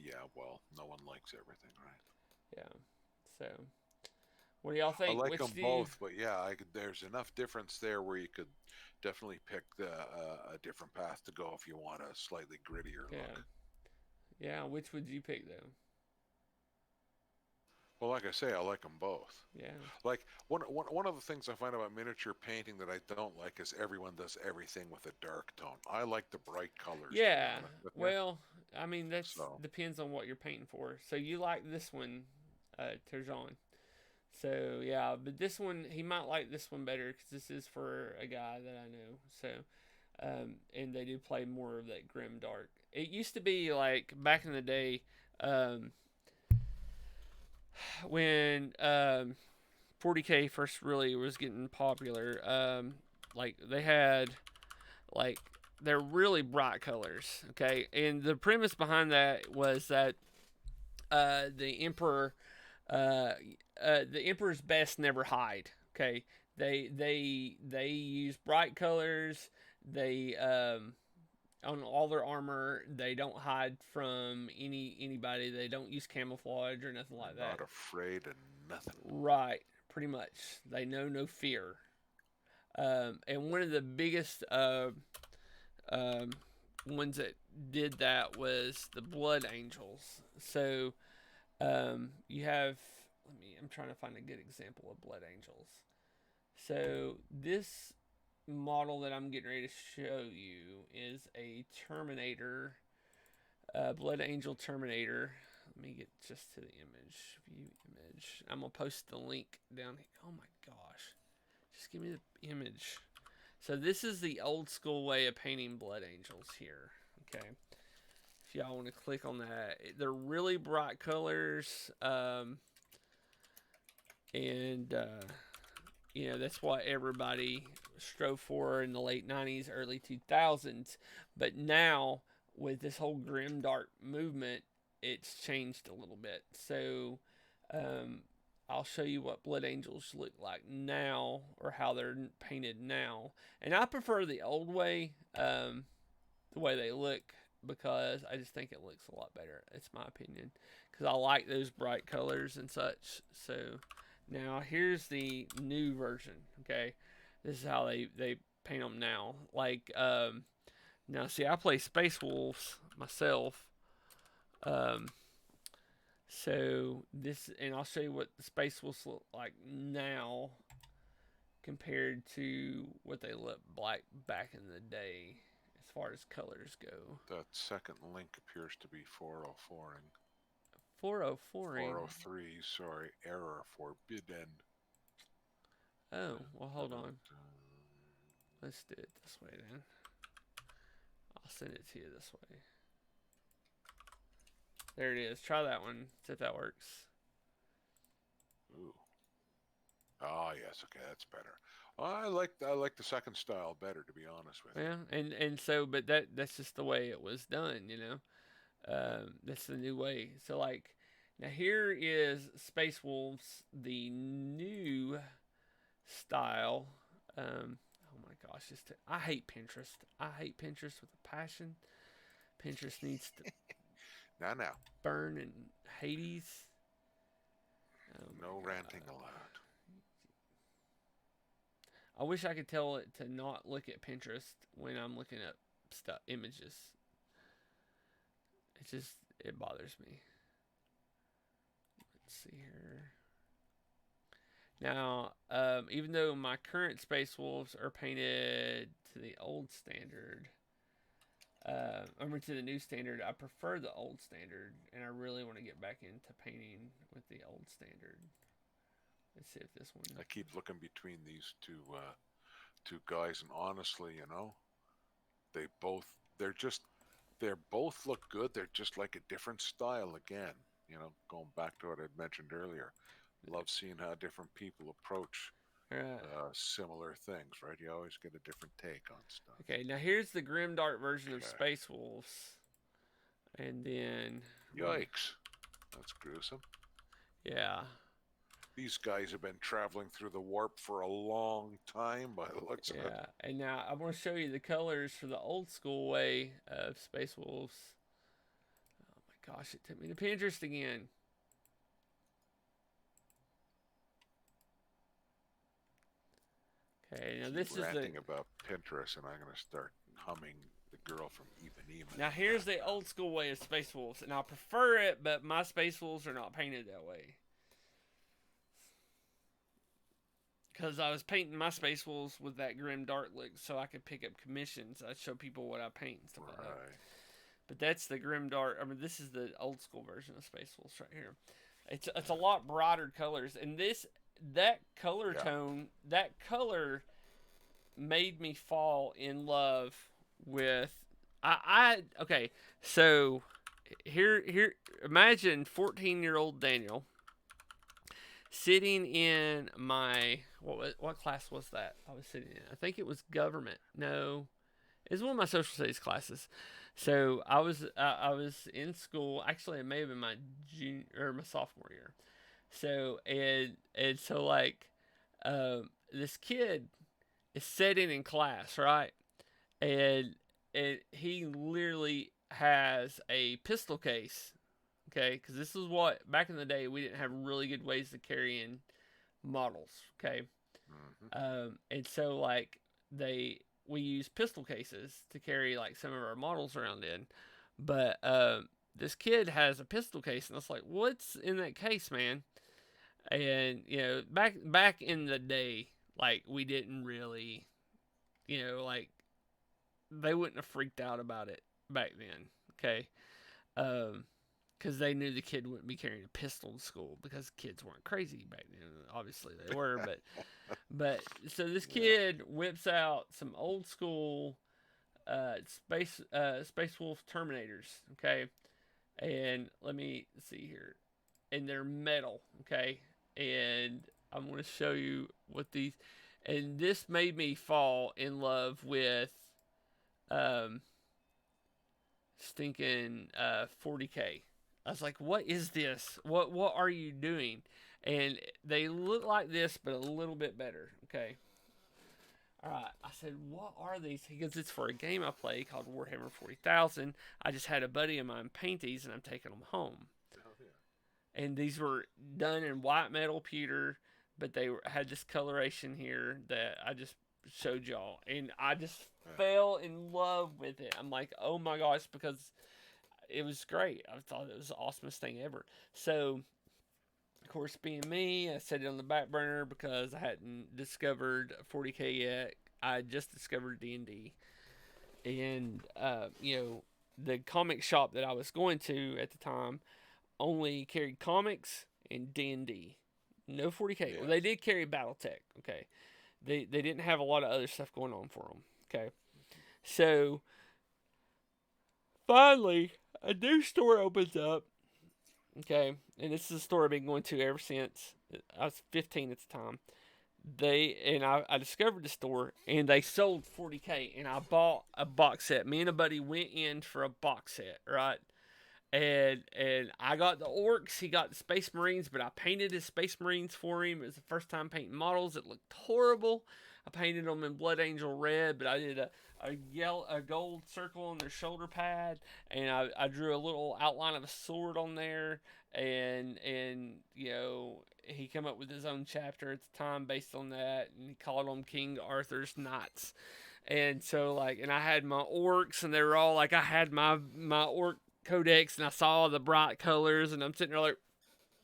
Speaker 2: Yeah, well, no one likes everything, right?
Speaker 1: Yeah. So, what do y'all think?
Speaker 2: I like
Speaker 1: Which
Speaker 2: them both, but yeah, there's enough difference there where you could definitely pick a different path to go if you want a slightly grittier look.
Speaker 1: Yeah, which would you pick, though?
Speaker 2: Well, like I say, I like them both.
Speaker 1: Yeah.
Speaker 2: Like, one of the things I find about miniature painting that I don't like is everyone does everything with a dark tone. I like the bright colors.
Speaker 1: Yeah. Well, I mean, that depends on what you're painting for. So you like this one, Terjan. So yeah, but this one he might like this one better because this is for a guy that I know. So, and they do play more of that grim dark. It used to be like back in the day, um, when 40K first really was getting popular. Like they had like they're really bright colors. Okay, and the premise behind that was that the emperor uh, the emperor's best never hide. Okay, they use bright colors. They on all their armor. They don't hide from anybody. They don't use camouflage or nothing like
Speaker 2: Not
Speaker 1: that.
Speaker 2: afraid of nothing.
Speaker 1: Right, pretty much. They know no fear. And one of the biggest um, ones that did that was the Blood Angels. So you have, let me, I'm trying to find a good example of Blood Angels. So this model that I'm getting ready to show you is a Terminator, Blood Angel Terminator. Let me get just to the image, view image. I'm gonna post the link down here. Oh my gosh, just give me the image. So this is the old school way of painting Blood Angels here. Okay, if y'all want to click on that, they're really bright colors, and you know that's what everybody strove for in the late '90s, early 2000s. But now with this whole grim dark movement, it's changed a little bit. So um, I'll show you what Blood Angels look like now, or how they're painted now. And I prefer the old way, the way they look, because I just think it looks a lot better. It's my opinion, because I like those bright colors and such. So now here's the new version. Okay, this is how they paint them now. Like now, see, I play Space Wolves myself. Um, so this, and I'll show you what the Space Wolves look like now compared to what they look like back in the day, as far as colors go.
Speaker 2: That second link appears to be 404ing.
Speaker 1: 404ing.
Speaker 2: 403, sorry, error, forbidden.
Speaker 1: Oh, well, hold on. Let's do it this way then. I'll send it to you this way. There it is. Try that one. See if that works.
Speaker 2: Ooh. Ah, yes. Okay, that's better. I like the second style better, to be honest with you.
Speaker 1: Yeah, and so, but that's just the way it was done, you know. That's the new way. So like, now here is Space Wolves, the new style. Oh my gosh, I hate Pinterest. I hate Pinterest with a passion. Pinterest needs to
Speaker 2: Now,
Speaker 1: burn in Hades. Oh
Speaker 2: no
Speaker 1: my
Speaker 2: ranting
Speaker 1: God.
Speaker 2: allowed.
Speaker 1: I wish I could tell it to not look at Pinterest when I'm looking at stuff, images. It bothers me. Let's see here. Now, even though my current Space Wolves are painted to the old standard, to the new standard, I prefer the old standard, and I really want to get back into painting with the old standard. Let's see if this one.
Speaker 2: I keep looking between these two guys, and honestly, they both they both look good. They're just like a different style again. Going back to what I mentioned earlier. Love seeing how different people approach
Speaker 1: Alright.
Speaker 2: similar things, right? You always get a different take on stuff.
Speaker 1: Okay, now here's the grim dark version of
Speaker 2: Okay.
Speaker 1: Space Wolves. And then.
Speaker 2: Yikes. That's gruesome.
Speaker 1: Yeah.
Speaker 2: These guys have been traveling through the warp for a long time by the looks of it.
Speaker 1: Yeah. And now I want to show you the colors for the old school way of Space Wolves. Oh my gosh, it took me to Pinterest again. Okay, now this is
Speaker 2: ranting about Pinterest, and I'm going to start humming the girl from Ipanema.
Speaker 1: Now here's the old school way of Space Wolves, and I prefer it, but my Space Wolves are not painted that way. Because I was painting my Space Wolves with that grim dark look, so I could pick up commissions. I'd show people what I paint and stuff like that. But that's the grim dark. This is the old school version of Space Wolves right here. It's a lot brighter colors, and this that color
Speaker 2: Yeah.
Speaker 1: tone, that color made me fall in love with. Okay. So here, imagine 14-year-old Daniel sitting in my what class was that I was sitting in? I think it was government. No, it was one of my social studies classes. So I was in school. Actually, it may have been my junior or my sophomore year. So and so like this kid is sitting in class, right? And he literally has a pistol case. Okay, because this is what back in the day we didn't have really good ways to carry in models. Okay,
Speaker 2: Hmm.
Speaker 1: and so like they we use pistol cases to carry like some of our models around in, but this kid has a pistol case, and I was like, "What's in that case, man?" And back in the day, like we didn't really, like they wouldn't have freaked out about it back then. Okay, because they knew the kid wouldn't be carrying a pistol to school because kids weren't crazy back then. Obviously they were, but so this
Speaker 2: Yeah.
Speaker 1: kid whips out some old school Space Wolf Terminators. Okay, and let me see here, and they're metal. Okay, and I'm going to show you what these. And this made me fall in love with um, stinking 40K. I was like, "What is this? What are you doing?" And they look like this, but a little bit better. Okay. All right. I said, "What are these?" He goes, "It's for a game I play called Warhammer 40,000. I just had a buddy of mine paint these, and I'm taking them home."
Speaker 2: Oh, yeah.
Speaker 1: And these were done in white metal pewter, but had this coloration here that I just showed y'all, and I just
Speaker 2: Yeah.
Speaker 1: fell in love with it. I'm like, "Oh my gosh," because it was great. I thought it was the awesomest thing ever. So, of course, being me, I set it on the back burner because I hadn't discovered 40K yet. I just discovered D&D, and the comic shop that I was going to at the time only carried comics and D&D. No 40K. Well, they
Speaker 2: Yes.
Speaker 1: did carry BattleTech. Okay, they didn't have a lot of other stuff going on for them. Okay, so finally a new store opens up. Okay, and this is a store I've been going to ever since I was 15 at the time. I discovered the store and they sold 40K, and I bought a box set. Me and a buddy went in for a box set, right? And I got the orcs, he got the Space Marines, but I painted his Space Marines for him. It was the first time painting models. It looked horrible. I painted them in Blood Angel red, but I did a gold circle on their shoulder pad, and I drew a little outline of a sword on there, and he came up with his own chapter at the time based on that, and he called them King Arthur's Knights. And so and I had my orcs, and they were all like, I had my orc codex, and I saw the bright colors, and I'm sitting there like,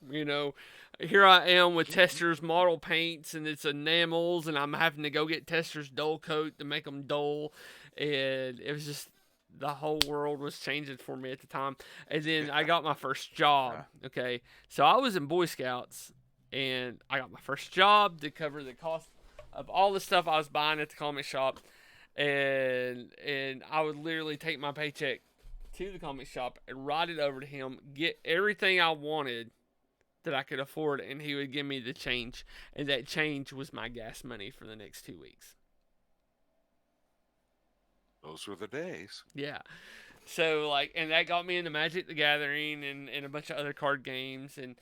Speaker 1: you know, here I am with Tester's model paints, and it's enamels, and I'm having to go get Tester's dull coat to make them dull, and it was just the whole world was changing for me at the time. And then I got my first job.
Speaker 2: Yeah.
Speaker 1: Okay, so I was in Boy Scouts, and I got my first job to cover the cost of all the stuff I was buying at the comic shop, and I would literally take my paycheck to the comic shop and write it over to him, get everything I wanted that I could afford, and he would give me the change, and that change was my gas money for the next 2 weeks.
Speaker 2: Those were the days.
Speaker 1: Yeah. So and that got me into Magic the Gathering and a bunch of other card games, and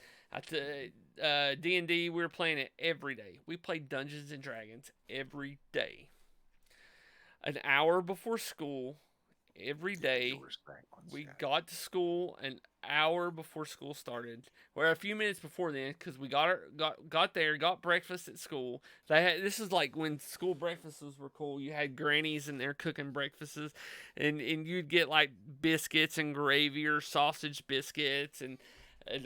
Speaker 1: D&D, we were playing it every day. We played Dungeons and Dragons every day, an hour before school every day.
Speaker 2: Yours, Franklin's.
Speaker 1: We
Speaker 2: Yeah.
Speaker 1: got to school an hour before school started, or a few minutes before then, because we got there, got breakfast at school. This is like when school breakfasts were cool. You had grannies in there cooking breakfasts, and you'd get like biscuits and gravy or sausage biscuits and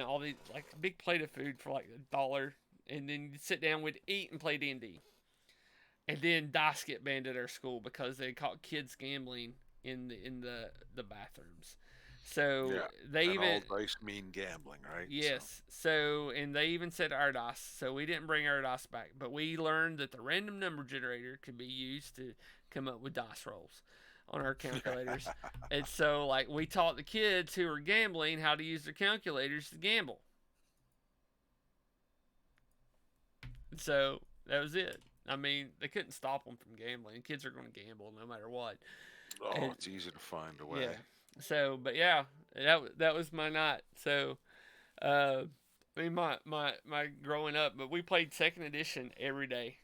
Speaker 1: all these like big plate of food for like $1, and then you'd sit down, we'd eat and play D&D. And then dice get banned at our school because they caught kids gambling in the bathrooms. So
Speaker 2: Yeah.
Speaker 1: they
Speaker 2: And all
Speaker 1: even
Speaker 2: dice mean gambling, right? So,
Speaker 1: yes. So and they even said our dice. So we didn't bring our dice back, but we learned that the random number generator could be used to come up with dice rolls on our calculators. And so like we taught the kids who were gambling how to use their calculators to gamble. And so that was it. I mean, they couldn't stop them from gambling. Kids are going to gamble no matter what.
Speaker 2: oh,
Speaker 1: And
Speaker 2: it's easy to find a way.
Speaker 1: yeah. So, but yeah, that was my night. So, uh, I mean, my growing up, but we played second edition every day,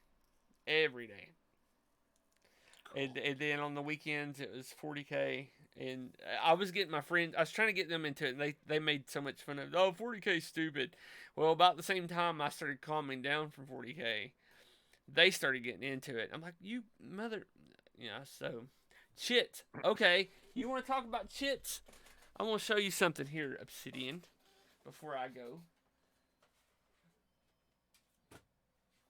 Speaker 2: Cool.
Speaker 1: and then on the weekends it was 40K. And I was getting my friends. I was trying to get them into it. And they made so much fun of it. Oh, 40K stupid. Well, about the same time I started calming down from 40K, they started getting into it. I'm like, you mother, yeah. So, chits. Okay, you want to talk about chits? I'm gonna show you something here, Obsidian. Before I go,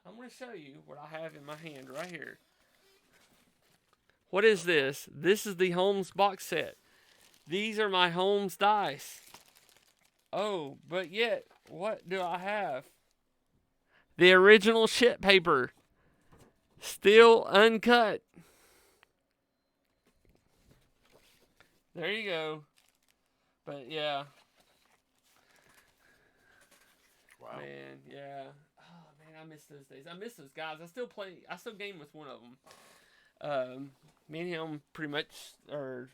Speaker 1: I'm gonna show you what I have in my hand right here. What is this? This is the Holmes box set. These are my Holmes dice. Oh, but yet, what do I have? The original shit paper. Still uncut. There you go. But yeah.
Speaker 2: Wow.
Speaker 1: Man, yeah. Oh man, I miss those days. I miss those guys. I still game with one of them. Me and him pretty much are.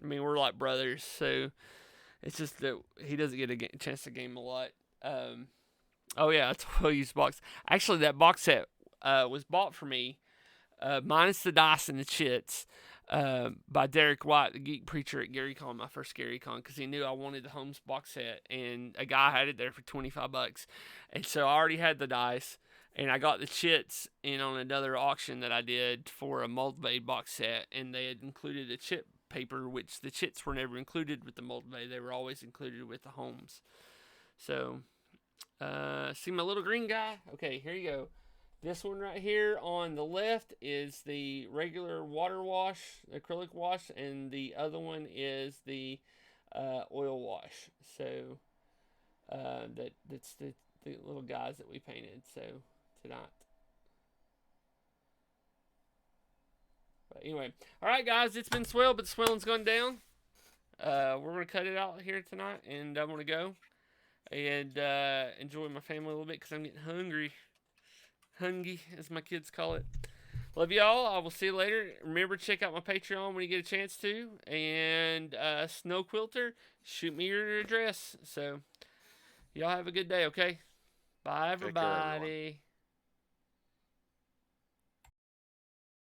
Speaker 1: I mean, we're like brothers, so it's just that he doesn't get a chance to game a lot. Oh yeah, that's a well-used box. Actually, that box set was bought for me, minus the dice and the chits, by Derek White, the geek preacher at GaryCon, my first GaryCon, because he knew I wanted the Holmes box set, and a guy had it there for $25, and so I already had the dice. And I got the chits in on another auction that I did for a Moldvay box set, and they had included a chit paper, which the chits were never included with the Moldvay. They were always included with the Holmes. So, see my little green guy? Okay, here you go. This one right here on the left is the regular water wash, acrylic wash, and the other one is the oil wash. So, that's the little guys that we painted. So, tonight. But anyway, all right, guys, it's been swell, but the swelling's gone down. We're gonna cut it out here tonight, and I'm gonna go and enjoy my family a little bit because I'm getting hungry, as my kids call it. Love y'all. I will see you later. Remember, check out my Patreon when you get a chance to. And Snow Quilter, shoot me your address. So, y'all have a good day, okay? Bye,
Speaker 2: Take care, everyone.
Speaker 1: everybody.